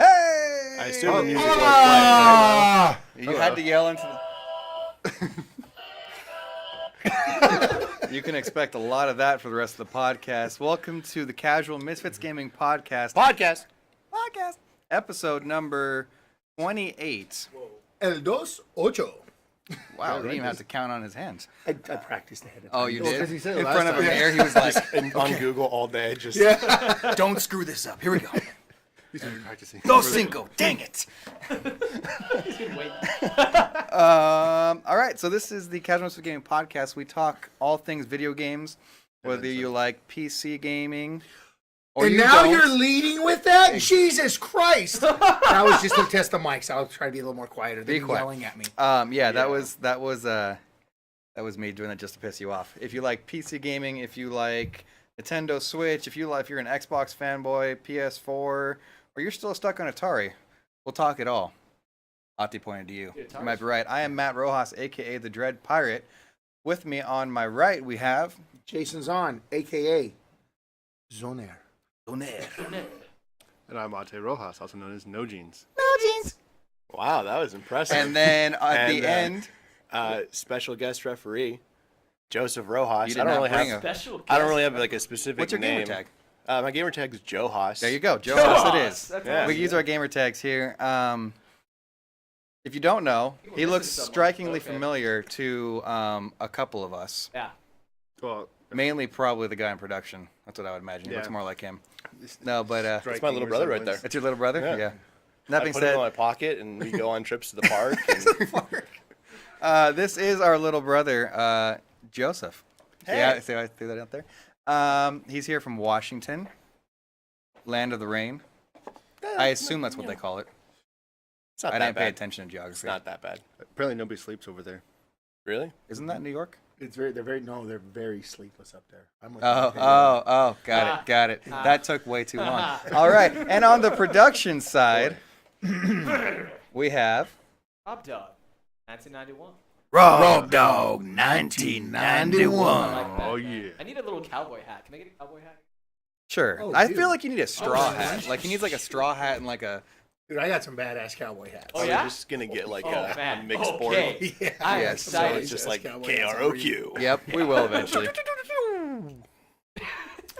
I assume the music was playing. You had to yell into the... You can expect a lot of that for the rest of the podcast. Welcome to the Casual Misfits Gaming Podcast. Podcast. Episode number 28. El dos ocho. Wow, he didn't even have to count on his hands. I practiced ahead of time. Oh, you did? Because he said it In last front of a time. mirror, he was like, On Google all day, just don't screw this up. Here we go. he's been practicing. Dos cinco. Dang it. All right, so this is the Casual Misfits Gaming Podcast. We talk all things video games, whether you like PC gaming or And you now don't. you're leading with that? Jesus Christ! That was just to test the mics. I'll try to be a little more quieter. They're yelling at me. That was me doing that just to piss you off. If you like PC gaming, if you like Nintendo Switch, if you're an Xbox fanboy, PS4, or you're still stuck on Atari, we'll talk it all. Ati pointed to you. You might be right. I am Matt Rojas, aka the Dread Pirate. With me on my right, we have Jason's on, a.k.a. Zonair. And I'm Ate Rojas, also known as No Jeans. No Jeans. Wow, that was impressive. And then at the end, special guest referee, Joseph Rojas. You did not bring a Special I don't really have like a specific What's your name. gamer tag? My gamer tag is Joe Haas. There you go, Joe Haas it is. That's Yeah. We use our gamer tags here. If you don't know, he looks strikingly familiar to a couple of us. Yeah. Well, Mainly probably the guy in production. That's what I would imagine. He Yeah. looks more like him. No, but it's my little brother right there. it's your little brother? Yeah. That I being put it in said, my pocket, and we go on trips to the park. And this is our little brother, Joseph. Hey. Yeah, see how I threw that out there? He's here from Washington, land of the rain. I assume that's what they call it. it's not I that didn't pay bad. attention to geography. It's not that bad. Apparently nobody sleeps over there. Really? Isn't that New York? They're very sleepless up there. I'm with Oh, got it. That took way too long. All right, and on the production side, we have Rob Dog, 1991. Rob Dog 1991. I like that. Oh, yeah. I need a little cowboy hat. Can I get a cowboy hat? Sure. Oh, I dude. feel like you need a straw Oh, hat. Like he needs like a straw hat and like a. Dude, I got some badass cowboy hats. Oh, We're yeah? just gonna get like Oh, a man. mixed board. Okay. Yeah. I'm Yes, So excited. it's just like Cowboy hats. KROQ. Yep, we will eventually.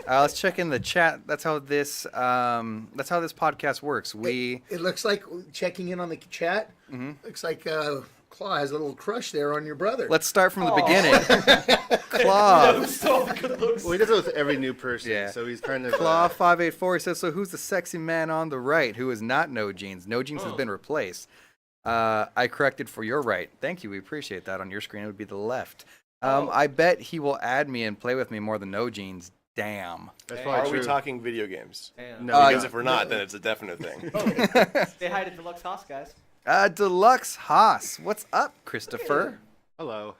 Let's check in the chat. That's how this podcast works. We It looks like, checking in on the chat, looks like Claw has a little crush there on your brother. let's start from the beginning. Claw. So good looks. Well, he does it with every new person, Yeah. so he's kind of... Claw 584 he says, so who's the sexy man on the right who is not No Jeans? No Jeans has been replaced. I corrected for your right. Thank you. We appreciate that. On your screen, it would be the left. I bet he will add me and play with me more than No Jeans. Damn. That's Hey. probably Are we true. talking video games? Damn. No, Because if we're not, then it's a definite thing. Say hi to Deluxe House, guys. Deluxe Haas. What's up, Christopher? Hello.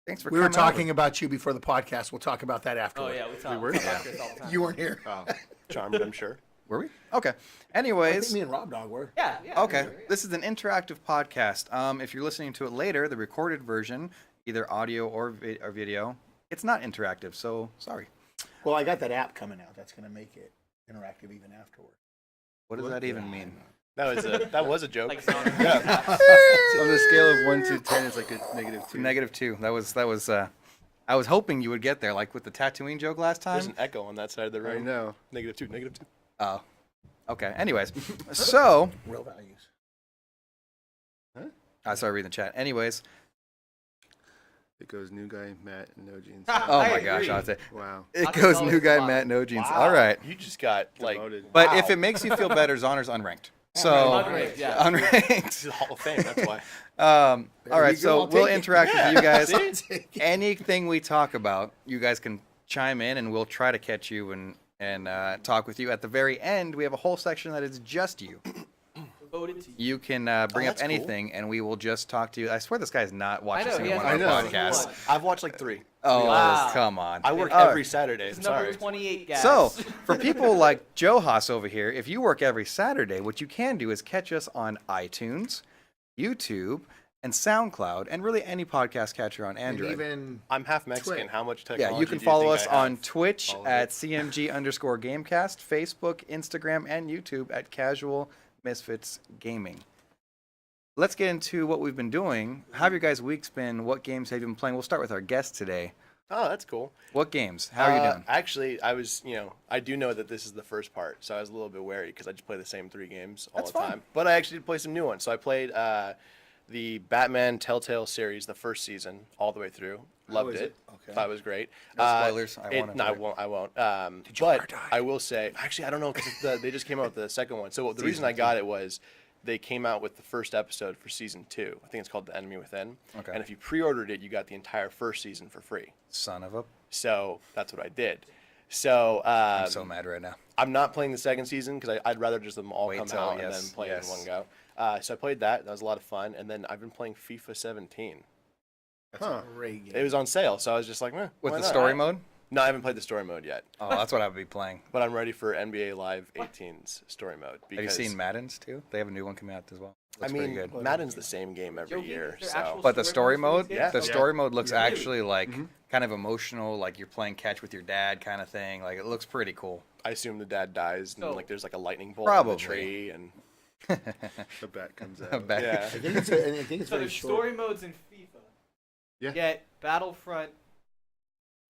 Thanks for We were coming talking about you before the podcast. We'll talk about that Oh, afterward. yeah, we talk were? about this all the time. You weren't here. Oh. Charmed, I'm sure. Were we? Okay. I think Anyways. me and Rob Dog were. Yeah, yeah. Okay, sure, yeah. this is an interactive podcast. If you're listening to it later, the recorded version, either audio or video, it's not interactive, so sorry. Well, I got that app coming out. That's going to make it interactive even afterward. What does that even mean? That was a joke. Like Sonic. On the scale of 1 to 10, it's like a -2. -2. That was. I was hoping you would get there, like with the Tatooine joke last There's time. an echo on that side of the I room. know. -2, -2. Oh, okay. Anyways, so Real values. I started reading the chat. Anyways, It goes new guy, Matt, and no jeans. Oh I my gosh, agree. I'll say. Wow. It I goes think new always guy, fun. Matt, no jeans. Wow. All right. You just got like. Demoted. But wow. if it makes you feel better, Zonner's unranked. So Unranked, yeah. This unranked. is Hall of Fame. That's why. All There right, you go, so I'll we'll take it. interact with you guys. I'll take it. Anything we talk about, you guys can chime in, and we'll try to catch you and talk with you. At the very end, we have a whole section that is just you. Voted to you. You can bring up that's cool. anything, and we will just talk to you. I swear this guy's not watching know, single he one has of I our know. podcasts. I've watched like 3. Oh, Wow. come on. I work All right. every Saturday. It's I'm number sorry. 28, guys. So, for people like Joe Haas over here, if you work every Saturday, what you can do is catch us on iTunes, YouTube, and SoundCloud, and really any podcast catcher on And Android. even I'm half Mexican. Twit. How much technology? Yeah, you can do follow think us I have? on Twitch All of at it. CMG_Gamecast, Facebook, Instagram, and YouTube at Casual Misfits Gaming. Let's get into what we've been doing. How have your guys' weeks been? What games have you been playing? We'll start with our guest today. Oh, that's cool. What games? How are you doing? Actually, I was, I do know that this is the first part, so I was a little bit wary because I just play the same 3 games all That's the fine. time. But I actually did play some new ones. So I played the Batman Telltale series, the first season, all the way through. Loved is it. it? Okay. Thought it was great. No spoilers. I won't No, I avoid. won't. I won't. Did your But heart die? I will say, actually, I don't know because they just came out with the second one. So the reason I got it was they came out with the first episode for season 2. I think it's called The Enemy Within. Okay. And if you pre-ordered it, you got the entire first season for free. Son of a... So that's what I did. So I'm so mad right now. I'm not playing the second season because I'd rather just them all Wait come till- out and yes, then play yes. in one go. So I played that. That was a lot of fun. And then I've been playing FIFA 17. that's Huh. a great game. It was on sale, so I was just like, With why the not? story mode? No, I haven't played the story mode yet. Oh, that's what I would be playing. But I'm ready for NBA Live 18's story mode. Have you because- seen Madden's too? They have a new one coming out as well. I Looks pretty mean, good. Madden's the same game every Joe, year. is there So actual But the story story mode, modes? Yeah. the story mode looks Yeah. actually like kind of emotional, like you're playing catch with your dad kind of thing. Like it looks pretty cool. I assume the dad dies and So- like there's like a lightning bolt Probably. in the tree and The bat comes out. Back- yeah. I think it's I think it's So very there's short. story modes in FIFA. Yeah. Yet Battlefront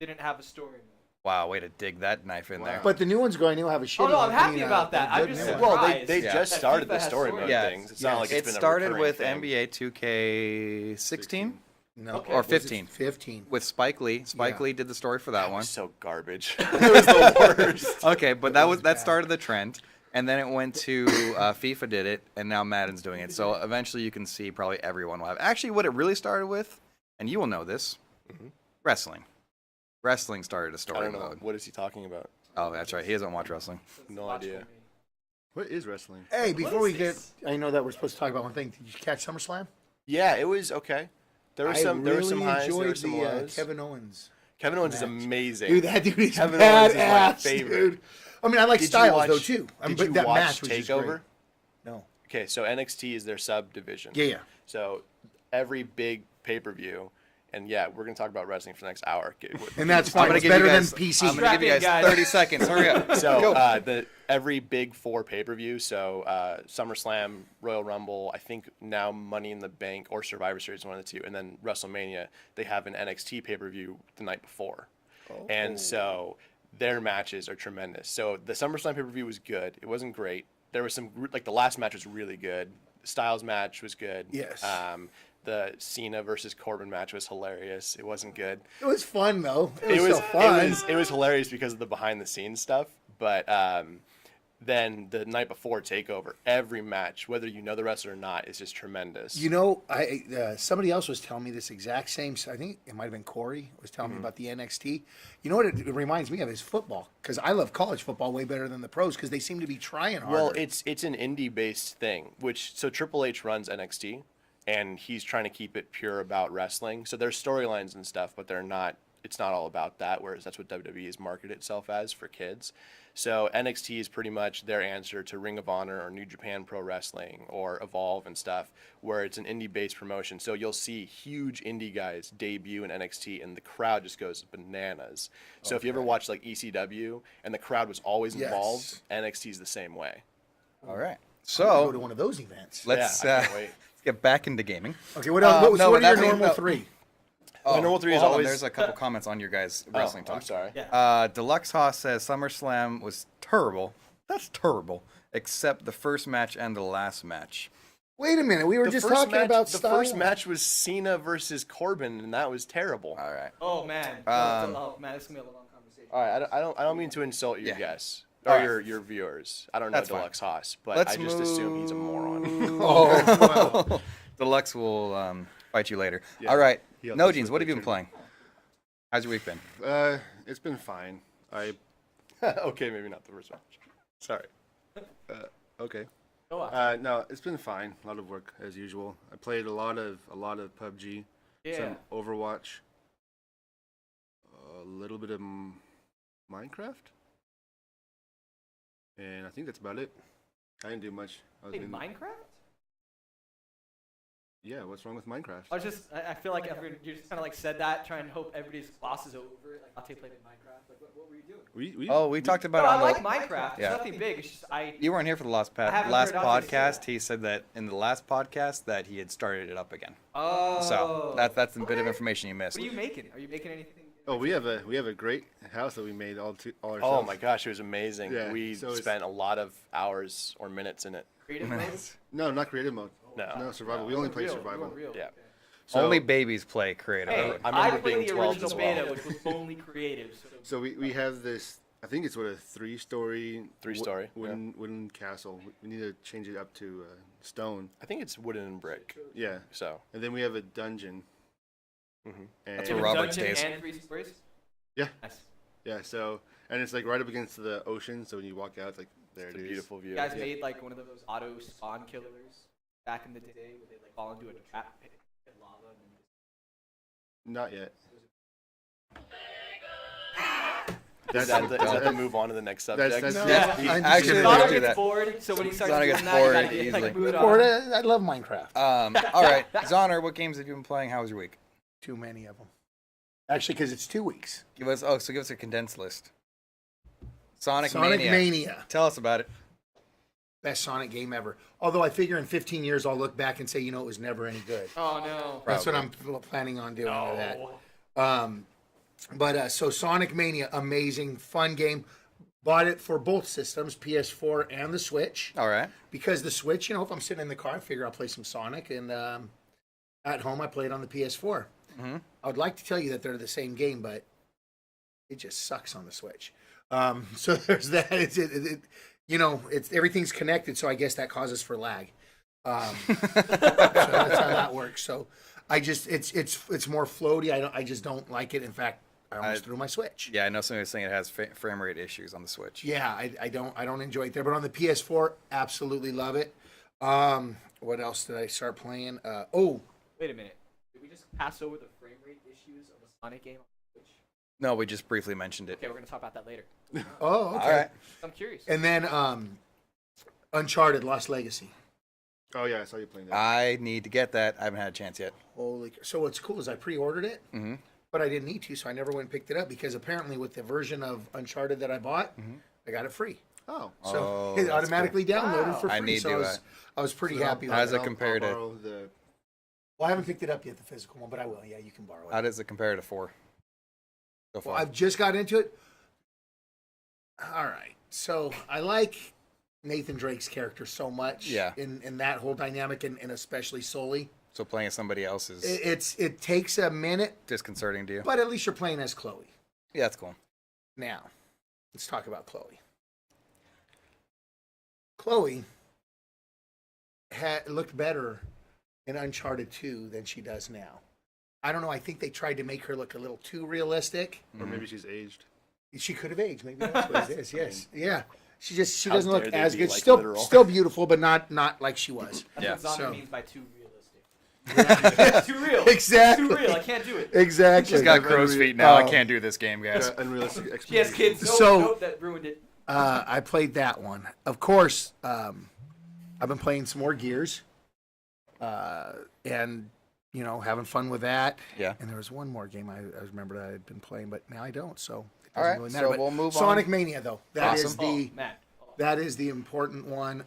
didn't have a story mode. Wow, way to dig that knife in there. Wow. But the new one's going to have a shitty Oh no, one. I'm I happy mean, about that. a I'm good just new one. Well, surprised. they Yeah. just that started FIFA the has story story mode Yeah. things. It's not like it's It been started a recurring with thing. NBA 2K16 No, Okay. or was it 15 15. with Spike Lee. Spike Yeah. Lee did the story for that It one. was so garbage. It was the worst. Okay, but that bad. started the trend, and then it went to FIFA did it, and now Madden's doing it. So eventually, you can see probably everyone will have. Actually, what it really started with, and you will know this, wrestling. Wrestling started a I story don't know. mode. What is he talking about? Oh, that's right. He doesn't watch wrestling. No Watch idea. for me. What is wrestling? Hey, before we is get, this? I know that we're supposed to talk about one thing. Did you catch SummerSlam? Yeah, it was okay. There were I some. There were some really highs. There were enjoyed some the lows. Kevin Owens. Kevin Owens is match. amazing. Dude, that dude is Kevin Owens is my badass, favorite. dude. I mean, I like Did you Styles watch- though too. Did But you that watch match was just great. Takeover? No. Okay, so NXT is their subdivision. Yeah, yeah. So every big pay-per-view, and yeah, we're gonna talk about wrestling for the next hour. And that's I'm fine. gonna It's give you better guys. than PC. I'm gonna give you guys Strap in, guys. 30 seconds. Hurry up. So Go. every big 4 pay-per-view, so SummerSlam, Royal Rumble, I think now Money in the Bank or Survivor Series, one of the two, and then WrestleMania, they have an NXT pay-per-view the night before, and so their matches are tremendous. So the SummerSlam pay-per-view was good. It wasn't great. There was some like the last match was really good. The Styles match was good. Yes. The Cena versus Corbin match was hilarious. It wasn't good. It was fun though. It was so fun. It was hilarious because of the behind the scenes stuff. But then the night before Takeover, every match, whether you know the wrestler or not, is just tremendous. You know, somebody else was telling me this exact same. I think it might have been Corey was telling Mm-hmm. me about the NXT. You know what it reminds me of is football, because I love college football way better than the pros because they seem to be trying harder. Well, it's an indie based thing, so Triple H runs NXT, and he's trying to keep it pure about wrestling. So there's storylines and stuff, but they're not. It's not all about that. Whereas that's what WWE has marketed itself as for kids. So NXT is pretty much their answer to Ring of Honor or New Japan Pro Wrestling or Evolve and stuff, where it's an indie-based promotion. So you'll see huge indie guys debut in NXT, and the crowd just goes bananas. So if you ever watch like ECW and the crowd was always involved, NXT is the same way. All right. I'm gonna go to So one of those events. let's Yeah, I can't wait. let's get back into gaming. Okay, what else? no, what but are that your means- normal no. 3? My normal 3 is hold on, always. There's a couple comments on your guys' wrestling Oh, talk. I'm sorry. Yeah. Deluxe Haas says SummerSlam was terrible. That's terrible. Except the first match and the last match. Wait a minute. We were just talking about the style. first match was Cena versus Corbin, and that was terrible. All right. Oh man. Um, Man, this is gonna be a long conversation. All right, I don't mean to insult your Yeah. guests All or right. your viewers. I don't know That's fine. Deluxe Haas, but Let's I just assume he's a moron. Oh, well. Deluxe will fight you later. Yeah. All right. He No helped us Jeans, with what the have you been tournament. playing? How's your week been? It's been fine. Okay, maybe not the first match. Sorry. Okay. Go on. No, it's been fine. A lot of work as usual. I played a lot of PUBG, Yeah. some Overwatch, a little bit of Minecraft, and I think that's about it. I didn't do much. I was Hey, in- Minecraft? Yeah, what's wrong with Minecraft? I feel like you just kind of like said that, trying to hope everybody's boss is over. Like, I'll take played in Minecraft. Like, what were you doing? We talked No, about I it on like Minecraft. It's Yeah. nothing big. It's just You weren't here for the last haven't last heard Andre say podcast. that. He said that in the last podcast that he had started it up again. Oh. So that's a bit of Okay. information you missed. What are you making? Are you making anything? Oh, we have a great house that we made all ourselves. Oh my gosh, it was amazing. Yeah, We so it's- spent a lot of hours or minutes in it. Creative mode? No, not creative mode. No. No, survival. We only play Real, survival. real. Yeah. So, Only babies play creative. Hey, mode. I I remember played being the 12 original as well. beta, which was only creative. So we have this. I think it's a 3-story. Three-story, yeah. Wooden castle. We need to change it up to stone. I think it's wooden and brick. Yeah, So, and then we have a dungeon. Mhm. And That's where Robert Dungeon stays. and 3 stories? Yeah. Nice. Yeah, so and it's like right up against the ocean. So when you walk out, it's like there it's it a is. beautiful view. You guys made like one of those auto spawn killers back in the day where they like fall into a trap pit, hit lava, and then Not yet. Is that is that to move on to the next subject? That's, No, that's, Yeah. I'm Actually, just- let's Sonic do gets that. bored, so when he starts Sonic doing gets that, you bored gotta get easily. like mood Or, on. I love Minecraft. All right, Zoner, what games have you been playing? How was your week? Too many of them. Actually, because it's 2 weeks. Give us a condensed list. Sonic Sonic Mania. Mania. Tell us about it. Best Sonic game ever. Although I figure in 15 years I'll look back and say, it was never any good. Oh no. That's what I'm planning on doing with that. No. But so Sonic Mania, amazing, fun game. Bought it for both systems, PS4 and the Switch. All right. Because the Switch, if I'm sitting in the car, I figure I'll play some Sonic. And at home, I play it on the PS4. Mm-hmm. I would like to tell you that they're the same game, but it just sucks on the Switch. So there's that. It's everything's connected, so I guess that causes for lag. So that's how that works. So it's more floaty. I just don't like it. In fact, I almost threw my Switch. Yeah, I know somebody was saying it has frame rate issues on the Switch. Yeah, I don't enjoy it there, but on the PS4, absolutely love it. What else did I start playing? Wait a minute. Did we just pass over the frame rate issues of a Sonic game on Switch? No, we just briefly mentioned it. Okay, we're gonna talk about that later. okay. All right. I'm curious. And then Uncharted Lost Legacy. oh yeah, I saw you playing that. I need to get that. I haven't had a chance yet. So what's cool is I pre-ordered it, Mm-hmm. but I didn't need to, so I never went and picked it up because apparently with the version of Uncharted that I bought, I got it free. oh, So Oh, it that's automatically downloaded Wow. for free. I need so to, I was pretty So happy I'll- with How does it. it compare to- I'll borrow the Well, I haven't picked it up yet, the physical one, but I will. Yeah, you can borrow it. How does it compare to 4? So far. Well, I've just got into it. All right. So I like Nathan Drake's character so much. Yeah. In that whole dynamic, and especially Sully. So playing as somebody else is It takes a minute, disconcerting to you. but at least you're playing as Chloe. Yeah, that's cool. Now, let's talk about Chloe. Chloe looked better in Uncharted 2 than she does now. I don't know. I think they tried to make her look a little too realistic. or maybe she's aged. She could have aged. Maybe that's what it is. Yes. Yeah. She How doesn't look dare they as be, good. like, Still literal. still beautiful, but not like she was. That's Yeah. what Zombie So- means by too realistic. Too real. Exactly. Too real. I can't do it. Exactly. She's got crow's feet now. I Oh. can't do this game, guys. Unrealistic She has expectations. kids. Nope, So- nope, that ruined it. I played that one. Of course, I've been playing some more Gears, and having fun with that. Yeah. And there was one more game I remember that I had been playing, but now I don't. So it All doesn't right, really so matter. But we'll move on. Sonic Mania, though, that is Awesome. the Oh, man. that is the important one.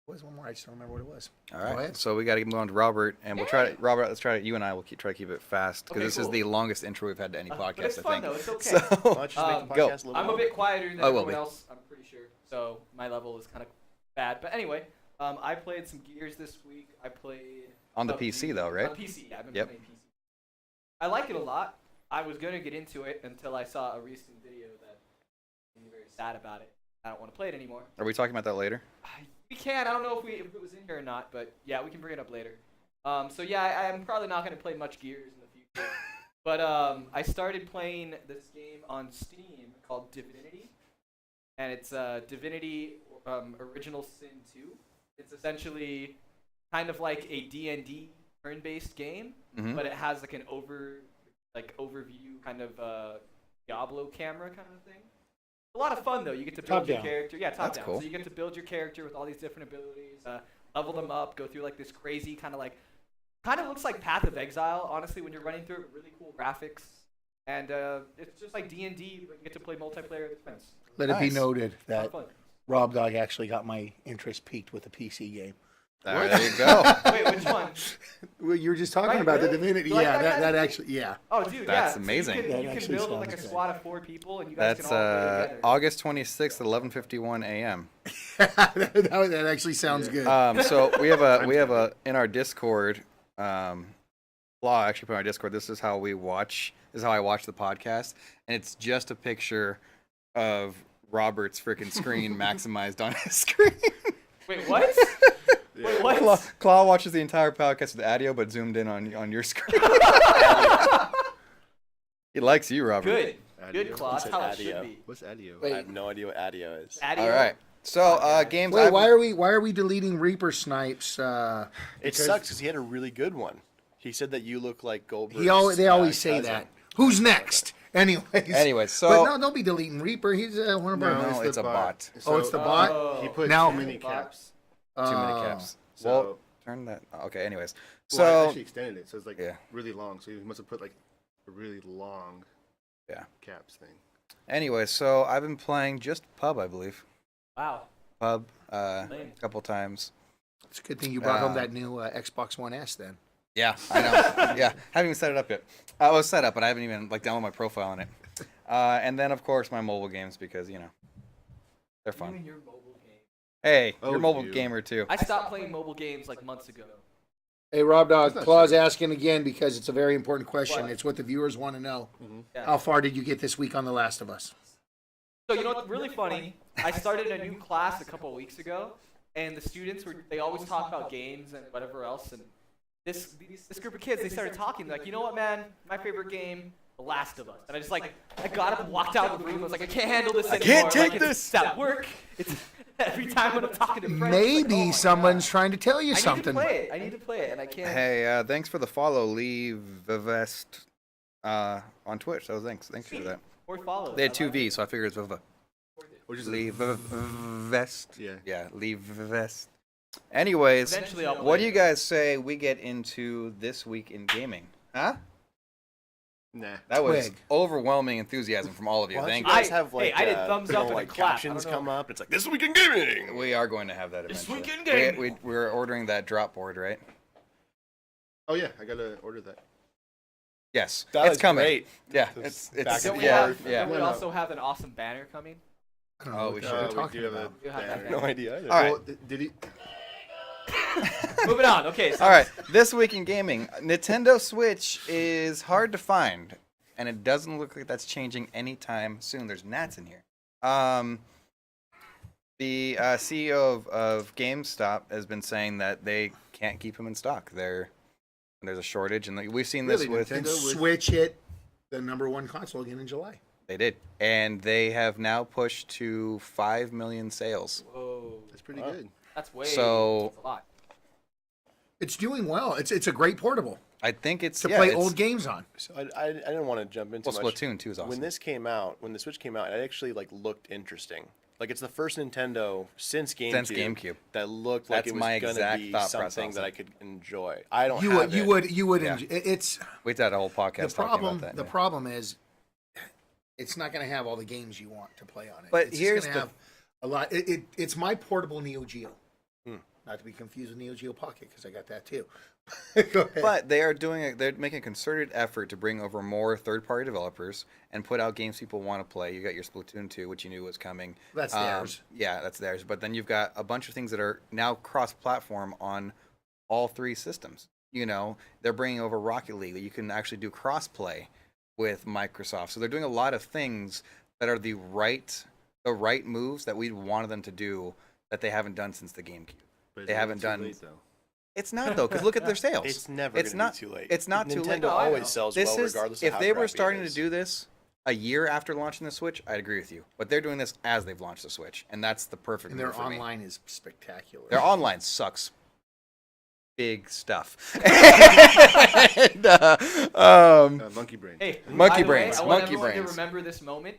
What was one more? I just don't remember what it was. All Go right. ahead. So we got to move on to Robert, and we'll try to Robert. Let's try to. You and I will try to keep it fast because Okay, this is cool. the longest intro we've had to any podcast. But it's I fun think. though. It's okay. So, Why don't you just make the go. podcast a little I'm a longer? bit quieter than I will everyone be. else. I'm pretty sure. So my level is kind of bad. But anyway, I played some Gears this week. I played On the PUBG. PC though, right? On PC, yeah, I've been Yep. playing PC. I like it a lot. I was gonna get into it until I saw a recent video that made me very sad about it. I don't want to play it anymore. Are we talking about that later? We can. I don't know if it was in here or not, but yeah, we can bring it up later. So yeah, I'm probably not gonna play much Gears in the future. But I started playing this game on Steam called Divinity, and it's Divinity Original Sin 2. It's essentially kind of like a D&D turn-based game, Mhm. but it has like an overview kind of Diablo camera kind of thing. A lot of fun though. You get to build your Top-down. character. Yeah, top That's down. cool. So you get to build your character with all these different abilities, level them up, go through like this crazy kind of looks like Path of Exile, honestly, when you're running through it. Really cool graphics, and it's just like D&D, but you get to play multiplayer with friends. Let it be Nice. noted A lot that of fun. Rob Dog actually got my interest peaked with a PC game. There you go. Wait, which one? Well, you were just talking Right, about really? the Divinity. You like Yeah, that that kind of actually, yeah. Oh, dude, That's yeah. So amazing. you That can actually build sounds like a good. squad of 4 people, and you guys That's can all play together. August 26th at 11:51 a.m. that actually sounds good. So we have a in our Discord. Flaw actually put on our Discord. This is how we watch. This is how I watch the podcast, and it's just a picture of Robert's freaking screen maximized on his screen. Wait, what? Wait, what? Claw watches the entire podcast with audio, but zoomed in on your screen. He likes you, Robert. Good. Adio. Good, Claw. That's Said how it Adio. should be. What's Adio? Wait. I have no idea what Adio is. Adio. All right. So games. Wait, I've- why are we deleting Reaper Snipes? It Because- sucks because he had a really good one. He said that you look like Goldberg. They always say that. Who's next? Anyways, so but no, don't be deleting Reaper. He's one of our. No, it's a bot. Oh, it's the bot? Oh. He put Now- too many caps. Too many Oh. caps. So, Well, turn that. Okay. Anyways, well, I so actually extended it, so it's like Yeah. really long. So he must have put like a really long Yeah. caps thing. so I've been playing just pub, I believe. Wow. Pub Lame. a couple times. It's a good thing you brought home that new Xbox One S then. Yeah, I know. Yeah, haven't even set it up yet. I was set up, but I haven't even downloaded my profile on it. And then of course my mobile games because they're You fun. and your mobile game. Hey, Oh, you're a mobile you. gamer too. I stopped playing mobile games like months ago. Hey, Rob Dog, That's not Claw's true. asking again because it's a very important question. What? It's what the viewers want to know. Yeah. How far did you get this week on The Last of Us? So you know what's really funny? I started a new class a couple of weeks ago, and the students they always talk about games and whatever else, and this group of kids, they started talking like, you know what, man, my favorite game, The Last of Us. And I got up and walked out of the room. I was like, I can't handle this anymore. can't take Like, this. It's at work. It's every time when I'm talking to friends. it's Maybe like, oh my someone's God. trying to tell you I something. need to play it, and I can't. Hey, thanks for the follow, Lee Vivest, on Twitch. So thanks for that. Or follow. They had two V's, so I figured it's Viva. Which is Lee Vivest. Yeah. Yeah, Lee Vivest. Anyways, Eventually I'll what play do you it. guys say we get into this week in gaming? Huh? Nah. That was Twig. overwhelming enthusiasm from all of you. Why don't Thank you you. guys have like I did thumbs up little, and a like clap. I captions don't know. come up? It's like this week in gaming. We are going to have that This eventually. week in gaming. We're ordering that drop board, right? Oh yeah, I gotta order that. Yes, That it's was coming. great. Yeah, This it's back Don't and we, yeah, have, yeah. don't we No, no. also have an awesome banner coming? I don't know Oh, what we you're should. We talking do have about. You have that banner. No idea either. All right. Well, did he? Moving on. Okay. So All right, this week in gaming, Nintendo Switch is hard to find, and it doesn't look like that's changing anytime soon. There's gnats in here. The CEO of GameStop has been saying that they can't keep them in stock. There's a shortage, and we've seen this Really, with And Nintendo with- Switch hit the #1 console again in July. they did, and they have now pushed to 5 million sales. Whoa. That's pretty Wow. good. That's way. So- that's a lot. It's doing well. It's a great portable I think it's to yeah, play it's- old games on. So I didn't want to jump into Well, much. Splatoon 2 is awesome. When this came out, when the Switch came out, it actually looked interesting. Like it's the first Nintendo since GameCube, that looked like That's it was my going to exact be thought process something that also. I could enjoy. I don't You have would it. you would Yeah. it's We did a whole podcast the talking problem. about that. The yeah. problem is, it's not going to have all the games you want to play on it. But it's here's just the- gonna have a lot. It's my portable Neo Geo. Not to be confused with Neo Geo Pocket, because I got that too. Go ahead. But they're making a concerted effort to bring over more third-party developers and put out games people want to play. You got your Splatoon 2, which you knew was coming. That's theirs. Yeah, that's theirs. But then you've got a bunch of things that are now cross-platform on all three systems. You know, they're bringing over Rocket League. You can actually do cross-play with Microsoft. So they're doing a lot of things that are the right moves that we wanted them to do that they haven't done since the GameCube. But They haven't done. late, though. It's not though, because look at their sales. It's never It's going not to be too late. It's not too late. Nintendo No, I know. always sells This well is regardless of if how they were crappy it starting to is. do this a year after launching the Switch, I'd agree with you. But they're doing this as they've launched the Switch, and that's the perfect. And their move for me. online is spectacular. Their online sucks. Big stuff. And, Monkey Brain. Hey, Monkey by the way, brains, I want monkey everyone brains. to remember this moment.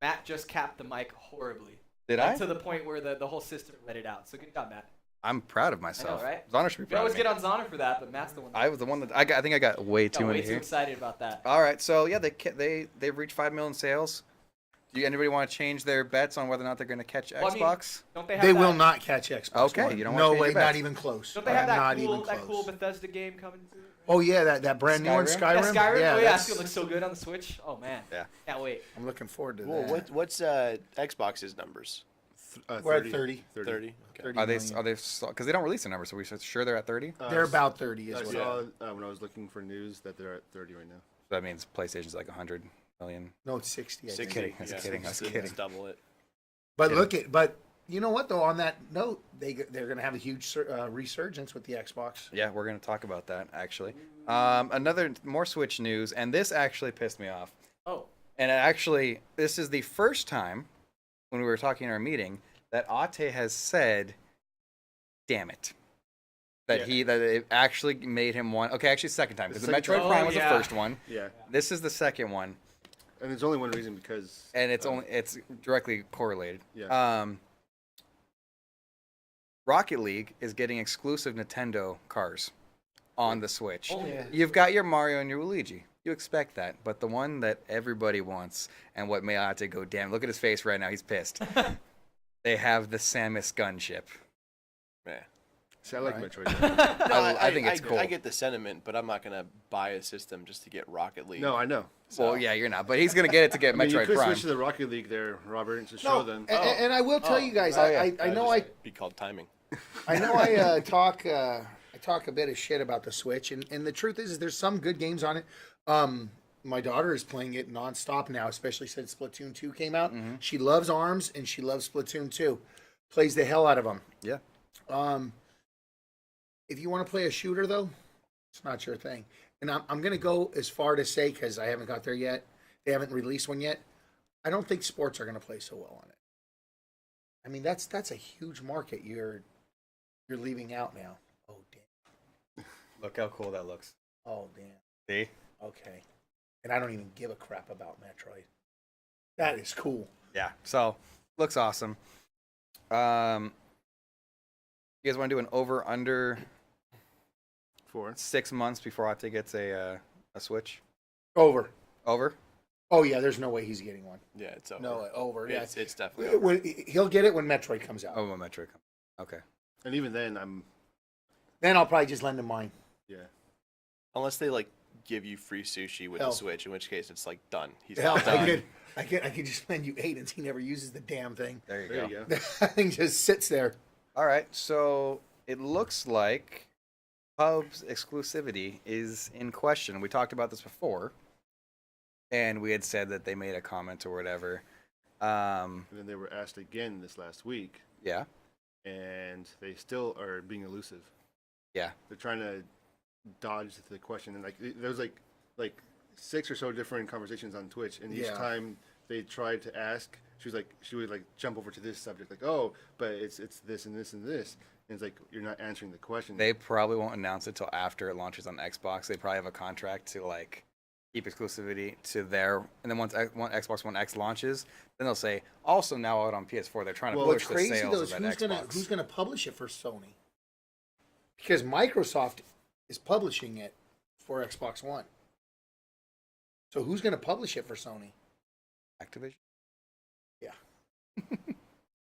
Matt just capped the mic horribly. Did Like, I? To the point where the whole system let it out. So good job, Matt. I'm proud of myself. right? Zoner should be We proud always of me. get on Zoner for that, but Matt's the one. I was the one that I think I got way too got way into too here. excited about that. All right, so yeah, they've reached 5 million sales. Do anybody want to change their bets on whether or not they're going to catch Well, I mean, Xbox? Don't they have They that, will not catch Xbox Okay, One. you don't No want to change way, your bets. not even close. Don't they have Not that even cool, close. that cool Bethesda game coming to it? Oh yeah, that brand new one, Skyrim? Skyrim. Yeah, Skyrim. Oh yeah, that's- it's gonna look so good on the Switch. Oh man. Yeah. Can't wait. I'm looking forward to Well, that. what's Xbox's numbers? We're at 30. 30. Okay. 30 Are they million. because they don't release the numbers? So we're sure they're at 30. They're about 30 I as saw well. when I was looking for news that they're at 30 right now. So that means PlayStation's like 100 million. No, it's 60. I think. kidding, I was kidding, I was 60, kidding. it's double it. But Kidding. but you know what though? On that note, they're going to have a huge resurgence with the Xbox. Yeah, we're going to talk about that actually. More Switch news, and this actually pissed me off. Oh. And actually, this is the first time when we were talking in our meeting that Ate has said, "Damn it." That it actually made him one. Okay, actually, second time because the second Metroid time. Prime Oh, was yeah. the first one. Yeah, This is the second one, and there's only one reason because. and it's directly correlated. Yeah. Rocket League is getting exclusive Nintendo cars on the Switch. Oh, yeah. You've got your Mario and your Luigi. You expect that, but the one that everybody wants and what made Ate go, damn, look at his face right now. He's pissed. They have the Samus gunship. Yeah. See, I like Right. Metroid. No, I think it's cool. I get the sentiment, but I'm not gonna buy a system just to get Rocket League. No, I know. So- Well, yeah, you're not, but he's gonna get it to get I mean, you Metroid could Prime. switch to the Rocket League there, Robert, and to No, show them. and I will tell you guys, I know I Be called timing. talk a bit of shit about the Switch, and the truth is there's some good games on it. My daughter is playing it nonstop now, especially since Splatoon 2 came out. Mm-hmm. She loves ARMS and she loves Splatoon 2. Plays the hell out of them. Yeah. If you want to play a shooter though, it's not your thing. And I'm going to go as far to say, because I haven't got there yet, they haven't released one yet. I don't think sports are going to play so well on it. I mean, that's a huge market you're leaving out now. Oh damn. Look how cool that looks. Oh damn. See? Okay. And I don't even give a crap about Metroid. That is cool. Yeah. So looks awesome. You guys want to do an over/under 4. 6 months before Ate gets a Switch? Over. Over? Oh yeah, there's no way he's getting one. Yeah, it's over. No, over. Yeah. It's definitely over. He'll get it when Metroid comes out. Oh, when Metroid comes. Okay. And even then, I'm. Then I'll probably just lend him mine. Yeah. Unless they like give you free sushi with Hell. the Switch, in which case it's like done. He's Hell, done. I could just lend you 8 and he never uses the damn thing. There you There go. you go. That thing just sits there. All right. So it looks like Pub's exclusivity is in question. We talked about this before, and we had said that they made a comment or whatever. And then they were asked again this last week, Yeah. and they still are being elusive. Yeah. They're trying to dodge the question, and there was like 6 or so different conversations on Twitch, and each Yeah. time they tried to ask, she would like jump over to this subject, like, oh, but it's this and this and this, and it's like you're not answering the question. They probably won't announce it till after it launches on Xbox. They probably have a contract to like keep exclusivity to their, and then once Xbox One X launches, then they'll say also now out on PS4. They're trying to Well, push What's the crazy sales though of is that who's Xbox. gonna publish it for Sony? Because Microsoft is publishing it for Xbox One. So who's gonna publish it for Sony? Activision. Yeah.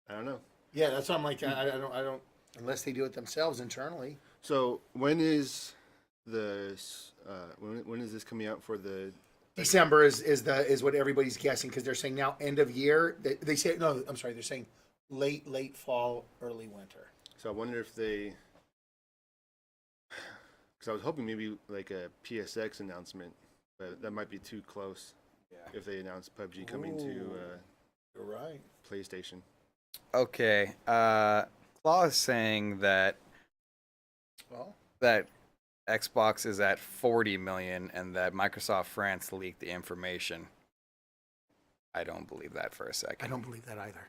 I don't know. Yeah, that's what I'm like. I unless they do it themselves internally. So when is when is this coming out for the? December is what everybody's guessing because they're saying now end of year. They say no. I'm sorry. They're saying late fall, early winter. So I wonder if they. Because I was hoping maybe like a PSX announcement, but that might be too close. Yeah. If they announce PUBG coming to You're right. PlayStation. Okay. Claw is saying that that Xbox is at 40 million and that Microsoft France leaked the information. I don't believe that for a second. I don't believe that either.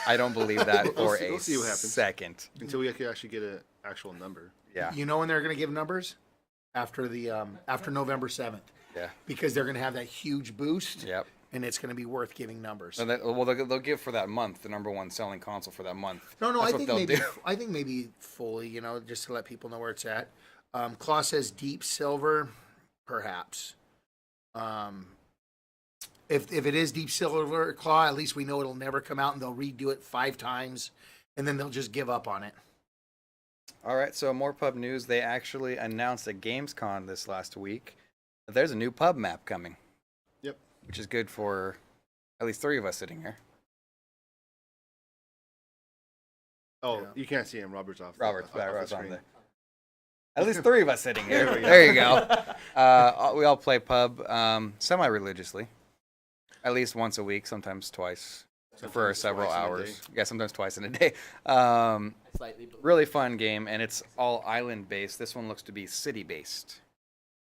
I don't believe that for We'll see what happens. second. Until we can actually get an actual number. Yeah. You know when they're going to give numbers? After the after November 7th. Yeah. Because they're going to have that huge boost. Yep. And it's going to be worth giving numbers. So they'll give for that month the number one selling console for that month. No, That's I what think they'll maybe do. I think maybe fully, just to let people know where it's at. Claw says deep silver, perhaps. If it is deep silver, Claw, at least we know it'll never come out, and they'll redo it 5 times, and then they'll just give up on it. All right, so more pub news. They actually announced at Gamescom this last week that there's a new pub map coming. Yep. Which is good for at least 3 of us sitting here. Oh, Yeah. you can't see him. Robert's off. Robert's off the on screen. there. At least 3 of us sitting here. There we go. There you go. We all play pub semi-religiously. At least once a week, sometimes twice. For Sometimes several twice in a hours. day. Yeah, sometimes twice in a day. Slightly below. Really fun game, and it's all island-based. This one looks to be city-based.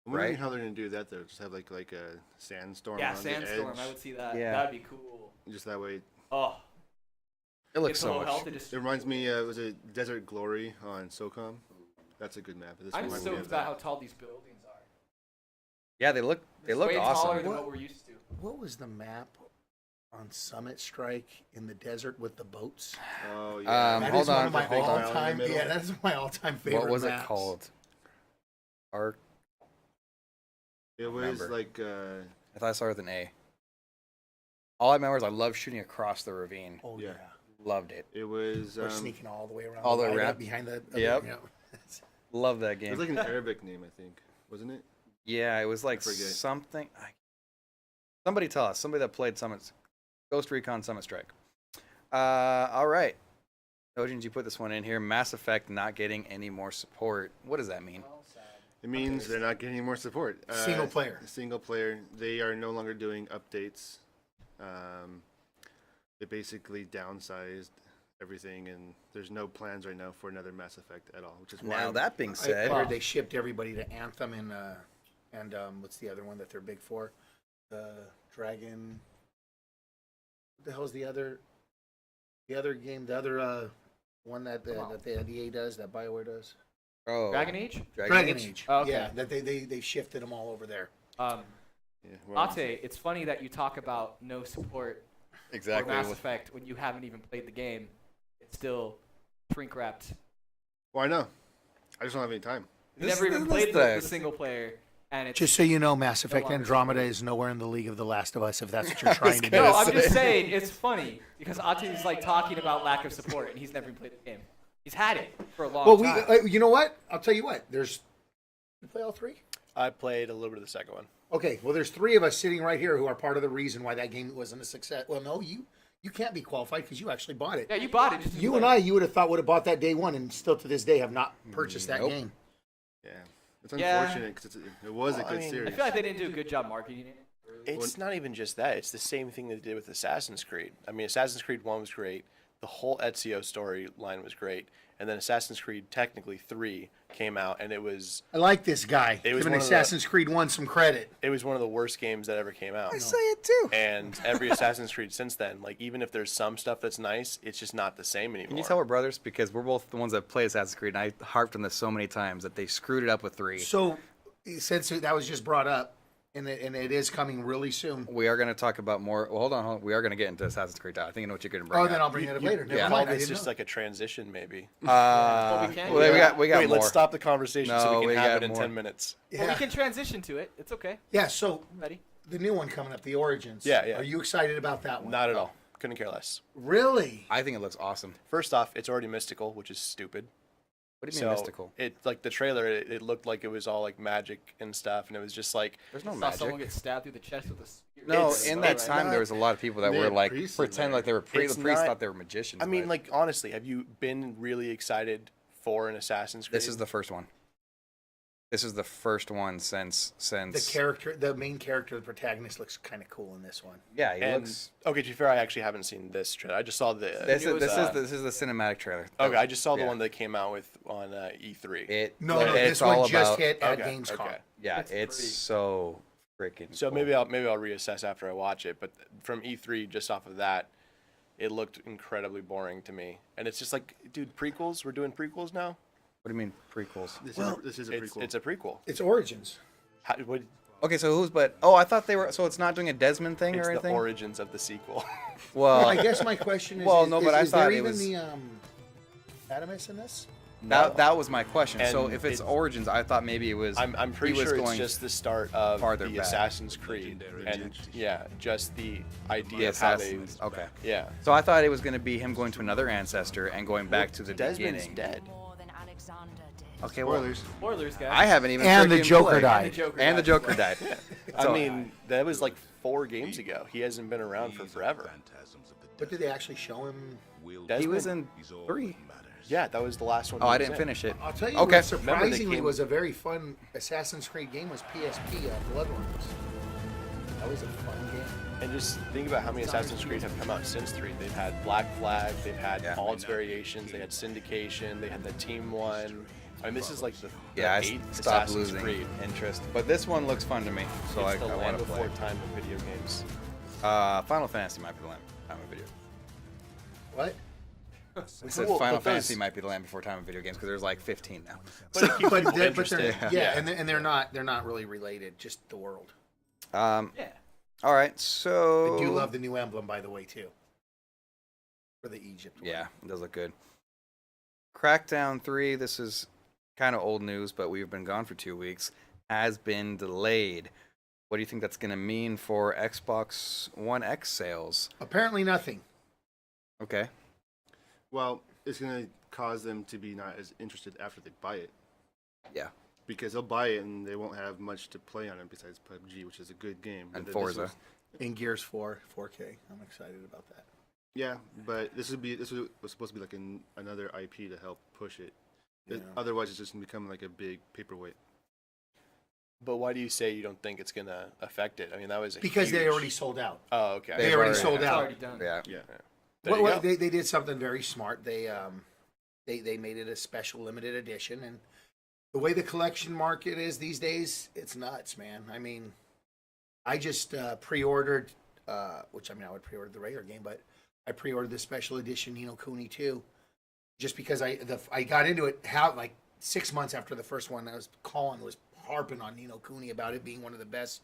I'm wondering Right? how they're gonna do that though. Just have like a sandstorm. Yeah, on the sandstorm. edge. I would see that. Yeah. That'd be cool. Just that way. Oh, It looks it's so low much. health, it just- It reminds me. Was it Desert Glory on SOCOM? That's a good map. This I'm reminds me stoked of about that. how tall these buildings are. Yeah, they look It's way taller awesome. than what we're used to. What was the map on Summit Strike in the desert with the boats? Oh yeah. That Hold is one on, of my hold on. all-time. Middle. Yeah, that is my all-time favorite. What was maps. it called? Arc. It was remember. like. I thought I started with an A. All I remember is I loved shooting across the ravine. Oh Yeah. yeah. Loved it. It was. Or sneaking all the way around. all the way light around. up behind the. Yep. You know. Love that It game. was like an Arabic name, I think, wasn't it? Yeah, it was like forget. something. Somebody tell us. Somebody that played Ghost Recon Summit Strike. All right. Ojins, you put this one in here. Mass Effect not getting any more support. What does that mean? It means they're not getting any more support. Single player. Single player. They are no longer doing updates. They basically downsized everything, and there's no plans right now for another Mass Effect at all. Which is why Now that being I said, heard they shipped everybody to Anthem and what's the other one that they're big for? The Dragon. What the hell's the other game? The other one that the EA does, that BioWare does. oh, Dragon Age? Dragon Age. Oh, okay. Yeah, that they shifted them all over there. Yeah, well, Ate, it's funny that you talk about no support for exactly. Mass Effect when you haven't even played the game. It's still shrink wrapped. well, I know. I just don't have any time. You This- never even this played the- the single player, and it's Just so you know, Mass Effect longer Andromeda support. is nowhere in the league of The Last of Us. If that's what you're trying to do. no. I'm just saying it's funny because Ate's like talking about lack of support, and he's never even played the game. He's had it for a long Well, time. you know what? I'll tell you what. You play all 3? I played a little bit of the second one. Okay, well, there's 3 of us sitting right here who are part of the reason why that game wasn't a success. Well, no, you can't be qualified because you actually bought it. Yeah, you bought it. Just You and I, you would have thought would have bought that day one, and still to this day have not purchased that Nope. game. Yeah, it's Yeah. unfortunate because it was Well, a I good mean, I series. feel like they didn't do a good job marketing it. It's not even just that. It's the same thing they did with Assassin's Creed. I mean, Assassin's Creed 1 was great. The whole Ezio storyline was great. And then Assassin's Creed, technically 3, came out, and it was I like this guy. It was Giving one of the- Assassin's Creed 1 some credit. one of the worst games that ever came out. I say it too. And every Assassin's Creed since then, like even if there's some stuff that's nice, it's just not the same anymore. Can you tell we're brothers? Because we're both the ones that play Assassin's Creed, and I harped on this so many times that they screwed it up with 3. So, since that was just brought up, and it is coming really soon. We are going to talk about more. Well, hold on. We are going to get into Assassin's Creed. I think I know what you're going to bring Oh, up. then I'll bring it up later. Never yeah. mind. I It's didn't just know. like a transition, maybe. Well, we can do we that. got Wait, more. let's stop the conversation so No, we we can have got it in more. 10 minutes. Well, we can transition to it. It's okay. Yeah, so Ready? the new one coming up, the Origins. Yeah, yeah. Are you excited about that one? Not at all. Couldn't care less. Really? I think it looks awesome. First off, it's already mystical, which is stupid. What do you mean mystical? It like the trailer, it looked like it was all like magic and stuff, and it was just like There's no Saw someone magic. get stabbed through the chest with a spear. No, It's- in that it's time not- there was a lot of people that They were had like priests in pretend there. like they were priests. It's The priests not- thought they were magicians. I mean, but like honestly, have you been really excited for an Assassin's Creed? this is the first one. This is the first one since The main character, the protagonist, looks kind of cool in this one. yeah, he And, looks. okay, to be fair, I actually haven't seen this trailer. I just saw the. This it was, is the cinematic trailer. Okay, I just saw the Yeah. one that came out with on E3. No, it's this all one just about- hit at Okay, Gamescom. okay. Yeah, It's it's pretty- so freaking. So cool. maybe I'll reassess after I watch it. But from E3, just off of that, it looked incredibly boring to me. And it's just like, dude, prequels. We're doing prequels now. What do you mean prequels? This is a prequel. It's a prequel. It's Origins. How, what, Okay, so who's but? Oh, I thought they were. So it's not doing a Desmond thing it's or the anything. origins of the sequel. Well, I guess my question is, Well, is, no, is, but I is thought there it even was- the Adamus in this? that was my question. So And if it's it- Origins, I thought maybe it was. I'm pretty he was sure it's going just the start of farther the back. Assassin's Creed, and yeah, just the idea the of how they. assassins. Okay. Yeah, So I thought it was going to be him going to another ancestor and going back to the Desmond's beginning. dead. More than Alexander did. Okay, well, Spoilers. Spoilers, guys. I haven't even. And the freaking Joker played. died. And the Joker. And the died. Joker died. I So- mean, that was like 4 games ago. He hasn't been around for forever. But did they actually show him? He was Desmond? in 3. Yeah, that was the last one. Oh, he I was didn't in. finish it. I'll tell you Okay. what surprisingly came- was a very fun Assassin's Creed game was PSP Bloodrunners. That was a fun game. And just think about how many Assassin's Creed have come out since 3. They've had Black Flag, they've had Yeah. all its variations, they had Syndication, they had the Team 1. I mean, this is like the Yeah, I 8th stopped Assassin's losing Creed. interest. But this one looks fun to me, so It's I the want land to play. before time of video games. Final Fantasy might be the land time of video. What? I said Well, Final but those- Fantasy might be the land before time of video games because there's like 15 now. But it keeps people they're, interested. yeah, and they're not really related. Just the world. Um, Yeah. all right, so I do love the new emblem, by the way, too. For the Egypt. one. Yeah, it does look good. Crackdown 3, this is kind of old news, but we've been gone for 2 weeks, has been delayed. What do you think that's going to mean for Xbox One X sales? Apparently nothing. Okay. Well, it's gonna cause them to be not as interested after they buy it, Yeah. because they'll buy it and they won't have much to play on it besides PUBG, which is a good game. And But this Forza. was- In Gears 4, 4K. I'm excited about that. Yeah, but this was supposed to be like another IP to help push it. Yeah. Otherwise, it's just gonna become like a big paperweight. But why do you say you don't think it's going to affect it? I mean, that was a Because they huge- already sold out. Oh, okay. They already already- sold It's out. already done. Yeah. Yeah. There you go. They did something very smart. They made it a special limited edition, and the way the collection market is these days, it's nuts, man. I mean, I just pre-ordered, which I would pre-order the regular game, but I pre-ordered the special edition Ni no Kuni 2, just because I got into it like 6 months after the first one. Colin was harping on Ni no Kuni about it being one of the best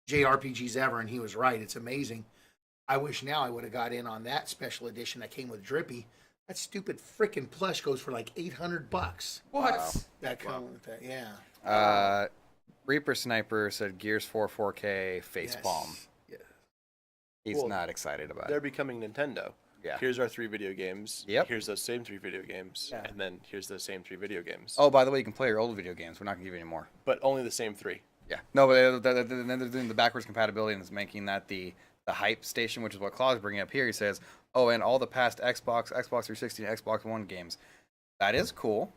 JRPGs ever, and he was right. It's amazing. I wish now I would have got in on that special edition that came with Drippy. That stupid freaking plush goes for like $800. What? Wow. That come with that, yeah. Reaper Sniper said Gears 4 4K facepalm. Yes. He's Well, not excited about They're it. becoming Nintendo. Yeah. Here's our 3 video games. Yep. Here's those same 3 video games. Yeah. And then here's those same 3 video games. Oh, by the way, you can play your old video games. We're not going to give you any more. But only the same 3. Yeah. No, but then they're doing the backwards compatibility and it's making that the hype station, which is what Claude's bringing up here. He says, oh, and all the past Xbox 360, and Xbox One games. That is cool,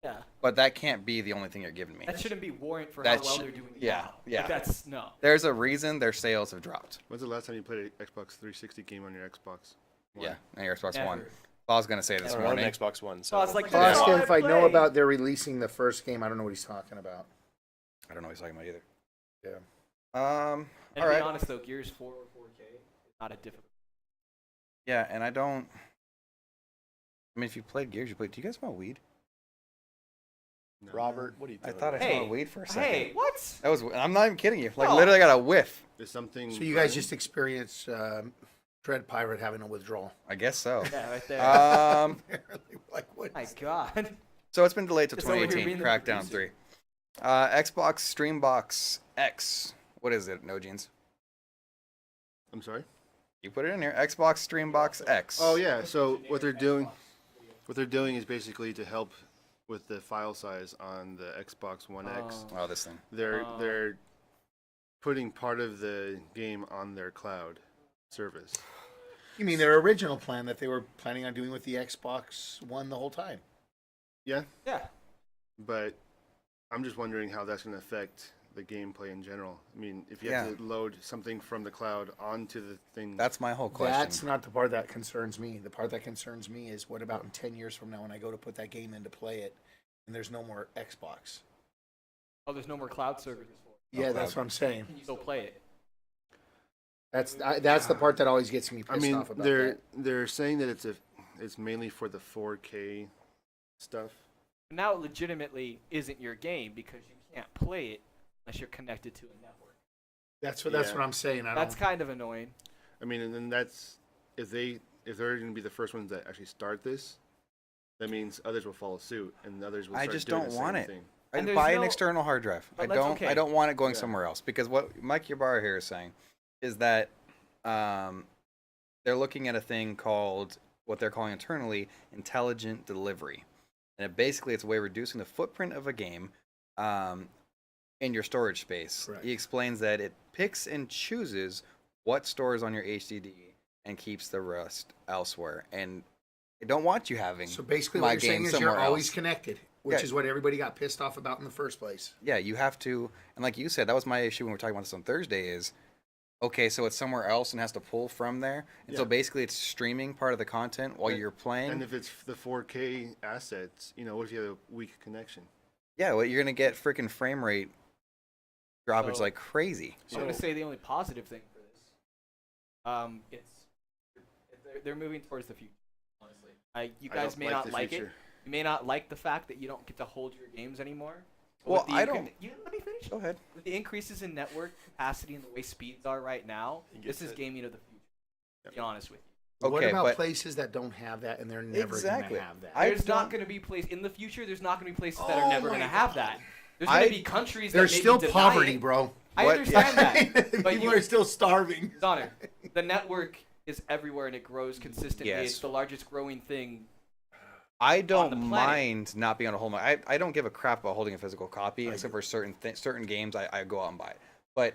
Yeah. but that can't be the only thing you're giving me. That shouldn't be warrant for That how well should- they're doing. yeah, now. yeah. Like, that's no. There's a reason their sales have dropped. When's the last time you played an Xbox 360 game on your Xbox One? Yeah, and your Xbox Never. One. Claude's going to say this I don't own morning. an Xbox One. So Oh, it's like I'll ask Yeah. him if I know Play. about they're releasing the first game. I don't know what he's talking about. I don't know what he's talking about either. Yeah. And All to right. be honest though, Gears 4 or 4K is not a difficult. Yeah, and I don't. I mean, if you played Gears, you played. Do you guys smell weed? No. Robert, what are you I doing? thought I Hey, smelled weed for a second. Hey, what? That was. I'm not even kidding you. Like No. literally, I got a whiff. There's something. So you guys just experienced Dread Pirate having a withdrawal. I guess so. Yeah, right there. Apparently, like what? My God. So it's been delayed to Just over here 2018. being the Crackdown producer. 3. Xbox Streambox X. What is it? No jeans. I'm sorry. You put it in here. Xbox Streambox X. Oh yeah. So what they're doing is basically to help with the file size on the Xbox One X. Oh, this thing. They're putting part of the game on their cloud service. You mean their original plan that they were planning on doing with the Xbox One the whole time? Yeah, Yeah. but I'm just wondering how that's going to affect the gameplay in general. I mean, if you have to load something from the cloud onto the thing. That's my whole question. That's not the part that concerns me. The part that concerns me is what about in 10 years from now when I go to put that game in to play it and there's no more Xbox? Oh, there's no more cloud services for it. Yeah, that's what I'm saying. Can you still play it? That's the part that always gets me pissed off about they're saying that it's mainly for the 4K stuff. Now it legitimately isn't your game because you can't play it unless you're connected to a network. That's what I'm saying. That's kind of annoying. I mean, and then that's if they're going to be the first ones that actually start this, that means others will follow suit and others will. I start just doing don't the want same it. thing. And I there's buy an no- external hard drive. I But that's don't. okay. I don't want it going Yeah. somewhere else because what Mike Ybarra here is saying is that they're looking at a thing called what they're calling internally intelligent delivery, and basically it's a way of reducing the footprint of a game in your storage space. Correct. He explains that it picks and chooses what stores on your HDD and keeps the rest elsewhere. And I don't want you having So basically, my what you're saying game is somewhere you're always else. connected, which Yeah. is what everybody got pissed off about in the first place. Yeah, you have to, and like you said, that was my issue when we were talking about this on Thursday. Is okay, so it's somewhere else and has to pull from there, and so Yeah. basically it's streaming part of the content while you're playing. And if it's the 4K assets, what if you have a weak connection? Yeah, well, you're gonna get freaking frame rate droppage So- like crazy. I'm going to say the only positive thing for this, they're moving towards the future. Honestly, you I guys don't may like not the like it. future. You may not like the fact that you don't get to hold your games anymore. But Well, with the I don't- let me finish. Go ahead. With the increases in network capacity and the way speeds are right now, You get this is it. gaming of the future. To be honest with you. What Okay, about but places that don't have that and they're never Exactly. going to have that? There's don't- not going to be places in the future. There's not going to be places that Oh are never my going to have God. that. There's going I- to be countries There's that maybe still deny poverty, it. bro. I What- understand that. But People you- are still starving. Donner, the network is everywhere and it grows consistently. Yes. It's the largest growing thing. I the don't planet. mind not being able to hold my. I don't give a crap about holding a physical copy, except for certain games. I go out and buy it. But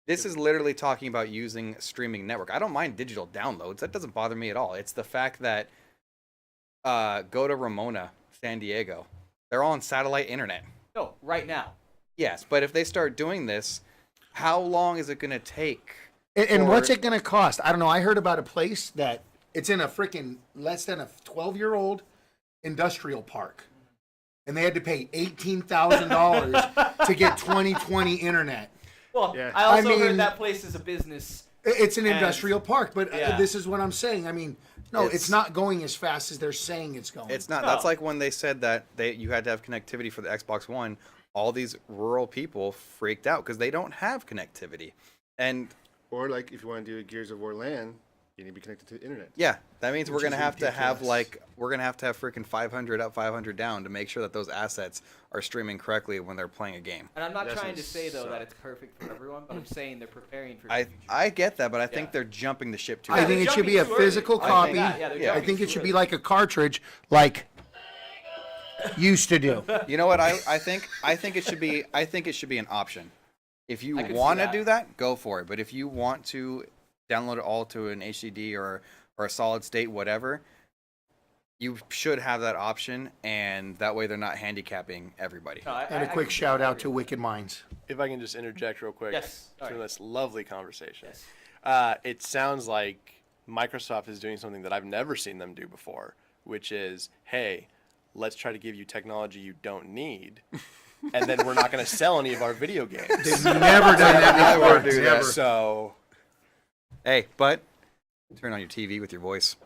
this is literally talking about using a streaming network. I don't mind digital downloads. That doesn't bother me at all. It's the fact that go to Ramona, San Diego. They're all on satellite internet. No, right now. Yes, but if they start doing this, how long is it going to take? And for- what's it going to cost? I don't know. I heard about a place that it's in a freaking less than a 12-year-old industrial park. And they had to pay $18,000 to get 2020 internet. Well, Yeah. I also I mean- heard that place is a business. It's an And- industrial park, but yeah. this is what I'm saying. I mean, no, it's It's- not going as fast as they're saying it's going. It's not. No. That's like when they said that you had to have connectivity for the Xbox One. All these rural people freaked out because they don't have connectivity. And Or like if you want to do a Gears of War LAN, you need to be connected to the internet. yeah, that means Which we're gonna is have to have ridiculous. we're gonna have to have freaking 500 up, 500 down to make sure that those assets are streaming correctly when they're playing a game. And I'm not That's trying to gonna say, though, that suck. it's perfect for everyone, but I'm saying they're preparing for the I future. I get that, but I think Yeah. they're jumping the ship too. I early. think they're it should be a jumping too early. physical I copy. think that, yeah, they're I jumping think too it should be early. like a cartridge, like used to do. You know what? I think it should be an option. If you I could see want to that. do that, go for it. But if you want to download it all to an HDD or a solid state, whatever, you should have that option, and that way they're not handicapping everybody. No, And a quick completely shout out agree. to Wicked Minds. If I can just interject real quick. Yes, To sorry. this lovely conversation. Yes. It sounds like Microsoft is doing something that I've never seen them do before, which is, hey, let's try to give you technology you don't need, and then we're not going to sell any of our video games. They've never done that before. Never do that. Never. So Hey, but turn on your TV with your voice.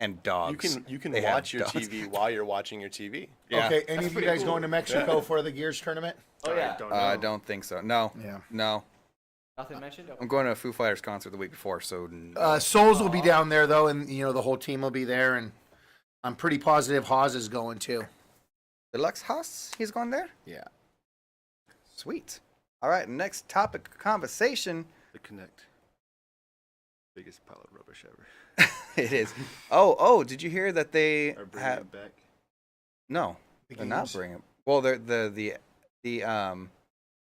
And dogs. you can They have watch your dogs. TV while you're watching your TV. Yeah. Okay, any That's of you pretty guys cool. going to Mexico for the Gears tournament? Oh, yeah. I don't know. I don't think so. No. Yeah. No. Nothing mentioned? Okay. I'm going to a Foo Fighters concert the week before, so no. Souls will be down there though, and the whole team will be there, and I'm pretty positive Haas is going too. Deluxe House, he's going there? Yeah. Sweet. All right, next topic of conversation. The Connect. Biggest pile of rubbish ever. It is. Oh, did you hear that they Are bringing have? it back. No, The they're not games? bringing it. Well,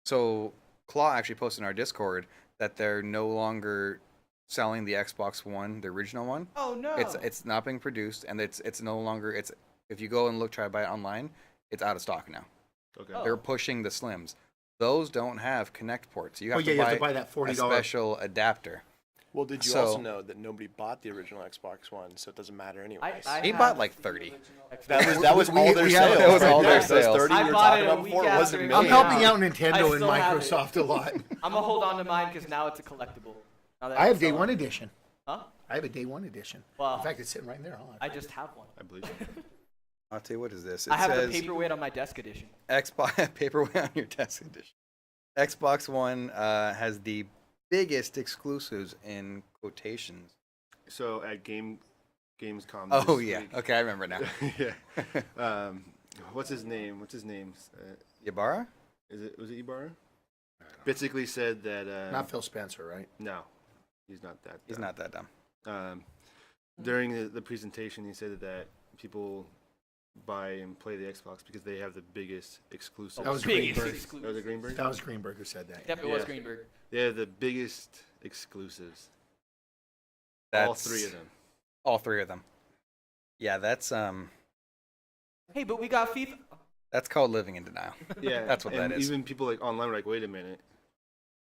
so Claw actually posted in our Discord that they're no longer selling the Xbox One, the original one. Oh no. It's not being produced, and it's no longer. It's if you go and try to buy it online, it's out of stock now. Okay. Oh. They're pushing the Slims. Those don't have Connect ports. You have, you have to buy that a $40. special adapter. Well, did you So- also know that nobody bought the original Xbox One, so it doesn't matter anyways. He bought like 30. That was all their we have- sales. that was right all there. their Those sales. 30 I you were bought talking it a about week before after wasn't it I'm millions. came helping out. out Nintendo I and still have it. Microsoft a lot. I'm gonna hold on to mine because now it's a collectible. Now that I have it's day sold. one edition. Huh? I have a day one edition. Wow. In fact, it's sitting right there. I just have one. I believe you. I'll tell you what is this. It I have says the paperweight on my desk edition. Xbox paperweight on your desk edition. Xbox One has the biggest exclusives in quotations. So at Gamescom. Oh this yeah. week- Okay, I remember now. yeah. What's his name? Yabara? Was it Ibarra? Basically said that. Not Phil Spencer, right? No, he's not that. He's dumb. not that dumb. During the presentation, he said that people buy and play the Xbox because they have the biggest exclusive. That was Biggest Greenberg. exclusive. That was Greenberg. That was Greenberg who said that. Yep, it was Yeah. Greenberg. They have the biggest exclusives. All three of them. All three of them. Yeah, that's Hey, but we got FIFA. that's called living in denial. Yeah, That's what and that is. Even people like online were like, "Wait a minute,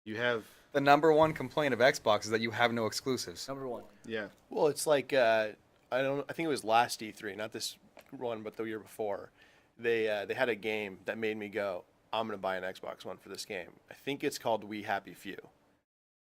you have The number one complaint of Xbox is that you have no exclusives. Number one. yeah." Well, it's like I think it was last E3, not this one, but the year before. They had a game that made me go, I'm gonna buy an Xbox One for this game. I think it's called We Happy Few,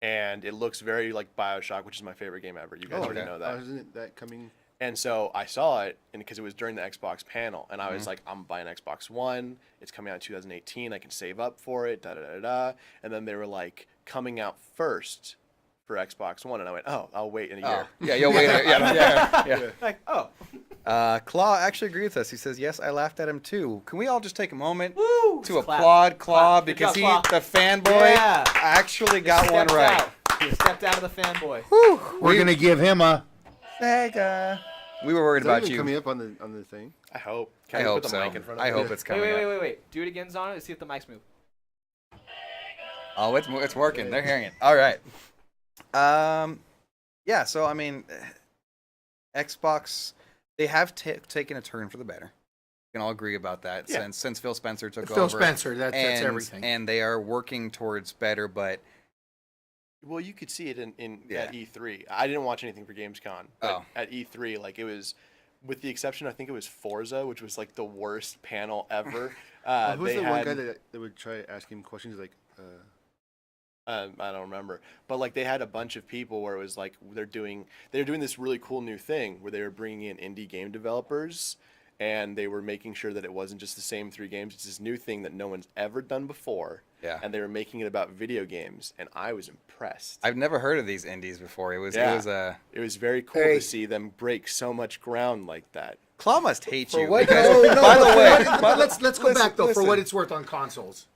and it looks very like BioShock, which is my favorite game ever. You guys already know that. Isn't it that coming? And so I saw it, and because it was during the Xbox panel, and I was like, I'm buying an Xbox One. It's coming out in 2018. I can save up for it. Da da da da. And then they were like, coming out first for Xbox One, and I went, oh, I'll wait in a year. Yeah, you'll wait. Yeah. Like, oh. Claw actually agrees with us. He says, yes, I laughed at him too. Can we all just take a moment Woo! to Clap. applaud Claw Clap. Good because job, Claw. the fanboy Yeah. actually got one Stepped right. out. He stepped out of the fanboy. We're gonna give him a. Sega. We were worried Is that about even you. coming up on the thing? I hope. Can I we hope put the so. mic in front of I it? hope it's Wait, coming wait, up. wait, wait, wait. Do it again, Zana. Let's see if the mics move. Oh, it's working. They're hearing it. All right. Yeah. So I mean, Xbox, they have taken a turn for the better. We can all agree about that Yeah. since Phil Spencer took Phil over. Spencer. That's and, everything. And they are working towards better, but Well, you could see it in Yeah. at E3. I didn't watch anything for Gamescom, but Oh. at E3, like it was, with the exception, I think it was Forza, which was like the worst panel ever. Who's they the had, one guy that would try to ask him questions like, I don't remember, but like they had a bunch of people where it was like they're doing this really cool new thing where they were bringing in indie game developers, and they were making sure that it wasn't just the same 3 games. It's this new thing that no one's ever done before. Yeah. And they were making it about video games, and I was impressed. I've never heard of these indies before. It was It was very cool Hey. to see them break so much ground like that. Claw must hate you. What? because- No, by the way, but let's go listen, back though for listen. what it's worth on consoles.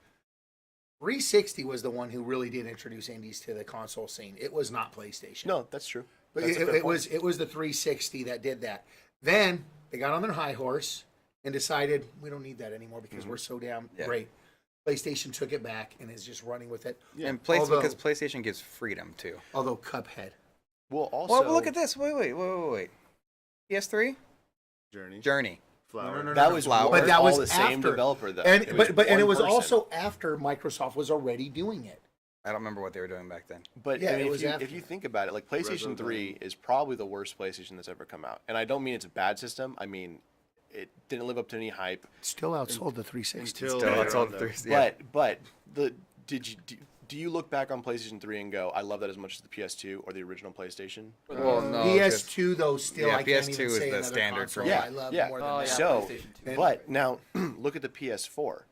360 was the one who really did introduce indies to the console scene. It was not PlayStation. No, that's true. but That's a fair it point. was the 360 that did that. Then they got on their high horse and decided we don't need that anymore because we're so damn Yeah. great. PlayStation took it back and is just running with it. and Although- because PlayStation gives freedom too. Although Cuphead, Well, also, Well, look at this. Wait. PS3 Journey. flower? No. that was Flower. but that all was the same after. developer though. and It was but it one was person. also after Microsoft was already doing it. I don't remember what they were doing back then. But Yeah, I mean, it was if after. you think about it, like PlayStation 3 is probably the worst PlayStation that's ever come out. And I don't mean it's a bad system. I mean, it didn't live up to any hype. Still outsold the 360. Until Still, later it's all on, the though. three. Yeah. But do you look back on PlayStation 3 and go, I love that as much as the PS2 or the original PlayStation? Well, no. PS2 though, still Yeah, I can't PS2 even is say the another standard for console me. I love Yeah. more than Oh, that. yeah. So, PlayStation 2. but now look at the PS4.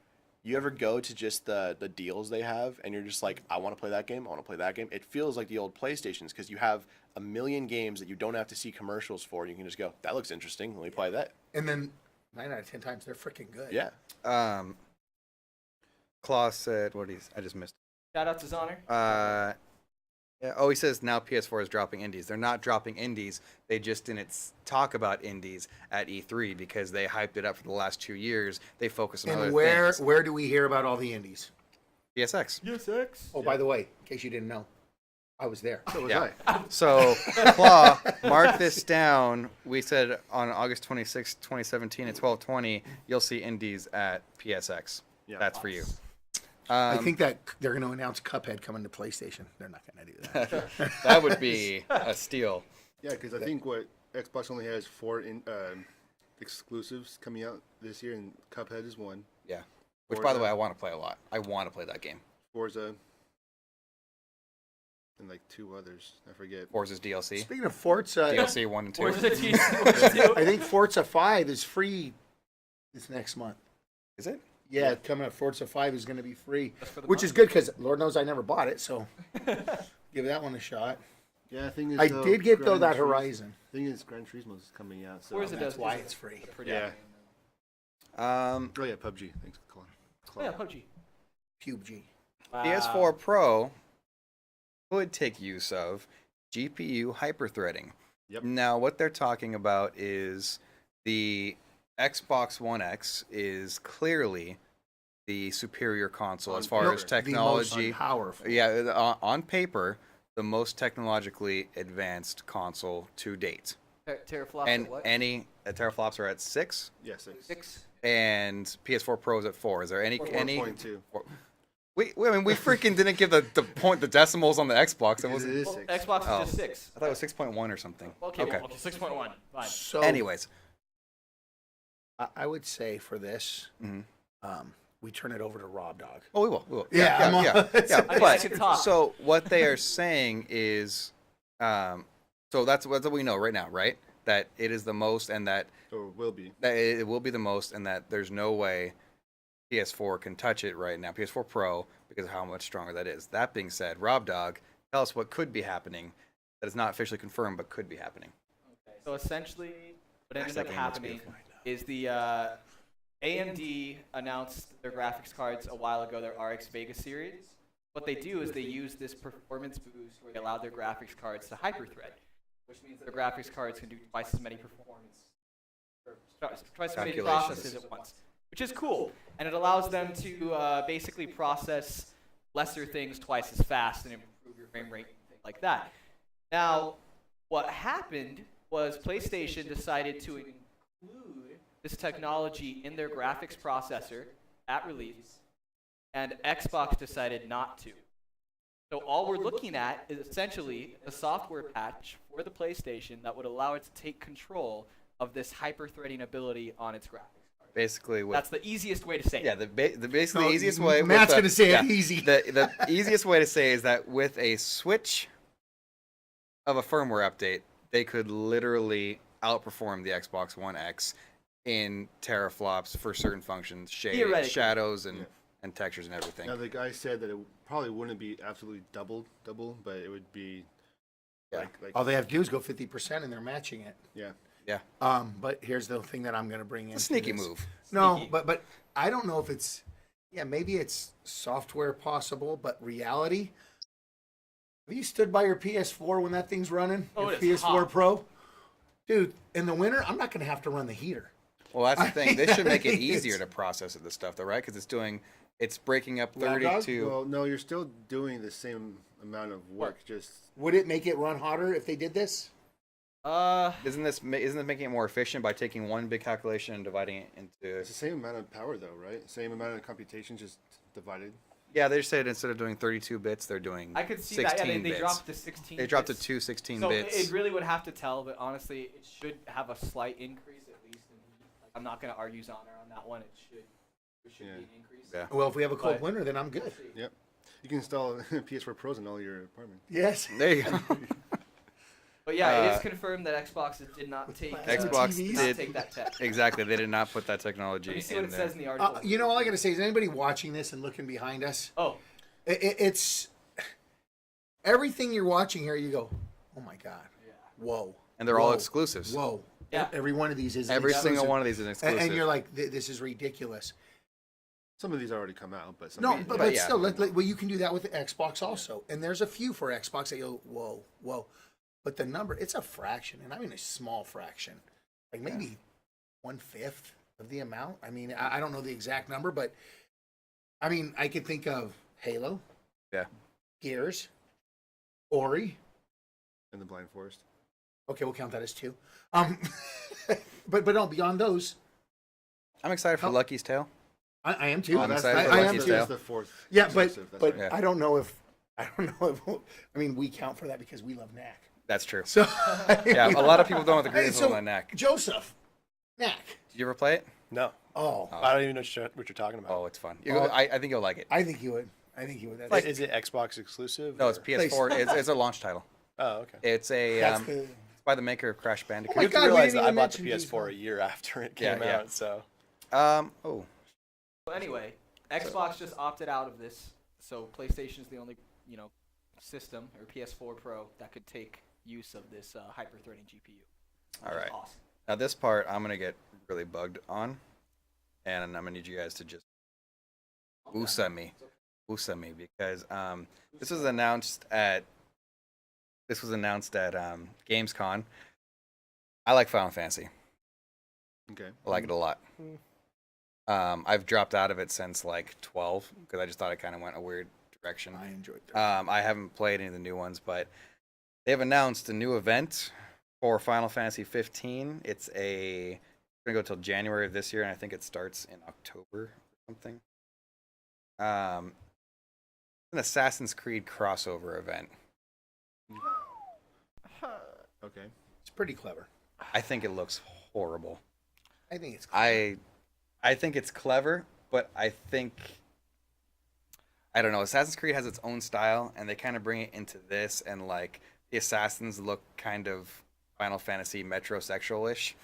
You ever go to just the deals they have, and you're just like, I want to play that game. I want to play that game. It feels like the old PlayStations because you have a million games that you don't have to see commercials for. You can just go, that looks interesting. Let me play that. And then 9 out of 10 times they're freaking good. Yeah. Claw said, I just missed. Shout out to Zoner. Yeah. Oh, he says now PS4 is dropping indies. They're not dropping indies. They just didn't talk about indies at E3 because they hyped it up for the last 2 years. They focus on other And things. where do we hear about all the indies? PSX. Oh, by the way, in case you didn't know, I was there. So was Yeah. I. So, Claw, mark this down. We said on August 26, 2017 at 12:20, you'll see indies at PSX. Yeah. That's for you. I think that they're going to announce Cuphead coming to PlayStation. They're not going to do that. That would be a steal. Yeah, because I think what Xbox only has 4 exclusives coming out this year, and Cuphead is one. Yeah. Which, by the way, I want to play a lot. I want to play that game. Forza, and like 2 others. I forget. Forza's DLC. Speaking of Forza, DLC 1 and 2. Where's the team? I think Forza 5 is free this next month. Is it? Yeah, coming up, Forza 5 is going to be free, for the which is good because Lord knows I never bought it, so give that one a shot. Yeah, I think I did get though that Horizon. I think it's Gran Turismo is coming out. So Forza That's does- why it's free. Pretty Yeah. Um, Oh yeah, PUBG. Thanks, Colin. Oh, yeah, PUBG. PUBG. PS4 Pro could take use of GPU hyperthreading. Yep. Now, what they're talking about is the Xbox One X is clearly the superior console as far as paper. technology. The most powerful. Yeah, on paper, the most technologically advanced console to date. Teraflops And at what? any teraflops are at 6, Yeah, 6. 6? and PS4 Pro is at 4. Is there any 4.2. I mean, we freaking didn't give the decimals on the Xbox. It It wasn't. is Well, 6. Xbox Oh. is just 6. I thought it was 6.1 or something. Okay, Okay. well, okay, 6.1. Fine. So Anyways, I would say for this, Mhm. we turn it over to Rob Dog. oh, we will. We will. Yeah, I'm on- yeah. I mean, I can talk. So what they are saying is, so that's what we know right now, right? That it is the most, and that Or will be. it will be the most, and that there's no way PS4 can touch it right now, PS4 Pro, because of how much stronger that is. That being said, Rob Dog, tell us what could be happening that is not officially confirmed, but could be happening. So essentially, what ended that up game looks happening beautiful. is the AMD announced their graphics cards a while ago, their RX Vega series. What they do is they use this performance boost where they allow their graphics cards to hyperthread, which means their graphics cards can do twice as many performance, or twice as many Calculations. processes at once, which is cool. And it allows them to basically process lesser things twice as fast and improve your frame rate and things like that. Now, what happened was PlayStation decided to include this technology in their graphics processor at release, and Xbox decided not to. So all we're looking at is essentially a software patch for the PlayStation that would allow it to take control of this hyper-threading ability on its graphics card. Basically, with That's the easiest way to say yeah, it. the basically No, easiest way. Matt's with gonna say it yeah, easy. The easiest way to say is that with a switch of a firmware update, they could literally outperform the Xbox One X in teraflops for certain functions, Theoretically. shadows, and Yeah. and textures and everything. Now the guy said that it probably wouldn't be absolutely double, but it would be Yeah. like All they have to do is go 50%, and they're matching it. yeah. Yeah, But here's the thing that I'm going to bring in. it's a sneaky move. No, Sneaky. but I don't know if it's. Yeah, maybe it's software possible, but reality. Have you stood by your PS4 when that thing's running? Oh, your it is PS4 hot. Pro, dude. In the winter, I'm not going to have to run the heater. Well, that's the I thing. They think should make it it's- easier to process this stuff, though, right? Because it's breaking up Lab 30 dog? to. Well, no, you're still doing the same amount of work. Just Would it make it run hotter if they did this? Isn't this making it more efficient by taking one big calculation and dividing it into? it's the same amount of power, though, right? Same amount of computation, just divided. Yeah, they said instead of doing 32 bits, they're doing I could see 16 that. Yeah, they bits. dropped to 16. They dropped to bits. two 16 So bits. it really would have to tell, but honestly, it should have a slight increase at least. Like, I'm not going to argue Zoner on that one. It should Yeah. be an increase. Yeah. Well, if we have a cold But- winter, then I'm good. Yep. You can install PS4 Pros in all your apartments. Yes. There you go. But yeah, it Uh, is confirmed that Xbox did not take Xbox did TVs? not did- take that tech. Exactly. They did not put that technology Let me see what in it there. says in the article. You know, all I got to say is anybody watching this and looking behind us, Oh, it's everything you're watching here. You go, oh my god, yeah. whoa, And they're all whoa, exclusives. Whoa, Yeah. every one of these is an Every exclusive. single one of these is And, exclusive. and you're like, this is ridiculous. Some of these already come out, but some No, of these- but yeah. still, well, you can do that with the Xbox also. And there's a few for Xbox that you'll, whoa. But the number, it's a fraction, and I mean a small fraction. Like maybe 1/5 of the amount. I mean, I don't know the exact number, but I mean, I could think of Halo, Yeah. Gears, Ori. in the Blind Forest. Okay, we'll count that as 2. But no, beyond those, I'm excited for Oh. Lucky's Tale. I am too. I'm that's excited the, for I am Lucky's too. Tale. that's the fourth. Yeah, exclusive, that's but right. I don't know if I mean we count for that because we love Knack. That's true. So Yeah, a lot of people don't agree Hey, with so, on Knack. Joseph, Knack. Did you ever play it? No, Oh, I don't even know what you're talking about. Oh, it's fun. Oh. I think you'll like it. I think you would. That's, Is it Xbox exclusive? No, it's or- PS4. It's a launch title. Oh, okay. It's a that's it's by the maker of Crash Bandicoot. my You have God, to we realize didn't that I even bought the mention these PS4 a ones. year after it Yeah, came yeah. out, so Oh, So anyway, Xbox just opted out of this, so PlayStation is the only system or PS4 Pro that could take use of this hyper-threading GPU. all Which is right. Awesome. Now this part I'm gonna get really bugged on, and I'm gonna need you guys to just woosa me, because this was announced at Gamescom. I like Final Fantasy. Okay. I like it a lot. I've dropped out of it since like 12 because I just thought it kind of went a weird direction. I enjoyed that. I haven't played any of the new ones, but they've announced a new event for Final Fantasy 15. It's gonna go till January of this year, and I think it starts in October or something. An Assassin's Creed crossover event. Okay. It's pretty clever. I think it looks horrible. I think it's clever. I think it's clever, but I don't know. Assassin's Creed has its own style, and they kind of bring it into this, and like the assassins look kind of Final Fantasy metrosexual-ish.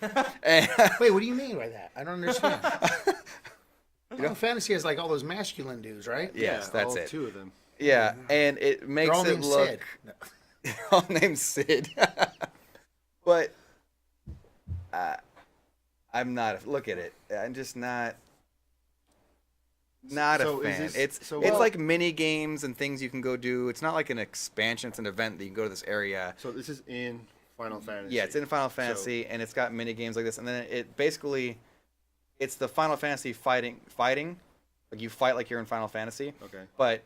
And- Wait, what do you mean by that? I don't understand. Final Fantasy has like all those masculine dudes, right? Yes, that's all it. 2 of them. Yeah, and it They're makes all it named look Sid. No. they're all named Sid. But I'm not. Look at it. I'm just not So a is fan. this- It's so it's what- like mini games and things you can go do. It's not like an expansion. It's an event that you can go to this area. So this is in Final Fantasy. Yeah, it's in Final Fantasy, and it's got mini games like this. And then it basically, it's the Final Fantasy fighting. Like you fight like you're in Final Fantasy. Okay. But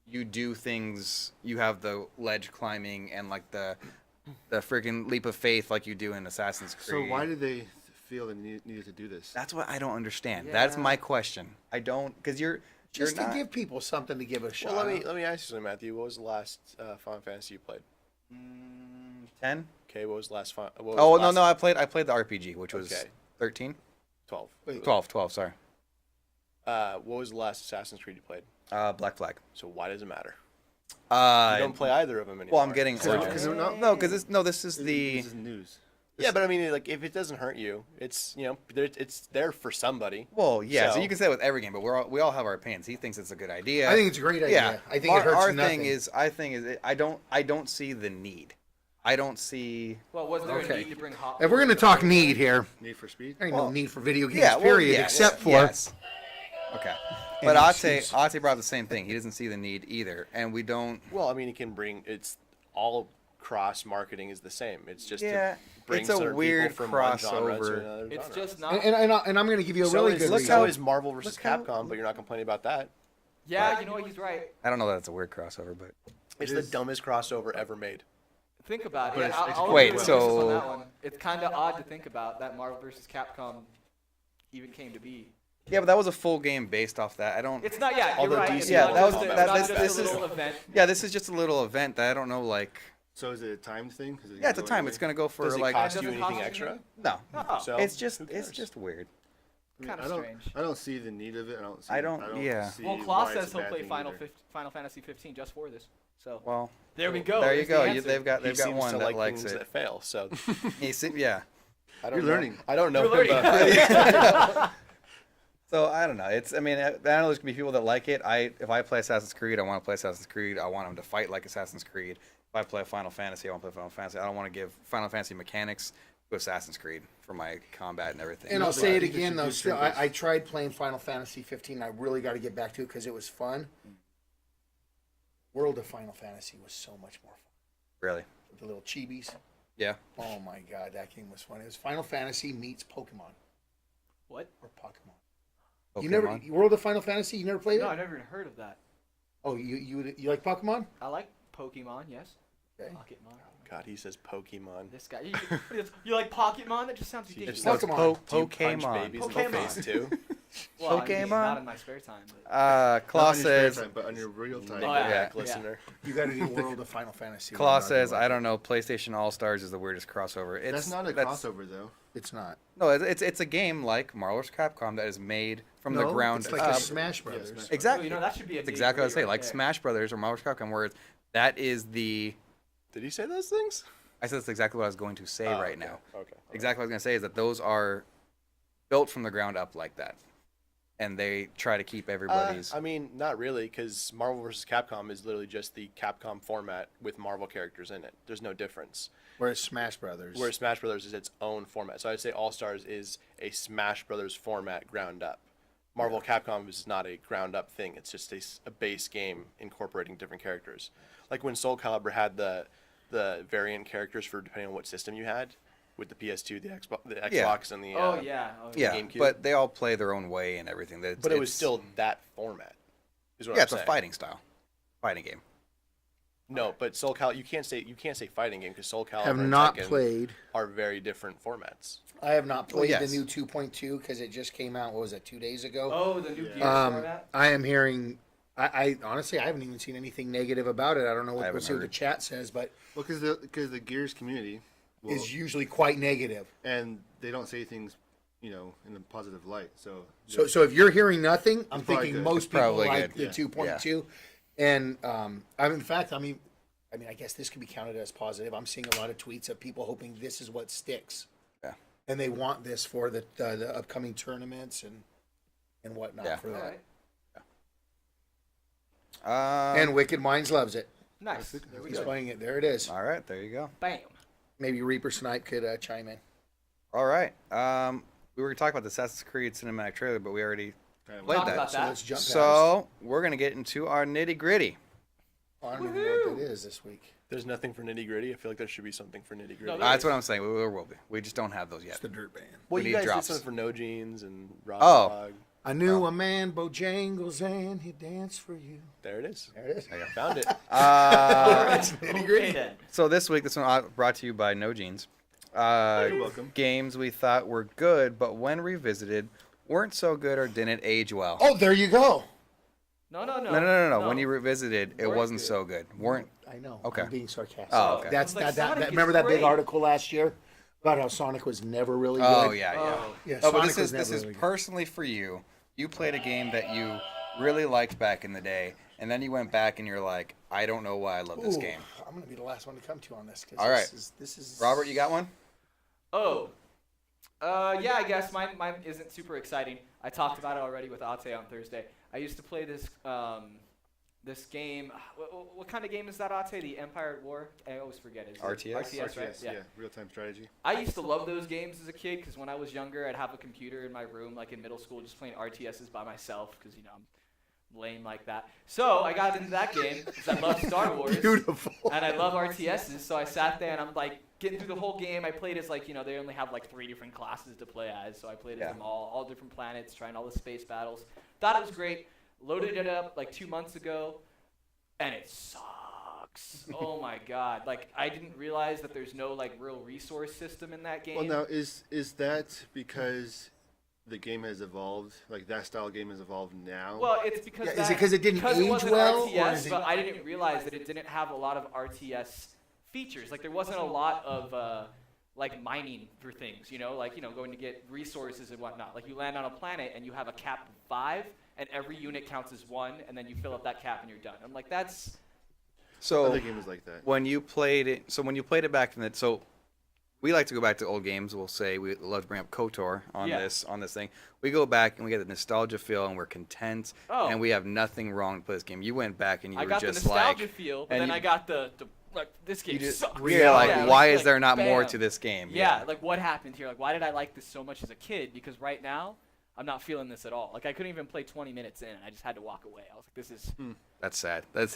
you do things. You have the ledge climbing and like the freaking leap of faith like you do in Assassin's So Creed. why did they feel they needed to do this? That's what I don't understand. That's Yeah. my question. I don't, because you're Just to not, give people something to give a shot. Well, let me ask you something, Matthew. What was the last Final Fantasy you played? 10. Okay, what was the last? Oh no, I played the RPG, which was Okay. 13, 12. 12. Sorry. What was the last Assassin's Creed you played? Black Flag. So why does it matter? You You don't play either of them anymore. Well, I'm getting Because Origins. they're not- No, because this is the. This is news. Yeah, but I mean, like, if it doesn't hurt you, it's it's there for somebody. Well, yeah. So So- you can say that with every game, but we all have our opinions. He thinks it's a good idea. I think it's a great idea. Yeah. I think it hurts our nothing. thing is, I don't see the need. I don't see. Well, was there Okay. a need to bring hot? If we're going to talk need here, Need for Speed. there ain't no need for video games, Yeah, well, period, yes, except for yes. Okay. But And Ate excuse. brought the same thing. He doesn't see the need either, and we don't. Well, I mean, it can bring it's all cross marketing is the same. It's just Yeah, to bring it's a certain weird people from one genre to crossover. another It's genre. just not. and I'm going to give you a so really is, good look reason. how is Marvel versus look how- Capcom, but you're not complaining about that. Yeah, you know what? He's right. I don't know that it's a weird crossover, but It's the dumbest crossover ever made. Think about it. But Yeah, it's- I'll Wait, agree with so- Joseph on that one. It's kind of odd to think about that Marvel vs. Capcom even came to be. yeah, but that was a full game based off that. I don't. It's not. Yeah, Although you're right. DC It's Yeah, not that just was- a- that- not this- just this a is- little event. Yeah, this is just a little event that I don't know. Like, So is it a timed thing? Is it yeah, it's a go time. anyway? It's gonna go for Does it like cost Does you it anything cost extra? no. Oh, So It's just who it's cares? just weird. I mean, Kinda I don't. strange. I don't see the need of it. I don't. See, I don't- yeah. See well, why Klaus it's a says he'll bad play thing Final either. Final Fantasy 15 just for this. So Well, there we go. there you There's the go. answer. They've got He seems one to that like likes things it. that fail. So Yeah. I don't You're know. learning. I don't know. You're learning. But So I don't know. I know there's gonna be people that like it. If I play Assassin's Creed, I want to play Assassin's Creed. I want them to fight like Assassin's Creed. If I play Final Fantasy, I want to play Final Fantasy. I don't want to give Final Fantasy mechanics to Assassin's Creed for my combat and everything. And I'll say it I think they again should though. do Still, trinkets. I tried playing Final Fantasy 15. I really got to get back to it because it was fun. World of Final Fantasy was so much more fun. Really? With the little chibis. Yeah. Oh my god, that game was fun. It was Final Fantasy meets Pokemon What? or Pokemon. Pokemon. You never World of Final Fantasy? You never played No, it? I never even heard of that. Oh, you like Pokemon? I like Pokemon, yes. Okay. Pokemon. God, he says Pokemon. This guy. You like Pokemon? That just sounds He ridiculous. just Pokemon. says, "Do you punch Pokemon. babies in the Pokemon. face too?" Well, I mean, Pokemon? not in my spare time. But... Claw Not on your spare says, time, but on your real time. Oh, yeah. Nickelback listener. You got to do World of Final Fantasy. Claw I'm not says, gonna I lie. don't know, PlayStation All-Stars is the weirdest crossover. That's not a crossover though. It's not. No, it's a game like Marvel vs. Capcom that is made from the ground It's like up. a Smash Brothers. Smash- Exactly. Oh, you know, that should be a That's dig exactly what I was right saying. Like there. Smash Brothers or Marvel vs. Capcom, where that is the... Did he say those things? I said that's exactly what I was going to say Oh, right okay. now. Okay. Exactly what I was going to say is that those are built from the ground up like that. And they try to keep everybody's... I mean, not really, because Marvel vs. Capcom is literally just the Capcom format with Marvel characters in it. There's no difference. Whereas Smash Brothers. Whereas Smash Brothers is its own format. So I'd say All Stars is a Smash Brothers format ground up. Marvel Capcom is not a ground up thing. It's just a base game incorporating different characters. Like when Soul Calibur had the variant characters for depending on what system you had, with the PS2, the Xbox, Yeah. and the Oh, yeah. Oh, yeah, GameCube. but they all play their own way and everything. But it was still that format. Is what Yeah, I'm it's a saying. fighting style. Fighting game. No, but Soul Calibur, you can't say fighting game because Soul Calibur have and not Tekken played. are very different formats. I have not played yes. the new 2.2 because it just came out. What was it? 2 days ago. Oh, the new Gears format? I am hearing. I honestly I haven't even seen anything negative about it. I don't know I what, haven't we'll see what the heard. chat says, but Well, because the Gears community will, is usually quite negative. and they don't say things, in a positive light. So So if you're hearing nothing, I'm It's probably thinking good. most It's people probably like good, the yeah. 2.2, and in fact, I mean, I guess this could be counted as positive. I'm seeing a lot of tweets of people hoping this is what sticks. Yeah. And they want this for the upcoming tournaments and whatnot Yeah. for All that. right. And Wicked Minds loves it. Nice. There we He's go. playing it. There it is. All right, there you go. Bam. Maybe Reaper Snipe could chime in. All right. We were going to talk about the Assassin's Creed cinematic trailer, but we already kind of played Talk that. about So that. let's jump past. So we're going to get into our nitty gritty. I don't even know what that is this week. There's nothing for nitty gritty. I feel like there should be something for nitty gritty. No, That's what I'm saying. We will be. We just don't have those yet. It's the Dirt Band. well, we you need guys drops. did something for No Jeans and Rob Oh. Dog. I knew a man, Bojangles, and he danced for you. There it is. There it is. Found it. Nitty gritty. Okay, then. So this week, this one brought to you by No Jeans. You're welcome. Games we thought were good, but when revisited, weren't so good or didn't age well. Oh, there you go. No. No. When you revisited, it Weren't wasn't good. so good. Weren't. I know. Okay. I'm being sarcastic. Oh, okay. That's I was like, Sonic is remember that big great. article last year about how Sonic was never really good. Oh yeah. Oh. Yeah, Oh, but Sonic this was is never really good. personally for you. You played a game that you really liked back in the day, and then you went back and you're like, I don't know why I love this Ooh, game. I'm gonna be the last one to come to on this. 'Cause All right. This is Robert, you got one? Oh. Yeah, I guess mine isn't super exciting. I talked about it already with Ate on Thursday. I used to play this this game. What kind of game is that, Ate? The Empire at War? I always forget. Is it RTS? RTS, right? RTS, yeah, real-time strategy. I used to love those games as a kid because when I was younger, I'd have a computer in my room, like in middle school, just playing RTSs by myself because, I'm lame like that. So I got into that game because I love Star Wars. beautiful. And I love RTSs, so I sat there and I'm like getting through the whole game. I played as they only have like 3 different classes to play as, so I played as them all different planets, trying all the space battles. Thought it was great. Loaded it up like 2 months ago, and it sucks. Oh my god! Like I didn't realize that there's no like real resource system in that game. Well, now is that because the game has evolved? Like that style game has evolved now? Well, it's because Yeah, is it 'cause it didn't because age it wasn't well, or RTS, is it- but I didn't realize that it didn't have a lot of RTS features. Like there wasn't a lot of like mining for things, going to get resources and whatnot. Like you land on a planet and you have a cap of 5, and every unit counts as 1, and then you fill up that cap and you're done. I'm like, that's So Other games like that. when you played it back in the we like to go back to old games. We'll say we love to bring up KOTOR on Yeah. this thing. We go back and we get the nostalgia feel and we're content Oh. and we have nothing wrong to play this game. You went back and you I were got the just nostalgia like feel, but and then you- I got the like this game just, sucks. yeah, like, Yeah, why like, is there not more bam. to this game? Yeah, like what happened here? Like why did I like this so much as a kid? Because right now, I'm not feeling this at all. Like I couldn't even play 20 minutes in. I just had to walk away. I was like, this is. That's sad. That's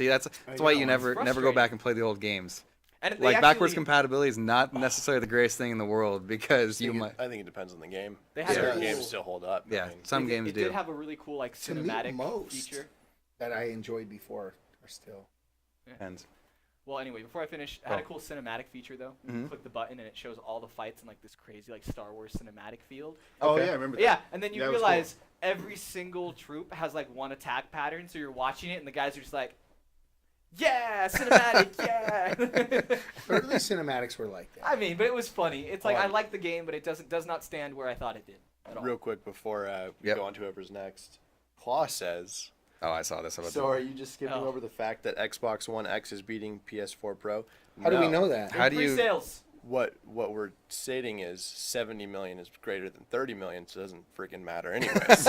why you never go frustrating. back and play the old games. And they Like backwards actually- compatibility is not necessarily the greatest thing in the world because you I think might. I think it depends on the game. They had Certain a- games still hold up. Yeah, I mean, some games it do. did have a really cool like To me, cinematic most feature. that I enjoyed before are still. Depends. Well, anyway, before I finish, it had a Oh. cool cinematic feature though. You Mhm. click the button and it shows all the fights in like this crazy like Star Wars cinematic field. Oh Okay. yeah, I remember that. Yeah, and then you That was cool. realize every single troop has like one attack pattern, so you're watching it and the guys are just like, yeah, cinematic, yeah. Early cinematics were like that. I mean, but it was funny. It's like I Fun. like the game, but it does not stand where I thought it did at all. real quick before we Yep. go on to whoever's next. Claw says. Oh, I saw this. So are you just skipping Oh. over the fact that Xbox One X is beating PS4 Pro? How do we No. know that? How do you? Pre-sales. What we're stating is 70 million is greater than 30 million, so it doesn't freaking matter anyways.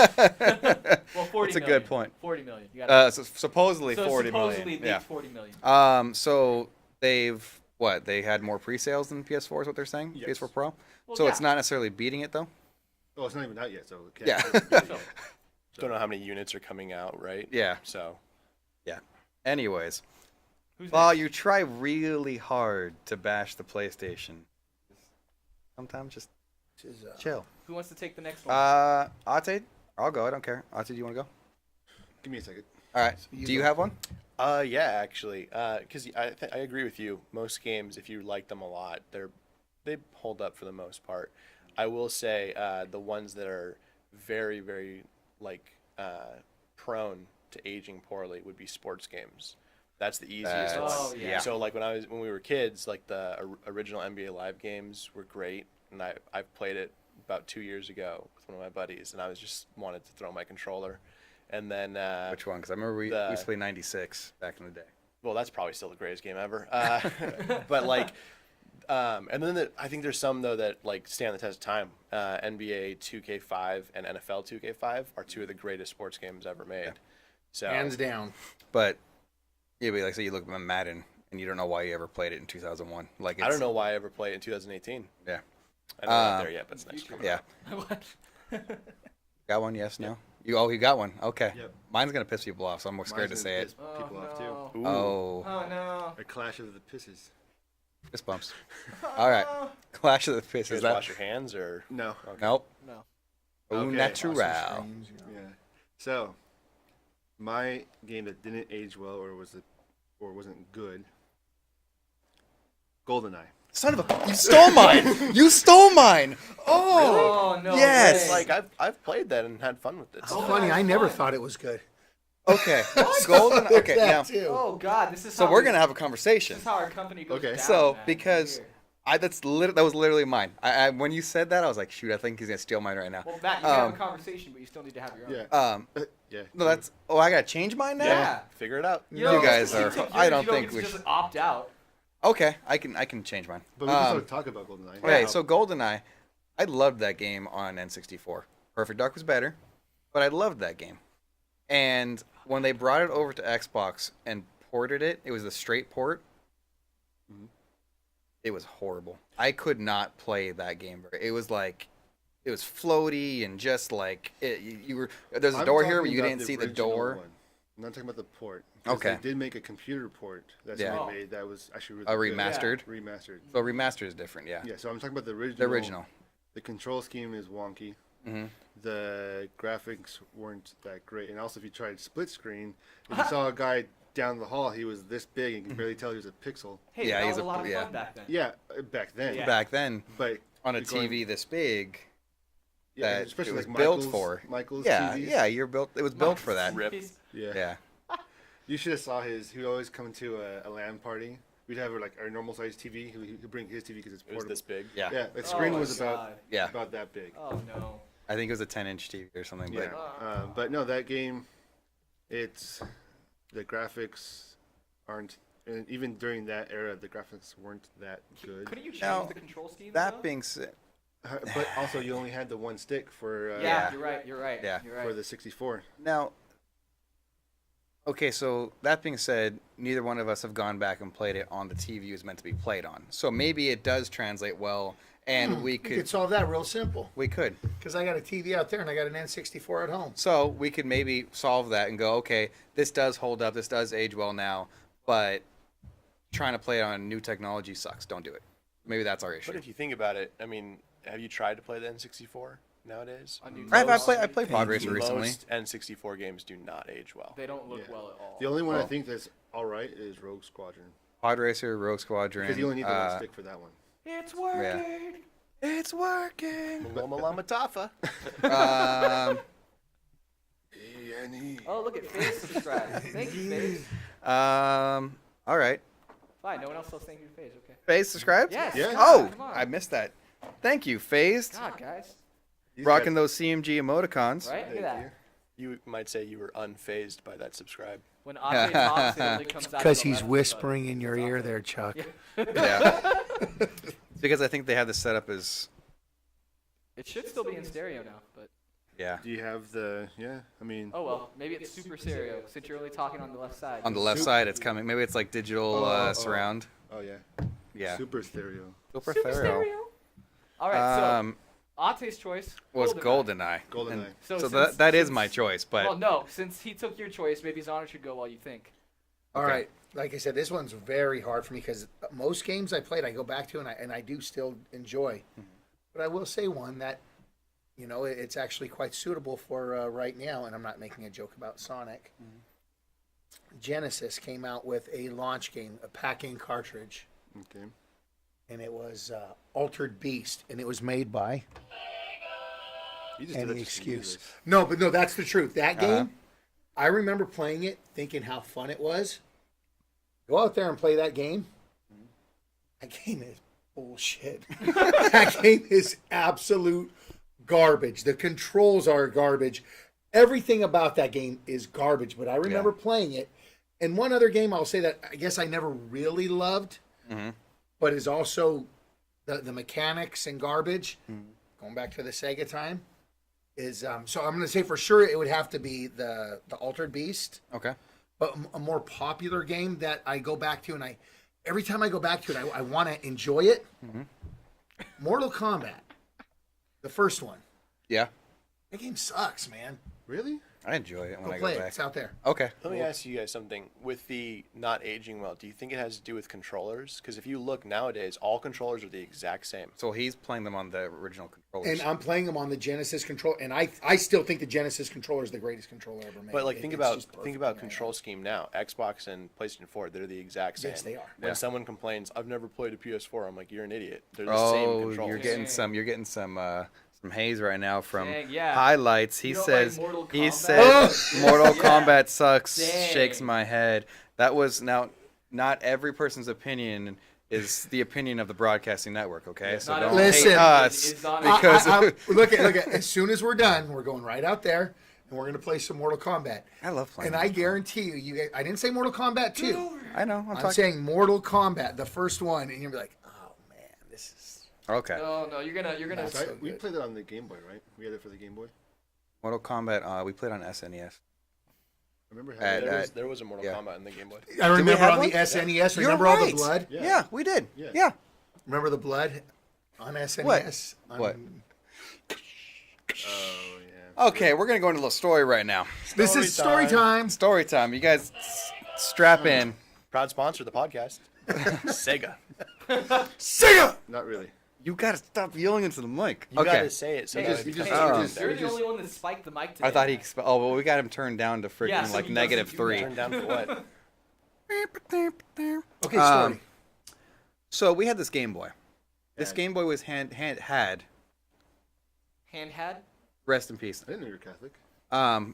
Well, 40 That's a million. good point. 40 million. You gotta, Supposedly so 40 million. supposedly it Yeah. makes 40 million. So they've what? They had more pre-sales than PS4 is what they're saying. Yes. PS4 Pro. Well, So yeah. it's not necessarily beating it though. Oh, it's not even out yet, so it Yeah. can't. So, Don't know how many units are coming out, right? Yeah. So Anyways, who's while next? you try really hard to bash the PlayStation, sometimes just Which is, chill. Who wants to take the next one? Ate, I'll go. I don't care. Ate, do you want to go? Give me a second. All right. you Do you go. have one? yeah, actually, because I agree with you. Most games, if you like them a lot, they hold up for the most part. I will say the ones that are very, very prone to aging poorly would be sports games. That's the easiest That's- one. Oh, yeah. So like when we were kids, like the original NBA Live games were great, and I've played it about 2 years ago with one of my buddies, and I was just wanted to throw my controller, and then Which one? Because I remember we used to play 96 back in the day. well, that's probably still the greatest game ever. But like, and then I think there's some though that like stand the test of time. NBA 2K5 and NFL 2K5 are two of the greatest sports games ever made. So hands down. But yeah, but like say you look at Madden and you don't know why you ever played it in 2001. Like it's, I don't know why I ever played it in 2018. Yeah. I know we're not there yet, but it's next Future. year. Yeah. What? Got one? Yes. No. You got one. Okay. Yep. Mine's gonna piss people off, so I'm more scared Mine's to gonna say piss it. people off too. no. Ooh. Oh, Oh no. A clash of the pisses. fist bumps. All right. Clash of the You Fists. guys Is that? wash your hands or No. Nope. No. Au Okay. natural. Streams, you know. Yeah. So, my game that didn't age well or wasn't good. GoldenEye. Son of a! You stole mine. You stole mine. Oh. Oh no. Yes. way. like I've played that and had fun with it. It's So. funny. I never fun. thought it was good. Okay. Golden. Okay. That Now, too. Oh god, this is so how we're we- gonna have a This conversation. is how our company goes Okay. down. So, man. because- Here. That was literally mine. I when you said that, I was like, shoot, I think he's gonna steal mine right now. Well, Matt, you can have a conversation, but you still need to have your own. Yeah. Yeah. No, that's. Oh, I gotta change mine now. Yeah. Figure it out. You guys are- I don't think we we just should- opt out. Okay, I can change mine. But we can still talk about GoldenEye. Okay, so GoldenEye, I loved that game on N64. Perfect Dark was better, but I loved that game. And when they brought it over to Xbox and ported it, it was a straight port. Mhm. It was horrible. I could not play that game. It was like, it was floaty and just like you were. There's a I'm door here, talking but you about didn't see the original door. one. I'm not talking about the port. 'Cause Okay. They did make a computer port that Yeah. somebody made that was actually really A good. remastered. Remastered. So remaster is different, yeah. Yeah, so I'm talking about the original. The original. The control scheme is wonky. hmm The graphics weren't that great, and also if you tried split screen, if you saw a guy down the hall, he was this big and you could barely tell he was a pixel. Hey, Yeah, that he's was a a- lot of yeah. fun back then. Yeah, back then. Yeah. Back then, But on a you're going- TV this big, yeah, that especially it was like built Michael's, for. Michael's yeah, TVs. yeah, you're built. It was built for that. Rip. Yeah. Yeah. You should have saw his. He would always come to a LAN party. We'd have like our normal size TV. He'd bring his TV because it's It was portable. this big. Yeah. Yeah, the Oh screen my was about God. Yeah. about that big. Oh no. I think it was a 10-inch TV or something. Yeah, But but no, that game, it's the graphics aren't, and even during that era, the graphics weren't that good. Couldn't you change Now, the control scheme? that though? being said, But also, you only had the one stick for Yeah, you're right. You're right. Yeah. You're right. for the 64. now, Okay, so that being said, neither one of us have gone back and played it on the TV it was meant to be played on. So maybe it does translate well, and We could solve that real simple. We could. Because I got a TV out there and I got an N64 at home. So we could maybe solve that and go, okay, this does hold up, this does age well now, but trying to play it on new technology sucks. Don't do it. Maybe that's our issue. But if you think about it, I mean, have you tried to play the N64 nowadays? I played Pod Racer recently. Most N64 games do not age well. They don't look Yeah. well at all. The only one I think that's all right is Rogue Squadron. Pod Racer, Rogue Squadron. Because you only need the one stick for that one. It's working. Yeah. It's working. Malama Tafa. E-N-E. Oh, look at FaZe subscribed. Thank you, FaZe. All right. Fine, no one else saying you FaZe. Okay. FaZe subscribed? Yes. Yeah. God, Oh, come on. I missed that. Thank you, FaZe. God, guys. Rocking those CMG emoticons. Right? Look at that. You might say you were unfazed by that subscribe. When Ate talks, it only comes out. Because to the he's left, whispering in your ear there, Chuck. Yeah. Because I think they have this set up as, It should still be in stereo now, but yeah. Do you have the, I mean, oh well. Maybe it's super stereo since you're only talking on the left side. On the left side, it's coming. Maybe it's like digital surround. oh yeah. Yeah. Super stereo. Super Super stereo. All right. So Ate's choice was GoldenEye. GoldenEye. And GoldenEye. So since- that is since- my choice, but Well, no. Since he took your choice, maybe his honor should go while you think. All Okay. right. Like I said, this one's very hard for me because most games I played, I go back to and I do still enjoy. But I will say one that, it's actually quite suitable for right now, and I'm not making a joke about Sonic. Genesis came out with a launch game, a pack-in cartridge, Okay. and it was Altered Beast, and it was made by You just did any that just to use excuse. this. No, but no, that's the truth. That Uh-huh. game, I remember playing it, thinking how fun it was. Go out there and play that game. That game is bullshit. That game is absolute garbage. The controls are garbage. Everything about that game is garbage. But I remember playing it. And one other game I'll say that I guess I never really loved, but is also the mechanics and garbage. Going back to the Sega time. Is so I'm going to say for sure it would have to be the Altered Beast, okay. but a more popular game that I go back to, and every time I go back to it, I want to enjoy it. Mortal Kombat, the first one. Yeah. That game sucks, man. Really? I enjoy it when Go I play go it. back. It's out there. Okay. Let me ask you guys something. With the not aging well, do you think it has to do with controllers? Because if you look nowadays, all controllers are the exact same. So he's playing them on the original controllers. And I'm playing them on the Genesis control, and I still think the Genesis controller is the greatest controller ever made. But like think It's about just perfect think in about my control scheme now. Xbox and PlayStation 4, they're the exact same. Yes, they are. When Yeah. someone complains, "I've never played a PS4," I'm like, "You're an idiot." They're the same Oh, controls. you're getting some haze right now from Dang, yeah. highlights. He You don't says like Mortal he Kombat? says Mortal Yeah. Kombat sucks. Dang. Shakes my head. That was now not every person's opinion is the opinion of the broadcasting network. Okay, so Not don't every Listen. hate us is on- because look at as soon as we're done, we're going right out there and we're gonna play some Mortal Kombat. I love playing. And I guarantee you guys, I didn't say Mortal Kombat 2. I know. I'm I'm talking. saying Mortal Kombat, the first one, and you'll be like, oh man, this is Okay. No, you're gonna. So We good. played it on the Game Boy, right? We had it for the Game Boy. Mortal Kombat. We played on SNES. I remember At- having at- There was a Mortal yeah. Kombat in the Game Boy. I remember have on one? the SNES. You're Remember all the right. blood? Yeah, we did. Yeah. Yeah. Remember the blood on SNES? What? Oh yeah. Okay, we're gonna go into a little story right now. This is story time. Story time. You guys strap in. Proud sponsor of the podcast, Sega. Sega. Not really. You gotta stop yelling into the mic. You gotta say it. So Hey, that you it just- becomes you You're just- the only one that spiked the mic today. I thought he. Oh well, we got him turned down to freaking Yeah, so like he negative doesn't do that. -3. turned down for what? Okay, story. So we had this Game Boy. This Had. Game Boy was had. hand had. Rest in peace. I didn't know you were Catholic.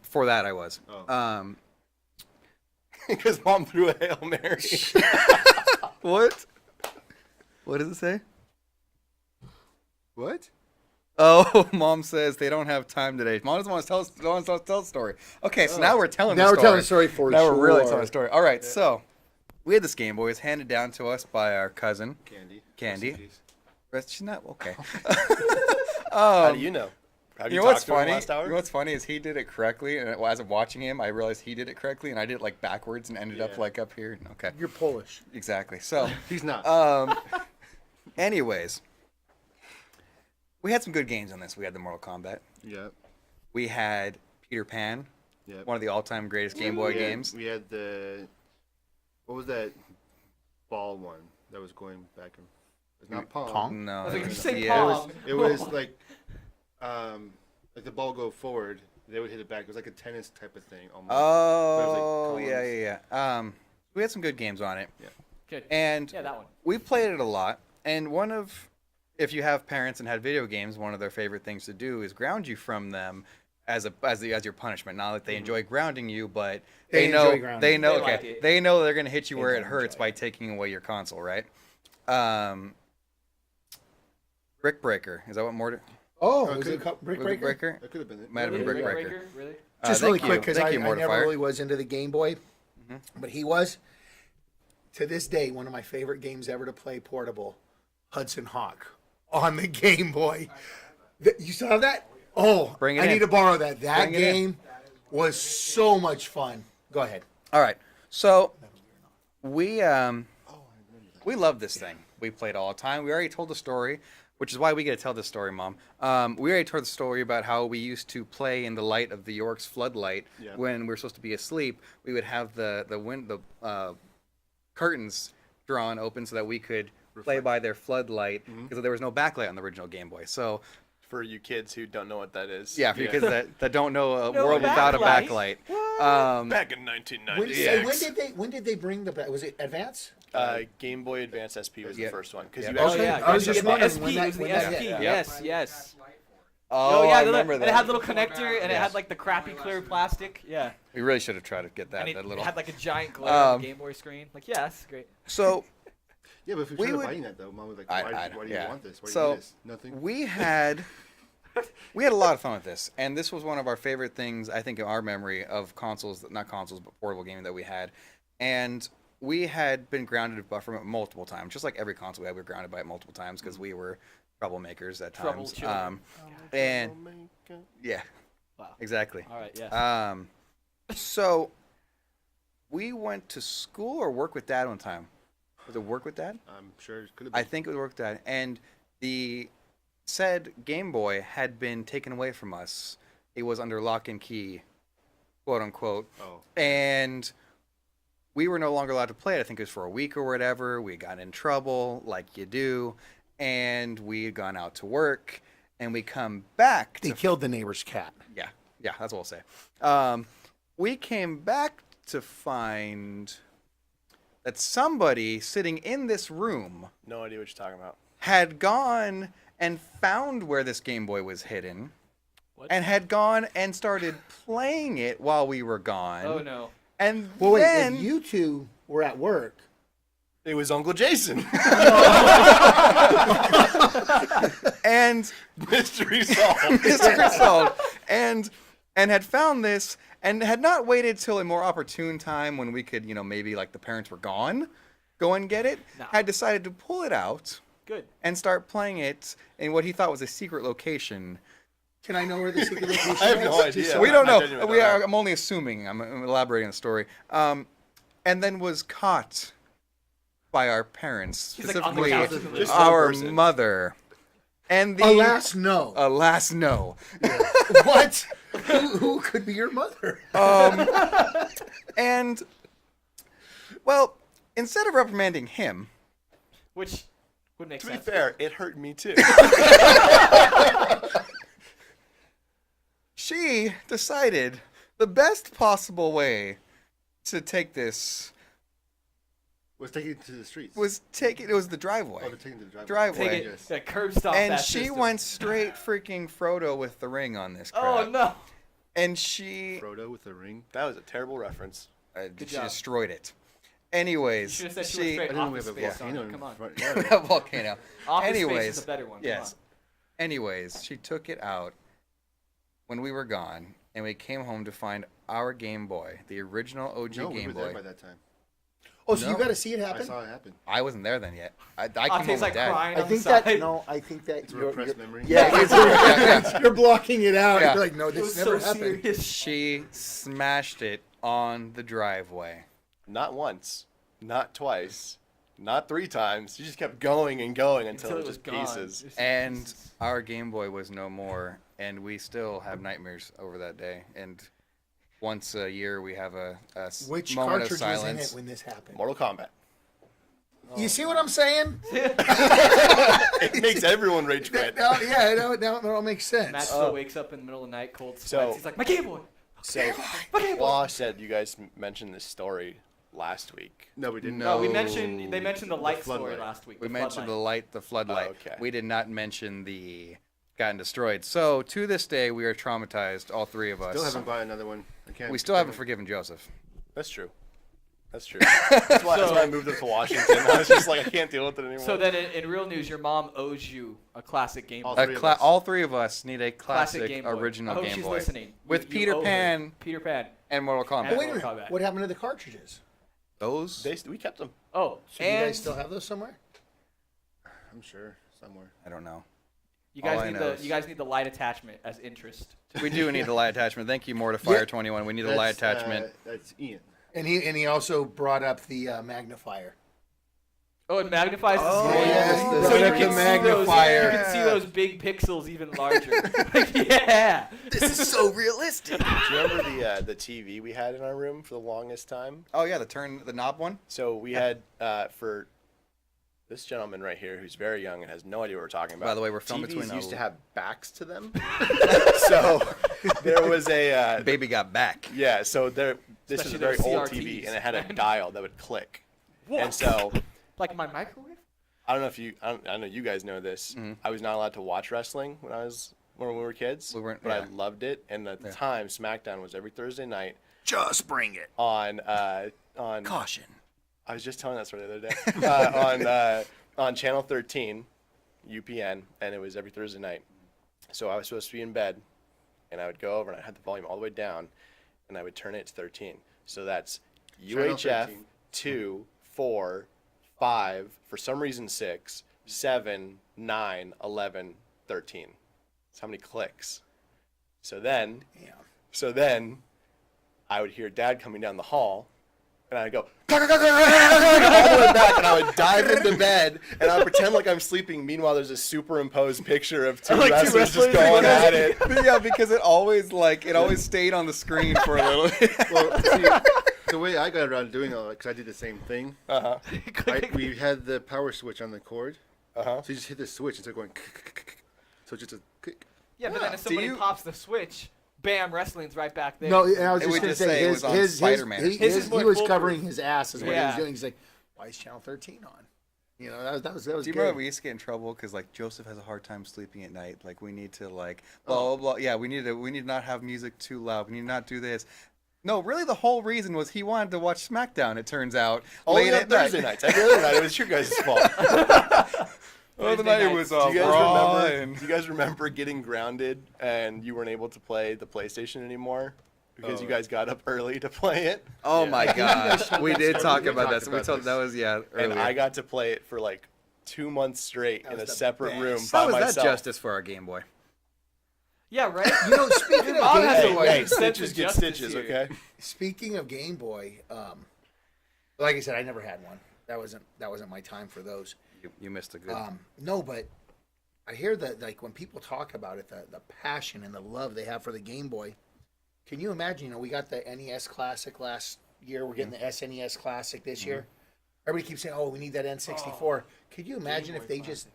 For that I was. Oh. Because mom threw a Hail Mary. What? What does it say? What? Oh, mom says they don't have time today. Mom doesn't want to tell the story. Okay, so now we're telling Now the we're story. telling the story for Now we're really sure. telling the story. All right, so we had this Game Boy. It was handed down to us by our cousin. Candy. Candy. Rest in peace. She's not okay. How do you know? Have You you know what's talked to him funny? last hour? You know what's funny is he did it correctly, and as I'm watching him, I realized he did it correctly, and I did it like backwards and ended up Yeah. like up here. Okay, You're Polish. exactly. So, He's not. anyways, we had some good games on this. We had the Mortal Kombat. yeah. We had Peter Pan, Yeah. one of the all-time greatest Game Boy games. We had the. What was that ball one that was going back and. It's not Pong. Pong? No, I was like, it you was- say yeah, it was- Pong. It was like the ball go forward, they would hit it back. It was like a tennis type of thing almost. Oh, like yeah, columns. yeah. We had some good games on it, Good. and Yeah, that one. we played it a lot. And if you have parents and had video games, one of their favorite things to do is ground you from them as your punishment. Not that they enjoy grounding you, but They they know enjoy grounding they you. know They like okay it. they know they're gonna hit you They where it don't hurts enjoy by it. taking away your console, right? Brick Breaker, is that what more? Oh, Okay. was it Brick Was it Breaker? Breaker? That could have been it. Might have been Really? Brick Brick Breaker. Really? Just Thank really quick, you. because Thank I you, never Mortifier. really was into the Game Boy, but he was. To this day, one of my favorite games ever to play portable, Hudson Hawk on the Game Boy. You still have that? Oh, Bring it I in. need to borrow that. That Bring it in. game was so much fun. Go ahead. All right, so we love this thing. We played all the time. We already told the story, which is why we get to tell this story, Mom. We already told the story about how we used to play in the light of the York's floodlight Yeah. when we were supposed to be asleep. We would have the curtains drawn open so that we could play by their floodlight because there was no backlight on the original Game Boy. So For you kids who don't know what that is. yeah, for you kids that don't know a No world without a backlight? backlight. Back in When 1996. did they bring the? Was it Advance? Game Boy Advance SP was Yeah. the first one because Yeah. you Oh, actually yeah. I was just the wondering SP. when It that- was the when that SP. hit. Yes, yes. Oh, yeah, I remember and that. it had little connector, and it Yes. had like the crappy clear plastic. Yeah, We really should have tried to get that. and it That little. had like a giant glare on the Game Boy screen. Like, yeah, that's great. So Yeah, but if you We started would- buying that though, Mom was like, I- why do you yeah. want this? Why do So, you need this? Nothing. we had a lot of fun with this, and this was one of our favorite things I think in our memory of consoles, not consoles, but portable gaming that we had. And we had been grounded from it multiple times, just like every console we had. We were grounded by it multiple times because we were troublemakers at Trouble times. children. And yeah, Wow. exactly. All right, yeah. So we went to school or work with Dad one time. Was it work with Dad? I'm sure it could have I been. think it would work with Dad. And the said Game Boy had been taken away from us. It was under lock and key, quote unquote. Oh. And we were no longer allowed to play it. I think it was for a week or whatever. We got in trouble, like you do. And we had gone out to work. And we come back They to killed the neighbor's cat. yeah, that's what we'll say. We came back to find that somebody sitting in this room No idea what you're talking about. had gone and found where this Game Boy was hidden, What? and had gone and started playing it while we were gone. Oh no. And Well, wait, then if you two were at work, It was Uncle Jason. and Mystery solved. Mr. Solved, and had found this and had not waited till a more opportune time when we could, maybe like the parents were gone, go and get it. No. Had decided to pull it out Good. and start playing it in what he thought was a secret location. can I know where the secret location is? I have no Just idea. so- We don't I know. genuinely don't know. I'm only assuming. I'm elaborating on the story. And then was caught by our parents, He's, like, on the specifically couch with the Just little- one our person. mother. And the Alas, no. alas, no. What? Who could be your mother? And well, instead of reprimanding him, Which would make To be sense. fair, it hurt me too. she decided the best possible way to take this Was taking it to the streets. was take it. It was the driveway. Oh, they're taking it to the Driveway. Take it, Yes. yeah, curb stop And that she system. went straight freaking Frodo with the ring on this crap. Oh no. And she Frodo with a ring. That was a terrible reference. Good she job. destroyed it. Anyways, You should have said she she was I straight didn't know off we the have a space volcano on it. in Come on. front yard. volcano. Office Space Anyways, is a better one. Come yes. Anyways, she took it out when we were gone, and we came home to find our Game Boy, the original OG No, we Game were there Boy. by that time. Oh, so No. you got to see it I happen? saw it happen. I wasn't there then yet. I came home Octave's with like Dad. crying I on think the that side. no, I think that It's a repressed memory. yeah, you're blocking it out. Yeah. You're like, no, It was this never so happened. serious. She smashed it on the driveway. Not once, not twice, not 3 times. She just kept going and going until it was just gone. pieces. It's And pieces. our Game Boy was no more, and we still have nightmares over that day. And once a year, we have a Which moment of cartridge was in silence. it when this happened? Mortal Kombat. You see what I'm saying? It makes everyone rage quit. Now it all makes sense. Matt still wakes up in the middle of the night, cold So- sweats. He's like, my Game Boy. So, My Game Boy. Law said you guys mentioned this story last week. No, we didn't. No. No, they mentioned the light story floodlight. last week. We the mentioned floodlight. the floodlight. Oh, okay. We did not mention the gotten destroyed. So to this day, we are traumatized, all 3 of us. Still haven't bought another one. I can't. We still haven't forgiven Joseph. That's true. That's true. That's why I moved up to Washington. I was just like, I can't deal with it anymore. So then, in real news, your mom owes you a classic Game Boy. All three of us. All 3 of us need a classic, Game Boy. original I hope Game she's Boy listening. with You Peter owe her. Pan Peter Pan. and Mortal Kombat. And- Wait a minute. Mortal Kombat. What happened to the cartridges? Those we kept them. Oh, So you and guys still have those somewhere? I'm sure somewhere. I don't know. you all guys I need know the is- you guys need the light attachment as interest. We do need the light attachment. Thank you, Mortifier 21. We need the light attachment. That's Ian. And he also brought up the magnifier. Oh, it magnifies the Oh, screen. yes, the so you second can see magnifier. those. You can see those big pixels even larger. Like, yeah. This is so realistic. Do you remember the TV we had in our room for the longest time? Oh yeah, the knob one. So we had for this gentleman right here, who's very young and has no idea what we're talking about. By the way, we're filming TVs between used a- to have backs to them. So there was a Baby got back. yeah. So there, this is a very Especially old those TV, CRTs. and it had a dial that would click. What? And so Like my microwave. I don't know if I know you guys know this. I was not allowed to watch wrestling when we were kids. We weren't- but yeah. I loved it. And at the Yeah. time, SmackDown was every Thursday night Just bring it. on Caution. I was just telling that story the other day on Channel 13, UPN, and it was every Thursday night. So I was supposed to be in bed, and I would go over and I had the volume all the way down, and I would turn it to 13. So that's Channel UHF 13. 2, 4, 5, for some reason 6, 7, 9, 11, 13. That's how many clicks. So then I would hear Dad coming down the hall, and I'd go, all the way back, and I would dive into bed, and I would pretend like I'm sleeping. Meanwhile, there's a superimposed picture of two wrestlers just going at it. Yeah, because it always stayed on the screen for a little bit. Well, see, the way I got around doing all that, because I did the same thing. We had the power switch on the cord. So you just hit the switch instead of going. So just a click. Yeah, but then if somebody you- pops the switch, bam, wrestling's right back there. No, I was It just would going to just say say it was on Spider-Man. he His is more was foolproof. covering his ass is what he was Yeah. doing. He's like, why is Channel 13 on? You know, that was Do you good. remember we used to get in trouble because like Joseph has a hard time sleeping at night? Like we need to like blah blah blah. Yeah, we need to not have music too loud. We need to not do this. No, really, the whole reason was he wanted to watch SmackDown. It turns out Only late on at night. Thursday nights. Every other night, it was your guys' fault. Oh, the Thursday night it nights. was Do you guys Raw remember? and- Do you guys remember getting grounded and you weren't able to play the PlayStation anymore because you guys got up early to play it? Oh my gosh, we did talk We about talked that. We about told this. that was And earlier. I got to play it for like 2 months straight in a was the separate best. room How by was myself. that justice for our Game Boy? Yeah, right. You know, speaking Mom of has Game a Boy, way. Hey, Sense of stitches get justice stitches, here. okay? speaking of Game Boy, like I said, I never had one. That wasn't my time for those. You missed a good. No, but I hear that like when people talk about it, the passion and the love they have for the Game Boy. Can you imagine? You know, we got the NES Classic last year. We're getting the SNES Classic this year. Everybody keeps saying, "Oh, we need that N64." Could you imagine if they just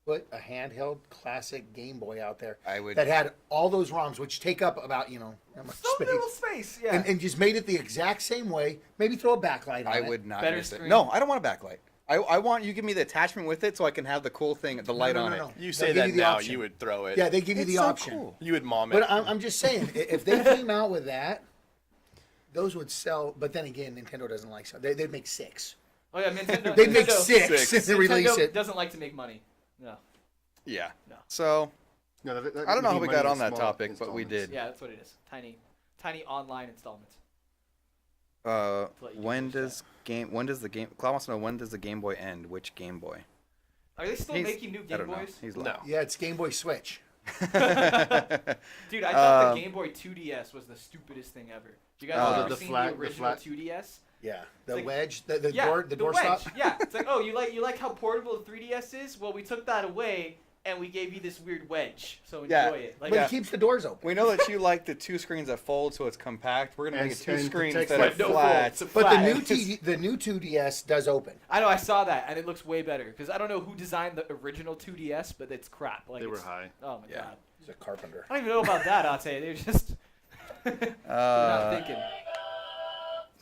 put a handheld classic Game Boy out there I would- that had all those ROMs, which take up about how much So space, little space. Yeah. and just made it the exact same way. Maybe throw a backlight on I it. would not Better miss it. screen. No, I don't want a backlight. I want you to give me the attachment with it so I can have the cool thing, the light on it. no. You They'll say give that you the now, option. you would throw it. Yeah, they give you It's the so option. cool. You would mom it. But I'm just saying, if they came out with that, those would sell. But then again, Nintendo doesn't like so. They'd make 6. Oh yeah, Nintendo. They'd make Nintendo- 6 and then release Nintendo it. doesn't like to make money. No. Yeah. No. So No, that I don't know would how be we got money on in that small topic, but we installments. did. Yeah, that's what it is. Tiny online installments. let you When finish does the game? Claude wants to know when does the Game Boy end? Which Game Boy? Are they still making new I Game don't know. Boys? He's No. Yeah, it's Game Boy Switch. Dude, I thought the Game Boy 2DS was the stupidest thing ever. You guys ever seen the original 2DS? Yeah, the like- wedge, the Yeah, door, the door stop. wedge. Yeah, it's like, oh, you like how portable the 3DS is? Well, we took that away and we gave you this weird wedge. So enjoy Yeah. it. Like, But it keeps the doors open. We know that you like the 2 screens that fold, so it's compact. We're gonna make it 2 And screens protects instead of no flat. folds. But Flat. the new 2DS does open. I know I saw that and it looks way better because I don't know who designed the original 2DS, but it's crap. Like They were it's- high. Oh my Yeah. god. He's a carpenter. I don't even know about that, Ate. They're just they're not thinking.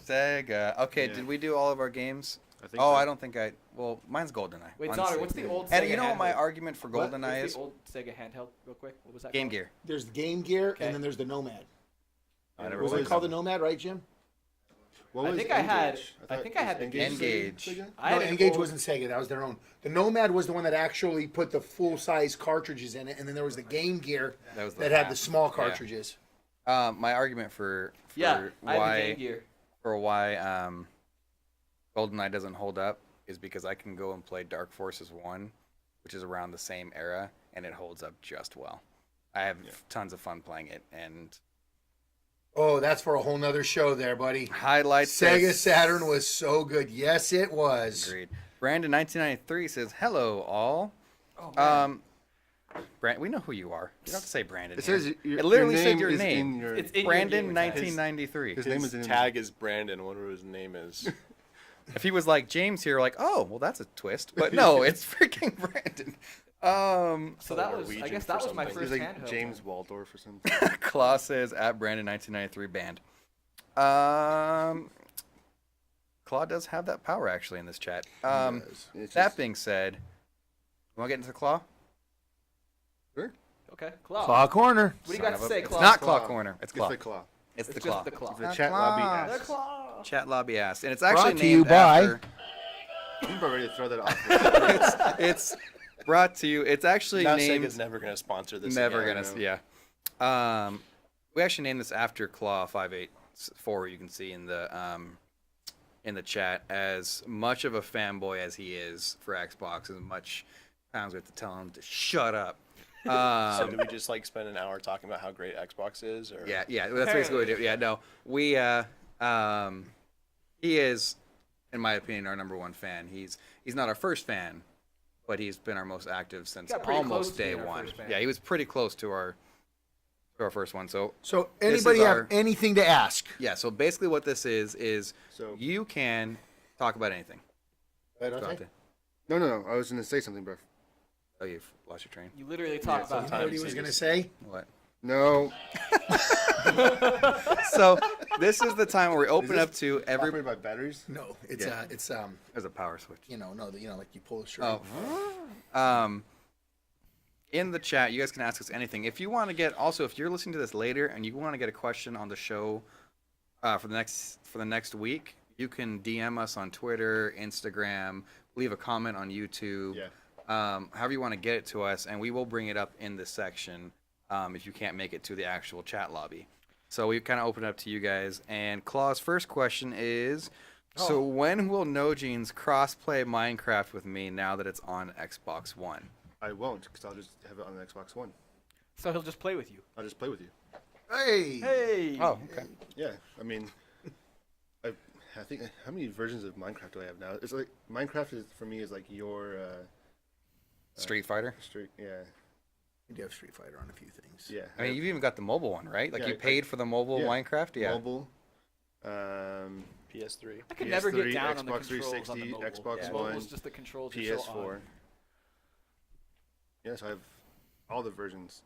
Sega. Okay, Yeah. did we do all of our games? I think Oh, so. I don't think I. Well, mine's GoldenEye. Wait, honestly. Zonner, what's the old Sega And you know what my handheld? argument for What? GoldenEye What's is? the old Sega handheld, real quick? What was that? Game called? Gear. There's the Game Gear, Okay. and then there's the Nomad. I never Was played it called the them. Nomad, right, Jim? What I was think I had- Engage? I thought think I had the Engage. Sega? I No, had an Engage old- wasn't Sega. That was their own. The Nomad was the one that actually put the full-size cartridges in it, and then there was the Game Gear That was the that had the half. small Yeah. cartridges. My argument for Yeah, I had the Game why Gear. GoldenEye doesn't hold up is because I can go and play Dark Forces 1, which is around the same era, and it holds up just well. I have tons of fun playing it, and Oh, that's for a whole nother show there, buddy. highlights. Sega this- Saturn was so good. Yes, it was. Agreed. Brandon 1993 says, "Hello, all." Oh, man. We know who you are. You don't have to say Brandon. It here. says it literally said your is name. in your- It's in Brandon your gamer tag. 1993. His His name is in tag is Brandon. I wonder what his name is. If he was like James here, like, oh, well, that's a twist. But no, it's freaking Brandon. So that was, I Norwegian guess for that was my something. first He's like handheld. James Waldorf or something. Claw says at Brandon 1993 band. Claw does have that power actually in this chat. It's That just- being said, you want to get into Claw? Sure. Okay, Claw. Claw Corner. What do you got to say, It's Claw? not Claw. Claw Corner. It's It's Claw. the claw. It's the It's Claw. just the Claw. The chat lobby Claw. asked. The Claw. Chat lobby asked, and it's actually Brought to you named by- after. I'm about ready to throw that off. It's brought to you. It's actually Now named. Sega's never going to sponsor this. Never again. gonna. Yeah. We actually named this after Claw 584. You can see in the chat. As much of a fanboy as he is for Xbox, as much times we have to tell him to shut up. So do we just like spend an hour talking about how great Xbox is? Or? Yeah, that's basically what we do. Yeah, no, we he is, in my opinion, our number one fan. He's not our first fan, but he's been our most active since Got pretty close almost to day being our one. first fan. Yeah, he was pretty close to our first one. So So This anybody is have our- anything to ask? yeah, so basically what this is So- you can talk about anything. Okay. No. I was going to say something, bro. Oh, you've lost your train. You literally talk about You know what he was going to say? What? No. So this is the time where we open this up to every. Operated by batteries? No, it's Yeah. There's a power switch. like you pull the string. Oh. In the chat, you guys can ask us anything. If you want to get, also, if you're listening to this later and you want to get a question on the show for the next week, you can DM us on Twitter, Instagram, leave a comment on YouTube. Yeah. However you want to get it to us, and we will bring it up in this section if you can't make it to the actual chat lobby. So we kind of open it up to you guys. And Claw's first question is, so when will No Jeans cross-play Minecraft with me now that it's on Xbox One? I won't, because I'll just have it on the Xbox One. So he'll just play with you. I'll just play with you. Hey. Hey. Oh, okay. Yeah, I mean, I think, how many versions of Minecraft do I have now? It's like, Minecraft is, for me, is like your, Street Fighter? street, yeah. You do have Street Fighter on a few things. Yeah. I mean, you've even got the mobile one, right? Like Yeah, you paid for the mobile yeah. Minecraft? Yeah. Mobile, PS3. I could never get PS3, down on the Xbox controls on the 360, mobile. Xbox Yeah, One, mobile's just the controls are so PS4. odd. Yeah, so I have all the versions.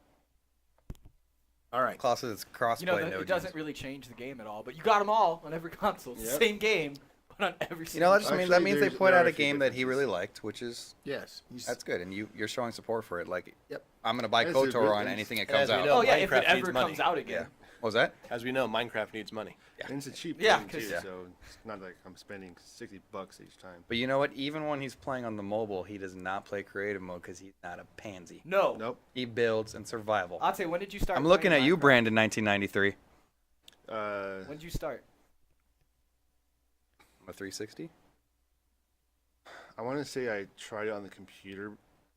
All right. Claw says it's crossplay. You know, No it doesn't Jeans. really change the game at all, but you got them all on every console. It's the Yep. same game, but on every You single know, that just means Actually, they there put are out a a few game that he differences. really liked, which is Yes. that's good, and you're showing support for it. Like, Yep. I'm gonna buy It's a KOTOR good- on it's- anything it and comes as we out. know, Oh yeah, if it Minecraft ever needs comes money. out again. Yeah. What was that? As we know, Minecraft needs money. And it's a cheap Yeah, game, 'cause- too, Yeah. so it's not like I'm spending $60 each time. But you know what? Even when he's playing on the mobile, he does not play creative mode because he's not a pansy. No. Nope. He builds in survival. I'll tell you, when did you start? I'm looking at playing you, Minecraft? Brandon, 1993. When did you start? A 360? I want to say I tried it on the computer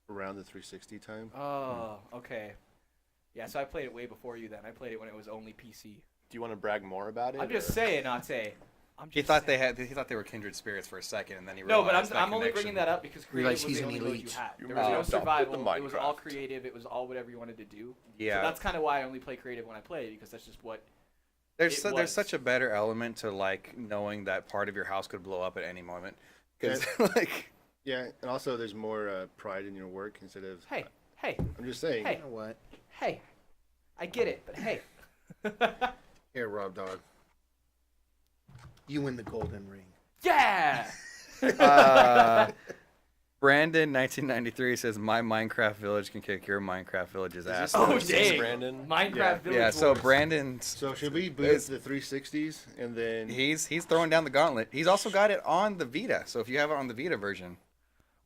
around the 360 time. Oh, okay. Yeah, so I played it way before you then. I played it when it was only PC. Do you want to brag more about it? I'm just or- saying, Ate. He thought they were kindred spirits for a second, and then he No, realized but I'm only bringing that up because creative Realize was he's the an only mode you elite. had. You There was no moved up to the survival. It was all Minecraft. creative. It was all whatever you wanted to do. Yeah. So that's kind of why I only play creative when I play because that's just what. There's it there's was. such a better element to like knowing that part of your house could blow up at any moment. Because like Yeah, and also there's more pride in your work instead of. Hey, I'm just saying. Hey. You know what? hey. I get it, but hey. Here, Rob Dog. You win the golden ring. Yeah. Brandon 1993 says my Minecraft village can kick your Minecraft village's ass. Oh, This is dang. Brandon. Minecraft Yeah. Village Yeah, so Wars. Brandon's So should we boot There's- the 360s and then? he's throwing down the gauntlet. He's also got it on the Vita. So if you have it on the Vita version,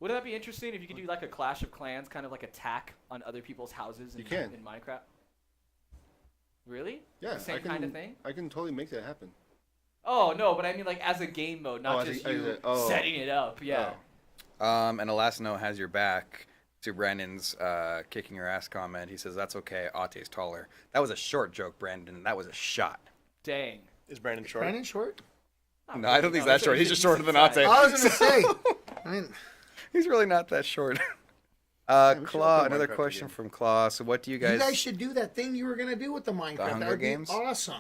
Wouldn't that be interesting if you could do like a Clash of Clans kind of like attack on other people's houses in, You can. in Minecraft? Really? Yeah, The same I can, kind of thing? I can totally make that happen. Oh, no, but I mean like as a game mode, not as a- just as you a- oh. setting it up. Yeah. and Elasno has your back to Brandon's kicking your ass comment. He says that's okay. Ate's taller. That was a short joke, Brandon. That was a shot. Dang. Is Brandon short? Brandon short? Not No, I don't think he's that it's a- short. He's it's a just shorter than decent Ate. size. I was gonna say. I mean, He's really not that short. we should Claw, play another Minecraft question again. from Claw. So what do you you guys? guys should do that thing you were gonna do with the Minecraft. Hunger That would be Games? awesome.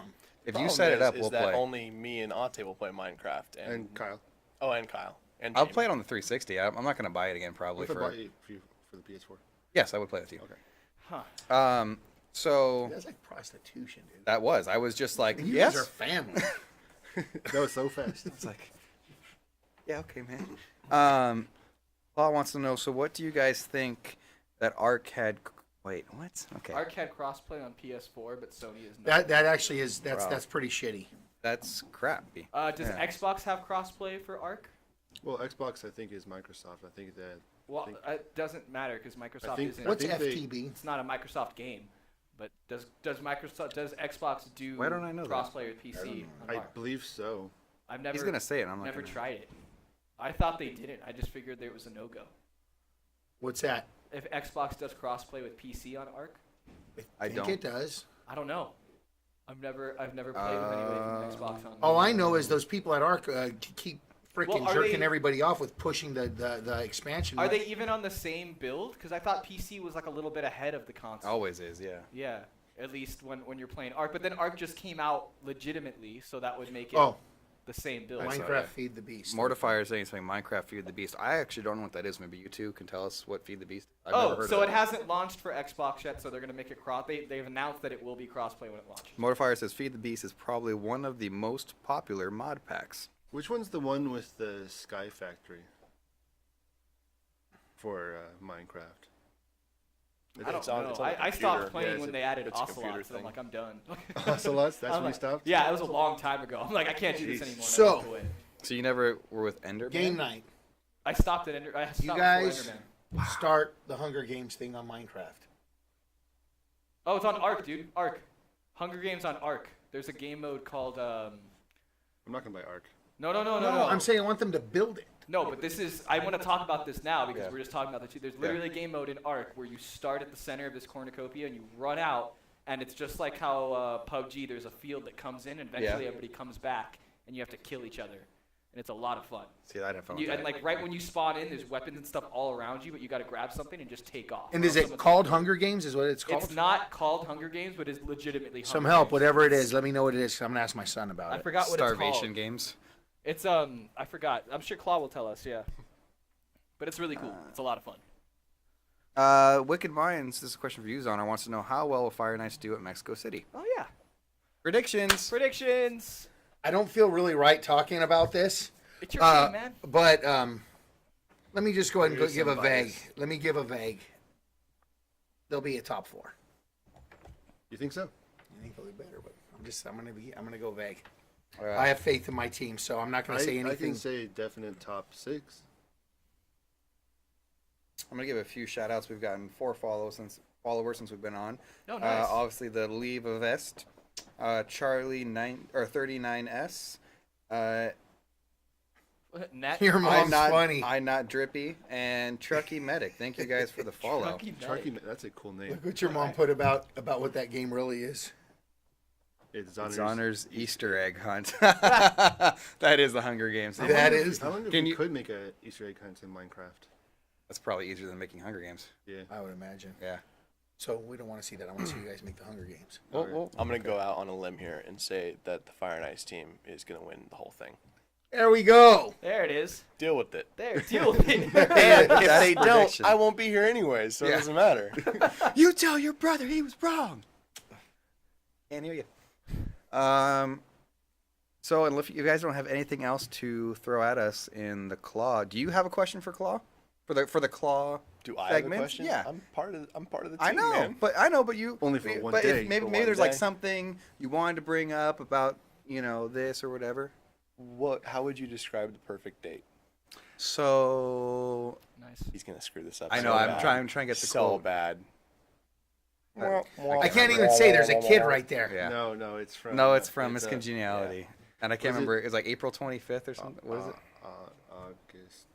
If you Problem set it is- up, is we'll that play. only me and Ate will play Minecraft, And Kyle. oh, and Kyle, and I'll Jamie. play it on the 360. I'm not gonna buy it again probably If I for. bought it for you for the PS4. Yes, I would play with you. Okay. Huh. So That's like prostitution, dude. that was. I was just like, You yes. guys are family. That was so fast. It's like, yeah, okay, man. Claw wants to know. So what do you guys think that Ark had? Wait, what? Okay, Arc had crossplay on PS4, but Sony is not. that actually is Wow. that's pretty shitty. that's crappy. Does Yeah. Xbox have crossplay for Arc? Well, Xbox I think is Microsoft. I think that. Well, think- it doesn't matter because Microsoft think- isn't. What's think they- FTB? It's not a Microsoft game. But does Xbox do Why don't I know that? crossplay with PC? on I Arc? believe so. I've never He's gonna say it. I'm not never gonna. tried it. I thought they didn't. I just figured there was a no-go. What's that? If Xbox does crossplay with PC on Arc, I think don't. it does. I don't know. I've never played with anybody from Xbox on. All I know is those people at Arc keep freaking Well, are jerking they- everybody off with pushing the expansion. Are they even on the same build? Because I thought PC was like a little bit ahead of the console. Always is, yeah. Yeah, at least when you're playing Arc. But then Arc just came out legitimately, so that would make it Oh, the same build. Nice. Minecraft sorry. Feed the Beast. Mortifier is saying something. Minecraft Feed the Beast. I actually don't know what that is. Maybe you two can tell us what Feed the Beast. I've never Oh, heard so of it hasn't launched for Xbox yet, so they're gonna make it cross. They've announced that it will be crossplay when it launches. Mortifier says Feed the Beast is probably one of the most popular mod packs. Which one's the one with the Sky Factory for Minecraft? I don't It's on- know. it's on the I stopped computer. playing Yeah, when they added it's a computer Ocelots, and I'm thing. like, I'm done. Ocelots? That's I'm when you like, stopped? Yeah, it was a long time ago. I'm like, I can't do this Jeez. anymore. and I So- walked away. So you never were with Enderman? Game night. I stopped at Ender. I stopped You before guys Enderman. start the Hunger Games thing on Minecraft. Oh, it's on Arc, dude. Arc. Hunger Games on Arc. There's a game mode called. I'm not gonna buy Ark. No. I'm saying I want them to build it. No, but this is. I want to talk about this now because Yeah. we're just talking about the two. There's literally a game mode in Arc where you start at the center of this cornucopia and you run out, and it's just like how PUBG. There's a field that comes in, and eventually Yeah. everybody comes back, and you have to kill each other, and it's a lot of fun. See, I'd have fun You, with and that. like right when you spawn in, there's weapons and stuff all around you, but you got to grab something and just take off. And or is else it someone's called gonna kill you. Hunger Games? Is what it's called? It's not called Hunger Games, but it's legitimately Hunger Some help, Games. whatever it is. Let me know what it is. 'Cause I'm gonna ask my son about I it. forgot what it's Starvation called. games. It's I forgot. I'm sure Claw will tell us. Yeah, but it's really cool. It's a lot of fun. Wicked Minds, this is a question for you, Zonar, wants to know how well will Fire Knights do at Mexico City? Oh yeah. Predictions. Predictions. I don't feel really right talking about this, It's your team, man. but let me just go ahead and Here's give a some vague. bias. Let me give a vague. They'll be a top 4. You think so? I think they'll be better, but I'm gonna go vague. All right. I have faith in my team, so I'm not gonna say I anything. can say definite top 6. I'm gonna give a few shout outs. We've gotten 4 followers since we've been on. Oh, nice. Obviously the Leave of Vest, Charlie 39S, Nat, Your mom's not funny. I'm not Drippy and Trucky Medic. Thank you guys for the follow. Trucky Medic. Trucky, that's a cool name. Look what your mom put about what that game really is. It's It's Honor's Easter egg hunt. That is the Hunger Games. That is. I wonder if Can we you- could make a Easter egg hunt in Minecraft. That's probably easier than making Hunger Games. Yeah. I would imagine. Yeah. So we don't want to see that. I want to see you guys make the Hunger Games. Well, I'm gonna go out on a limb here and say that the Fire and Ice team is gonna win the whole thing. There we go. There it is. Deal with it. There, deal with it. And if That's they don't, prediction. I won't be here anyway, so it Yeah. doesn't matter. You tell your brother he was wrong. Can't hear you. So, and if you guys don't have anything else to throw at us in the Claw, do you have a question for Claw? For the Claw? Do I have a Segments? question? Yeah. I'm part of the team, I know, man. but you Only for one but day. If maybe For maybe one there's like day. something you wanted to bring up about this or whatever. How would you describe the perfect date? So Nice. He's gonna screw this up. I know so I'm bad. trying to get the so quote. bad. I can't even say there's a kid right there. Yeah. No, it's from. No, it's from it's, Miscongeniality, and I can't Was it- remember. It's like April 25th or something. What is it? August.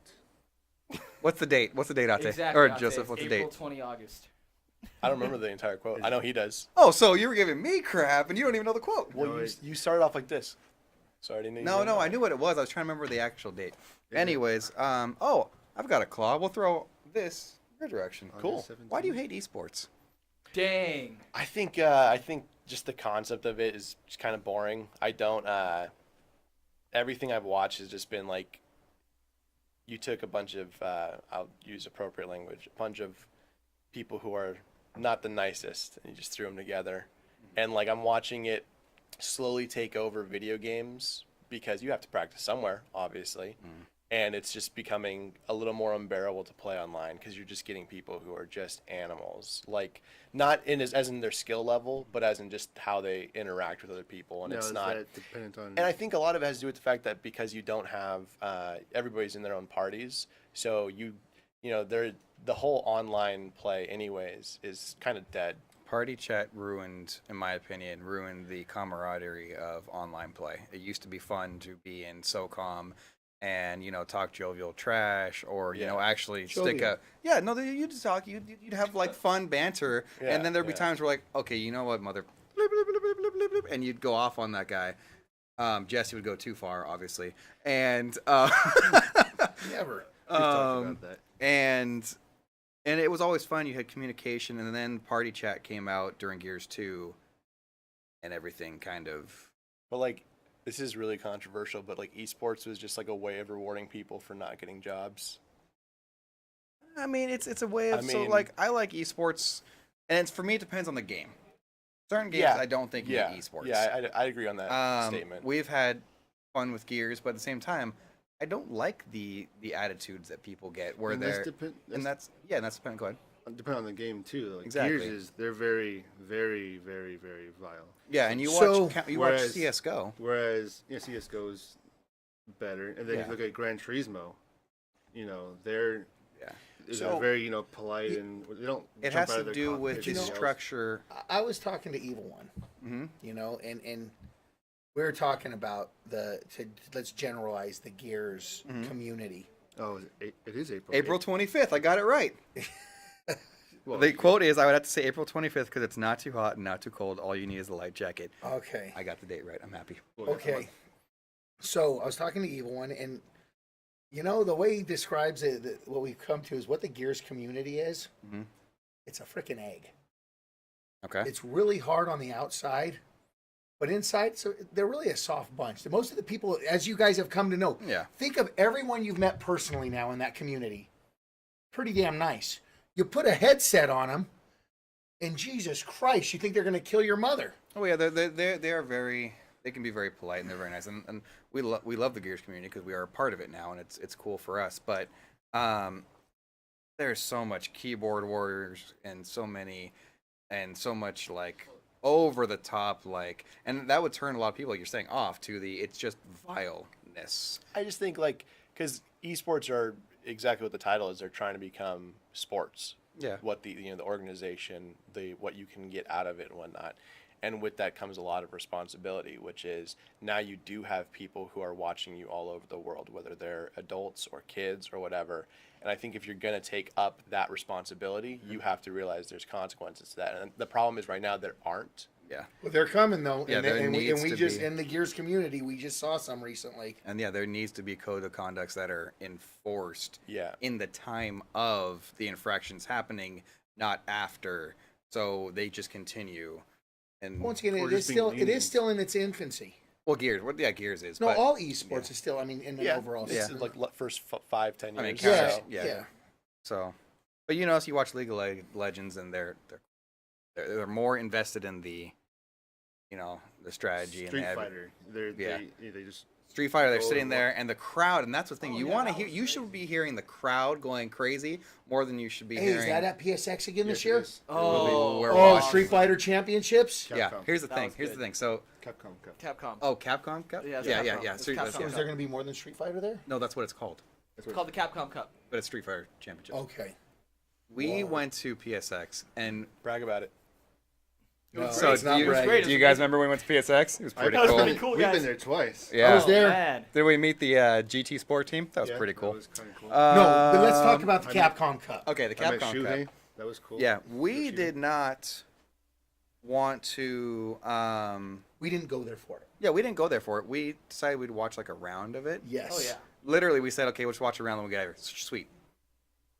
What's the date? What's the date, Ate? Exactly. Or I'll say Joseph? it's What's the April date? 20 August. I don't remember the entire quote. I know he does. Oh, so you were giving me crap, and you don't even know the quote. Well, No, you started off like this. So I didn't. No, I knew what it was. I was trying to remember the actual date. Anyways, oh, I've got a Claw. We'll throw this your direction. Cool. Why do you hate esports? Dang. I think just the concept of it is just kind of boring. I don't. Everything I've watched has just been like. You took a bunch of. I'll use appropriate language. A bunch of people who are not the nicest, and you just threw them together, and like I'm watching it slowly take over video games because you have to practice somewhere, obviously. And it's just becoming a little more unbearable to play online because you're just getting people who are just animals, like not in as in their skill level, but as in just how they interact with other people. And No, it's is not. that dependent on. And I think a lot of it has to do with the fact that because you don't have everybody's in their own parties, so the whole online play, anyways, is kind of dead. Party chat ruined, in my opinion, the camaraderie of online play. It used to be fun to be in SOCOM and talk jovial trash or Yeah. actually stick a you just talk you'd have like fun banter and then there'd be times where like, okay, you know what, mother, blip, blip, blip, blip, blip, blip, blip, and you'd go off on that guy. Jesse would go too far, obviously, and Never. We've talked about that. and it was always fun. You had communication, and then party chat came out during Gears 2, and everything kind of. But like, this is really controversial. But like, esports was just like a way of rewarding people for not getting jobs. I mean, it's a way of I like esports, and it's, for me it depends on the game. Certain games I don't think need esports. Yeah, I agree on that statement. We've had fun with Gears, but at the same time, I don't like the attitudes that people get where And they're that's that's dependent. Go ahead. depend on the game too. Like Exactly. Gears they're very, very, very, very vile. Yeah, and you So- watch watch whereas- CS:GO. Whereas CS:GO's better, and then if Yeah. you look at Gran Turismo, they're Yeah. they're very polite and they don't. It jump has out to of their do cockpit with and the everything else. structure. I was talking to Evil One, and we were talking about let's generalize the Gears community. Oh, it is April. April 25th. I got it right. Well, The quote is, I would have to say April 25th because it's not too hot and not too cold. All you need is a light jacket. Okay. I got the date right. I'm happy. Okay. So I was talking to Evil One, and the way he describes it, what we've come to is what the Gears community is. Mhm. It's a freaking egg. Okay. It's really hard on the outside, but inside, so they're really a soft bunch. Most of the people, as you guys have come to know, Yeah. think of everyone you've met personally now in that community. Pretty damn nice. You put a headset on them, and Jesus Christ, you think they're going to kill your mother. Oh yeah, they are very. They can be very polite and they're very nice, and we love the Gears community because we are a part of it now, and it's cool for us. But there's so much keyboard warriors and so much like over the top and that would turn a lot of people, like you're saying, off to it's just vileness. I just think because esports are exactly what the title is. They're trying to become sports. Yeah. What the organization, what you can get out of it and whatnot. And with that comes a lot of responsibility, which is now you do have people who are watching you all over the world, whether they're adults or kids or whatever. And I think if you're going to take up that responsibility, you have to realize there's consequences to that. And the problem is right now there aren't. Yeah. Well, they're coming though, Yeah, there needs we to just be. in the Gears community, we just saw some recently. And yeah, there needs to be code of conducts that are enforced Yeah. in the time of the infractions happening, not after. So they just continue. And Once again, Or it just is being still lenient. in its infancy. well, Gears. What Gears is. No, but, all esports is still. I mean, in the Yeah, overall. it's sense. like first 5-10 years. I mean, or yeah, so. yeah. So, but so you watch League of Legends, and they're more invested in the, the strategy Street and Fighter. They just Street Fighter. They're Oh, sitting well. there, and the crowd, and that's the thing. Oh, You yeah, want to that hear. was You should be hearing the crowd going crazy more than you should be Hey, hearing. is that at PSX again Yes, this it year? is. Oh, We're Oh, watching. Street Fighter Championships. Yeah. Capcom. Here's the That thing. was Here's the good. thing. So, Capcom. Capcom. oh, Capcom Cup. Yeah, it's yeah, Capcom. yeah. It's Street- Capcom. So is there going to be more than Street Fighter there? No, that's what it's called. That's It's what called the Capcom Cup. But it's Street Fighter Championship. Okay. We Whoa. went to PSX, and Brag about it. No, so it's not do you, bragging. great. do you guys remember when we went to PSX? It was pretty That was cool. pretty cool, We've guys. been there twice. Yeah. I was there. Oh, man. Did we meet the GT Sport team? That was Yeah, pretty cool. That was kind of cool. No, but let's talk about the I met- Capcom Cup. Okay, the I met Capcom Shuhei. Cup. That was cool. Yeah, we Shuhei. did not want to. We didn't go there for it. Yeah, we didn't go there for it. We decided we'd watch like a round of it. Yes. Oh yeah. Literally, we said, okay, let's watch a round and we'll get over. Sweet.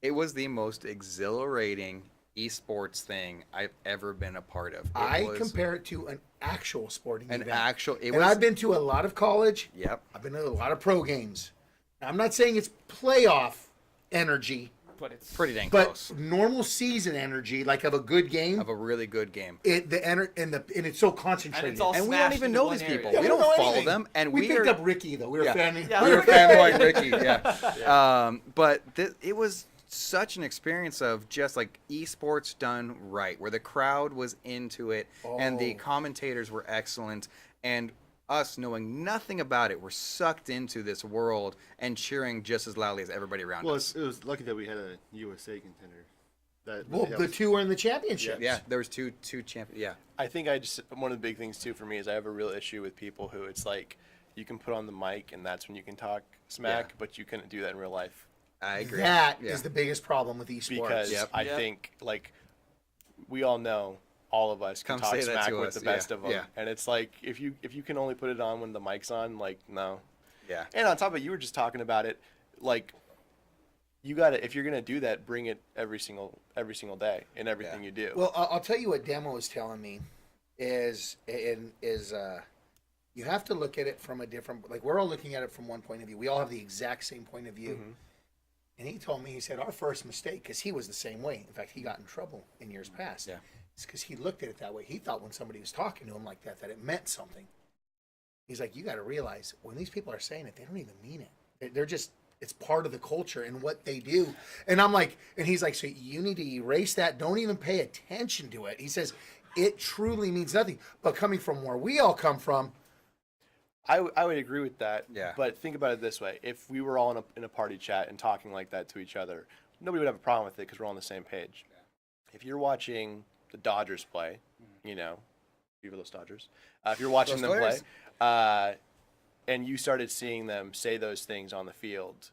It was the most exhilarating esports thing I've ever been a part of. I was compare it to an actual sporting an event. actual. It and was. I've been to a lot of college. Yep. I've been to a lot of pro games. Now, I'm not saying it's playoff energy, But it's Pretty dang but close. normal season energy, like of a good game. Of a really good game. And it's so concentrated. And it's all And we don't smashed even into know one these area. people. Yeah, we don't don't know follow anything. them, and we we picked are, up Ricky though. We were Yeah. fan. Yeah. we were fanboying Ricky, yeah. But it was such an experience of just like esports done right, where the crowd was into it, and the Oh. commentators were excellent, and us knowing nothing about it, were sucked into this world and cheering just as loudly as everybody around Well, us. it was lucky that we had a USA contender. That Well, that the was- two were in the championship. Yeah, there was two champions. Yeah, I think one of the big things too for me is I have a real issue with people who it's like you can put on the mic and that's when you can talk smack, Yeah. but you couldn't do that in real life. I agree. That is Yeah. the biggest problem with esports. Because Yep. I Yep. think like we all know all of us can Come talk say that smack to with us, the yeah, best of them, yeah. and it's like if you can only put it on when the mic's on, like no. Yeah. And on top of it, you were just talking about it, like you gotta if you're gonna do that, bring it every single day in everything Yeah. you do. Well, I'll tell you what Demo was telling me is you have to look at it from a different, like we're all looking at it from one point of view. We all have the exact same point of view. And he told me, he said, our first mistake, because he was the same way. In fact, he got in trouble in years past. Yeah. It's because he looked at it that way. He thought when somebody was talking to him like that it meant something. He's like, you got to realize when these people are saying it, they don't even mean it. They're just, it's part of the culture and what they do. And I'm like, and he's like, so you need to erase that. Don't even pay attention to it. He says, it truly means nothing. But coming from where we all come from, I would agree with that. Yeah. But think about it this way: if we were all in a party chat and talking like that to each other, nobody would have a problem with it because we're all on the same page. If you're watching the Dodgers play, Viva los Dodgers. If you're watching Los them play, Dodgers. and you started seeing them say those things on the field,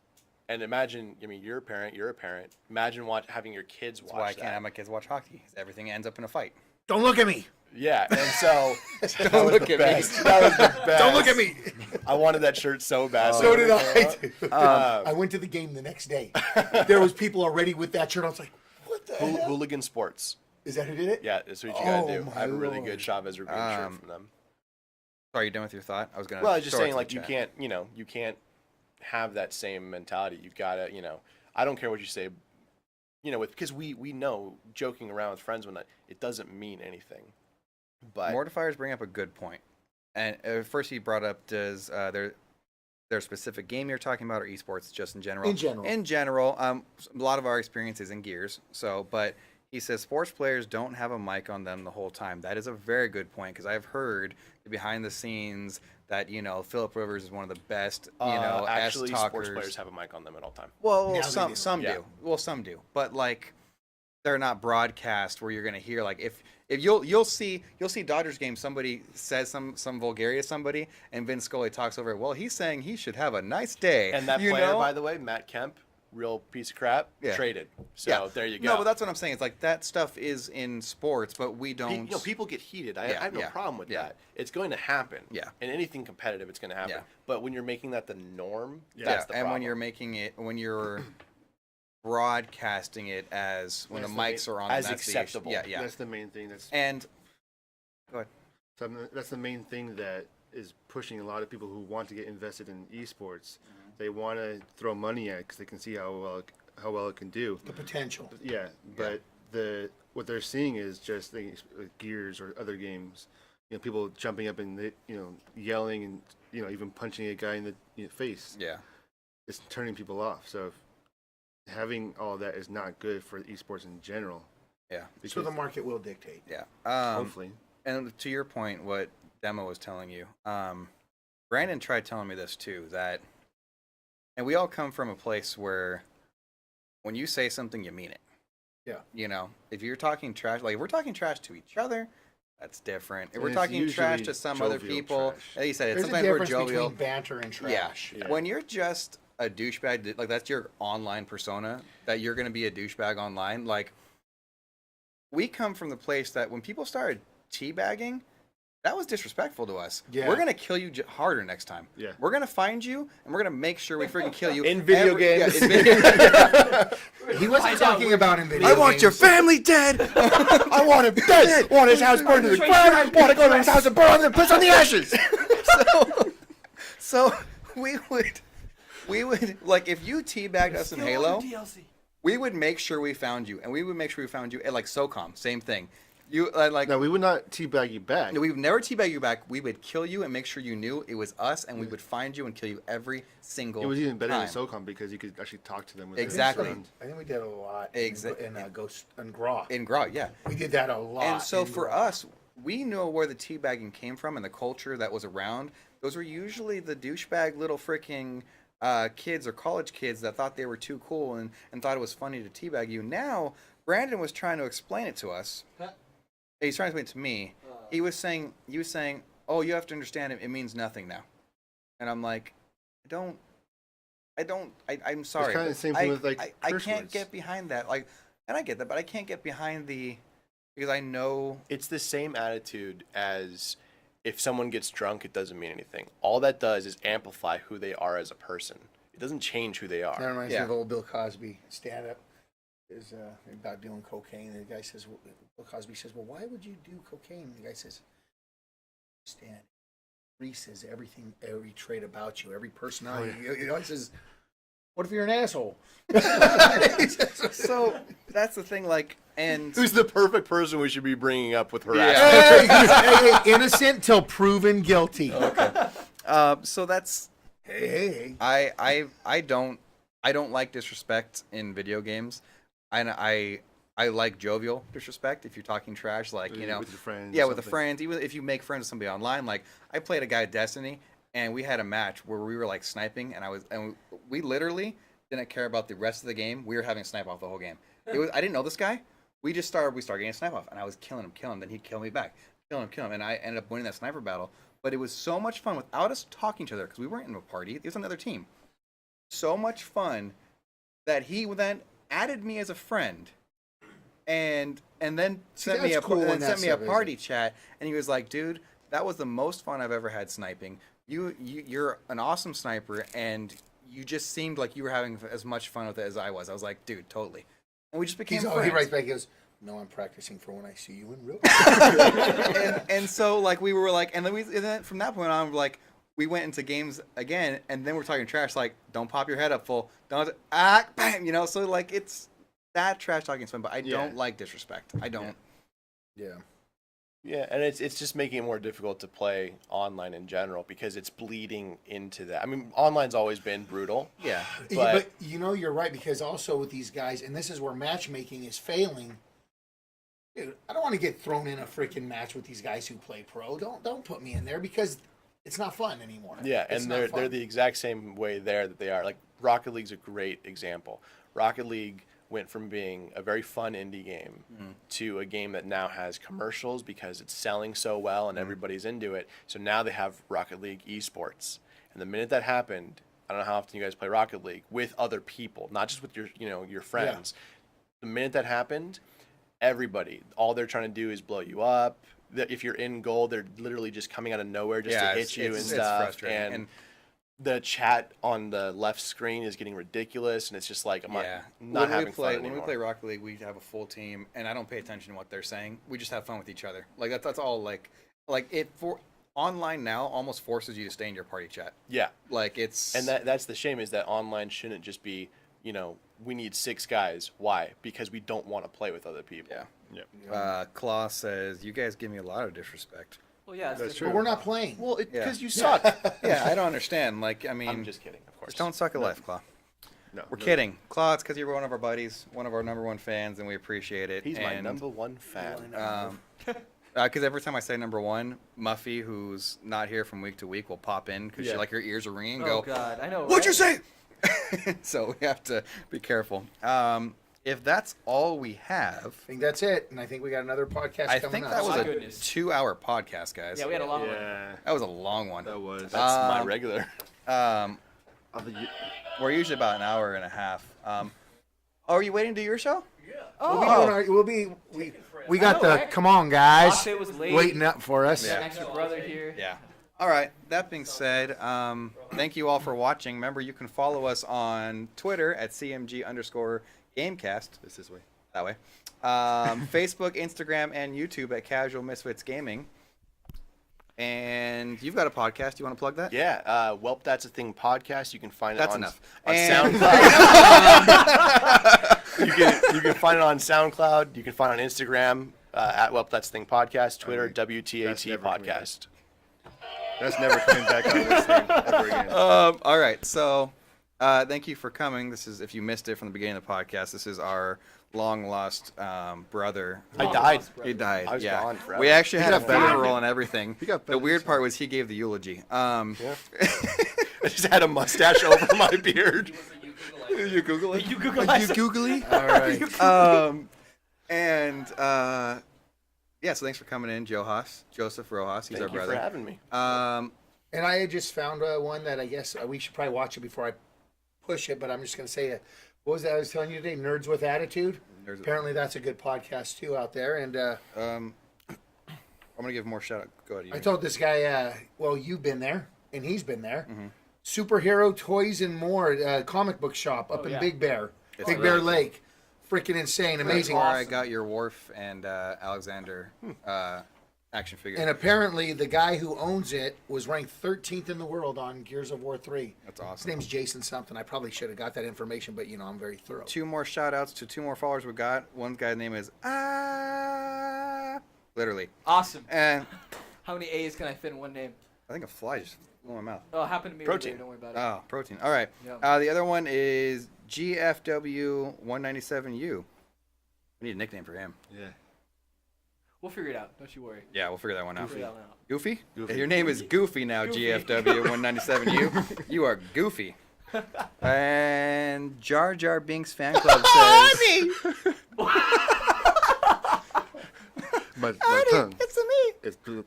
and imagine, you're a parent. Imagine having your kids watch That's why I that. can't have my kids watch hockey. 'Cause everything ends up in a fight. don't look at me. Yeah, and so that was look the at me. best. That was the best. Don't look at me. I wanted that shirt so bad. So did I. Dude. Um, I went to the game the next day. There was people already with that shirt. I was like, what the hell? Hooligan Sports. Is that who did it? Yeah, that's what you gotta do. Oh, I have a really my good Chavez review shirt from them. Sorry, you done with your thought? I was gonna. Well, I was just throw it saying, to like, the you chat. can't, you can't have that same mentality. You gotta, I don't care what you say, because we know joking around with friends when it doesn't mean anything. But Mortifiers bring up a good point. And first, he brought up there a specific game you're talking about, or esports just in general? In general. In general, a lot of our experience is in Gears. So, but he says sports players don't have a mic on them the whole time. That is a very good point because I've heard behind the scenes that Philip Rivers is one of the best actually, S sports talkers. players have a mic on them at all time. Well, Now they do. some Yeah. do. Well, some do. But like, they're not broadcast where you're gonna hear like if If you'll see Dodgers games, somebody says some vulgarity to somebody, and Vin Scully talks over it. Well, he's saying he should have a nice day. And that you player, know? by the way, Matt Kemp, real piece of crap, Yeah. traded. So there you go. No, but that's what I'm saying. It's like that stuff is in sports, but we don't. People get heated. I Yeah, have no yeah, problem with yeah. that. It's going to happen. Yeah. In anything competitive, it's going to happen. Yeah. But when you're making that the norm, Yeah, that's the and problem. when you're making it, when you're broadcasting it as when That's the the mics are on, as that's the acceptable. issue. Yeah. That's the main thing. That's And go ahead. that's the main thing that is pushing a lot of people who want to get invested in esports. Mm-hmm. They want to throw money at it because they can see how well it can do. The potential. Yeah, but what they're seeing is just things like Gears or other games. People jumping up and yelling and even punching a guy in the face. Yeah. It's turning people off. So having all that is not good for esports in general. Yeah. So the market will dictate. Yeah. Hopefully. And to your point, what Demo was telling you, Brandon tried telling me this too, that, and we all come from a place where when you say something, you mean it. Yeah. If you're talking trash, like if we're talking trash to each other, that's different. If And we're it's talking trash usually to some other jovial people, trash. like you said, it's There's a sometimes we're difference jovial. between banter and Yeah. trash. Yeah. When you're just a douchebag, like that's your online persona, that you're going to be a douchebag online. Like, we come from the place that when people started teabagging, that was disrespectful to us. Yeah. We're going to kill you harder next time. Yeah. We're going to find you, and we're going to make sure we freaking kill you. In video games. Yeah, in video He wasn't talking about in video I want games. your family dead! I want him dead. I want his house burned to the ground. I want to go to his house and burn him and piss on the ashes. So we would like, if you teabagged us in Halo, we would make sure we found you, and we would make sure we found you at like SOCOM, same thing. You No, we would not teabag you back. we would never teabag you back. We would kill you and make sure you knew it was us, and we would find you and kill you every single It was even better time. than SOCOM because you could actually talk to them. With Exactly. their friend. I think we did a lot Exactly. in Ghost and Graw. In Grog, yeah. We did that a lot. And so in for Graw. us, we know where the teabagging came from and the culture that was around. Those were usually the douchebag little freaking kids or college kids that thought they were too cool and thought it was funny to teabag you. Now, Brandon was trying to explain it to us. He's trying to explain it to me. He was saying, oh, you have to understand it means nothing now. And I'm like, I'm sorry. It's kind of the same thing with like I curse can't words. get behind that. Like, and I get that, but I can't get behind because I know. It's the same attitude as if someone gets drunk, it doesn't mean anything. All that does is amplify who they are as a person. It doesn't change who they That are. reminds Yeah. me of old Bill Cosby stand-up. Is about doing cocaine. And the guy says, Bill Cosby says, well, why would you do cocaine? And the guy says, stand. Greases everything, every trait about you, every personality. He says, what if you're an asshole? So that's the thing, like, and Who's the perfect person we should be bringing up with harassment? Hey, innocent till proven guilty. so that's Hey. I don't like disrespect in video games, and I like jovial disrespect. If you're talking trash, like With your friends yeah, or with the something. friends. Even if you make friends with somebody online, like I played a guy at Destiny, and we had a match where we were like sniping, and we literally didn't care about the rest of the game. We were having a snipe off the whole game. I didn't know this guy. We started getting a snipe off, and I was killing him. Then he'd kill me back, kill him, and I ended up winning that sniper battle. But it was so much fun without us talking to each other because we weren't in a party. It was another team. So much fun that he then added me as a friend, and then sent me that's cool when that stuff is. party chat. And he was like, "Dude, that was the most fun I've ever had sniping. You're an awesome sniper, and you just seemed like you were having as much fun with it as I was." I was like, "Dude, totally." And we just became friends. He writes back, he goes, no, I'm practicing for when I see you in real life. and so like we were like, and then from that point on, like we went into games again, and then we're talking trash, like don't pop your head up full, don't bam, so like it's that trash talking is fun, but I don't like disrespect. I don't. Yeah. Yeah, and it's just making it more difficult to play online in general because it's bleeding into that. I mean, online's always been brutal. Yeah. But you're right, because also with these guys, and this is where matchmaking is failing. Dude, I don't want to get thrown in a freaking match with these guys who play pro. Don't put me in there because it's not fun anymore. Yeah, It's and not they're fun. the exact same way there that they are. Like Rocket League's a great example. Rocket League went from being a very fun indie game to a game that now has commercials because it's selling so well and everybody's into it. So now they have Rocket League esports. And the minute that happened, I don't know how often you guys play Rocket League with other people, not just with your friends. The minute that happened, everybody, all they're trying to do is blow you up. If you're in goal, they're literally just coming out of nowhere just to hit you and stuff. It's frustrating. And the chat on the left screen is getting ridiculous, and it's just like I'm not having fun anymore. When we play Rocket League, we have a full team, and I don't pay attention to what they're saying. We just have fun with each other. Like that's all. Like it for online now almost forces you to stay in your party chat. Yeah, like it's and that's the shame is that online shouldn't just be we need 6 guys. Why? Because we don't want to play with other people. Yeah. Yeah. Claw says you guys give me a lot of disrespect. Well, yeah, That's But we're not playing. Well, because Yeah. you suck. Yeah, I don't understand. Like, I mean, I'm just kidding, of course. just don't suck at life, Claw. No, We're kidding. Claw, it's because you're one of our buddies, one of our #1 fans, and we appreciate it. He's my and, #1 fan. Because every time I say #1, Muffy, who's not here from week to week, will pop in because Yeah. her ears are ringing and Oh go, God, I know. "What'd you right? say?" So we have to be careful. If that's all we have, I think that's it, and I think we got another podcast I coming think up. that was My a goodness. 2-hour podcast, guys. Yeah, we had a long one. Yeah, That was a long one. that was. That's my Um, regular. We're usually about an hour and a half. Are you waiting to do your show? We got I know, the right? come on guys Akshay was late. waiting up for us. Yeah. An extra brother here. Yeah. All right. That being said, thank you all for watching. Remember, you can follow us on Twitter at CMG_Gamecast. This way. That way. Facebook, Instagram, and YouTube at Casual Misfits Gaming. And you've got a podcast. You want to plug that? Yeah, Welp That's a Thing podcast. You can find it That's on, enough. on And- SoundCloud. you can find it on SoundCloud. You can find it on Instagram at Welp That's a Thing podcast. Twitter That's WTAT never coming back. podcast. That's never coming back on this thing ever again. All right. So, thank you for coming. This is, if you missed it from the beginning of the podcast, this is our long lost brother. I died. He died. I was yeah. gone forever. We actually had a got better. funeral and everything. He got The better weird this part was he gave the eulogy. I just had a mustache over my beard. You Google it? You Google You it. googly? All right. Yeah, so thanks for coming in, Joseph Rojas. He's Thank our you brother. for having me. And I had just found one that I guess we should probably watch it before I push it, but I'm just going to say, what was that I was telling you today? Nerds with Attitude. Apparently that's a good podcast too out there. And I'm gonna give more shout out. Go ahead. I told this guy, well, you've been there and he's been there. Superhero Toys and More comic book shop up in yeah. Big Bear, It's Big really Bear cool. Lake. Freaking insane, amazing. Where I got your Worf and Alexander action figure. And apparently, the guy who owns it was ranked 13th in the world on Gears of War 3. That's His awesome. name's Jason something. I probably should have got that information, but I'm very thorough. 2 more shout outs to 2 more followers we got. One guy's name is literally. Awesome. And How many A's can I fit in one name? I think a fly just blew my mouth. Oh, it happened to me. Protein. Earlier, don't worry about it. Oh, protein. All right. Yeah. The other one is GFW197U. We need a nickname for him. Yeah. We'll figure it out. Don't you worry. Yeah, we'll figure that one out. We'll figure that one out. Goofy? Goofy. Your name is Goofy now, Goofy. GFW197U. You are Goofy. And Jar Jar Binks fan club says... My tongue. It's me. It's blue.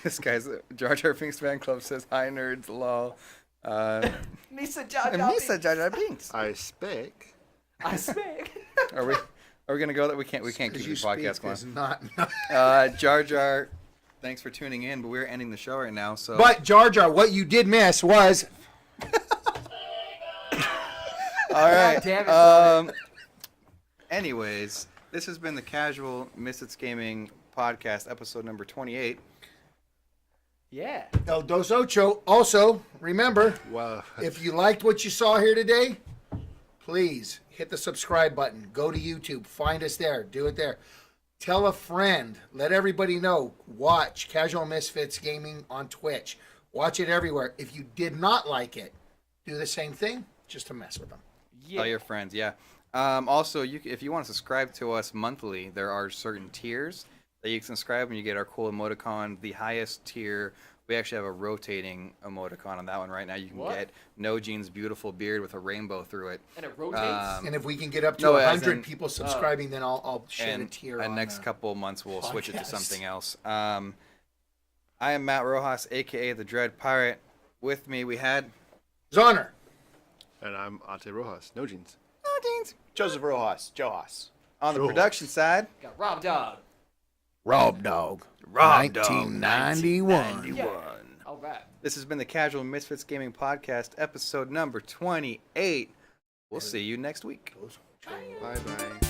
This guy's Jar Jar Binks fan club says, "Hi nerds, lol." Misa Jar And Jar me said Jar Jar Binks. I speak. I speak. Are we gonna go that we can't keep Because the you podcast speak is going? not. Jar Jar, thanks for tuning in, but we're ending the show right now. So, But Jar Jar, what you did miss was all right. Damn it, Anyways, this has been the Casual Misfits Gaming Podcast, episode number 28. Yeah. El Dos Ocho. Also, remember, Wow. if you liked what you saw here today, please hit the subscribe button. Go to YouTube. Find us there. Do it there. Tell a friend. Let everybody know. Watch Casual Misfits Gaming on Twitch. Watch it everywhere. If you did not like it, do the same thing just to mess with them. Yeah. Tell your friends, yeah. Also, if you want to subscribe to us monthly, there are certain tiers that you can subscribe and you get our cool emoticon. The highest tier We actually have a rotating emoticon on that one right now. You can What? get No Jean's beautiful beard with a rainbow through it. And it rotates. And if we can get up to No, as 100 in- people subscribing, then I'll shed a tear on next the couple months we'll switch it to podcast. something else. I am Matt Rojas, aka the Dread Pirate. With me we had Zoner. And I'm Ate Rojas. No jeans. No Jeans. Joseph Rojas. Johas. On the production side, Got Rob Dog. Rob Dog. Rob Dog, 1991. Yeah. All right. this has been the Casual Misfits Gaming Podcast, episode number 28. We'll see you next week. Bye bye.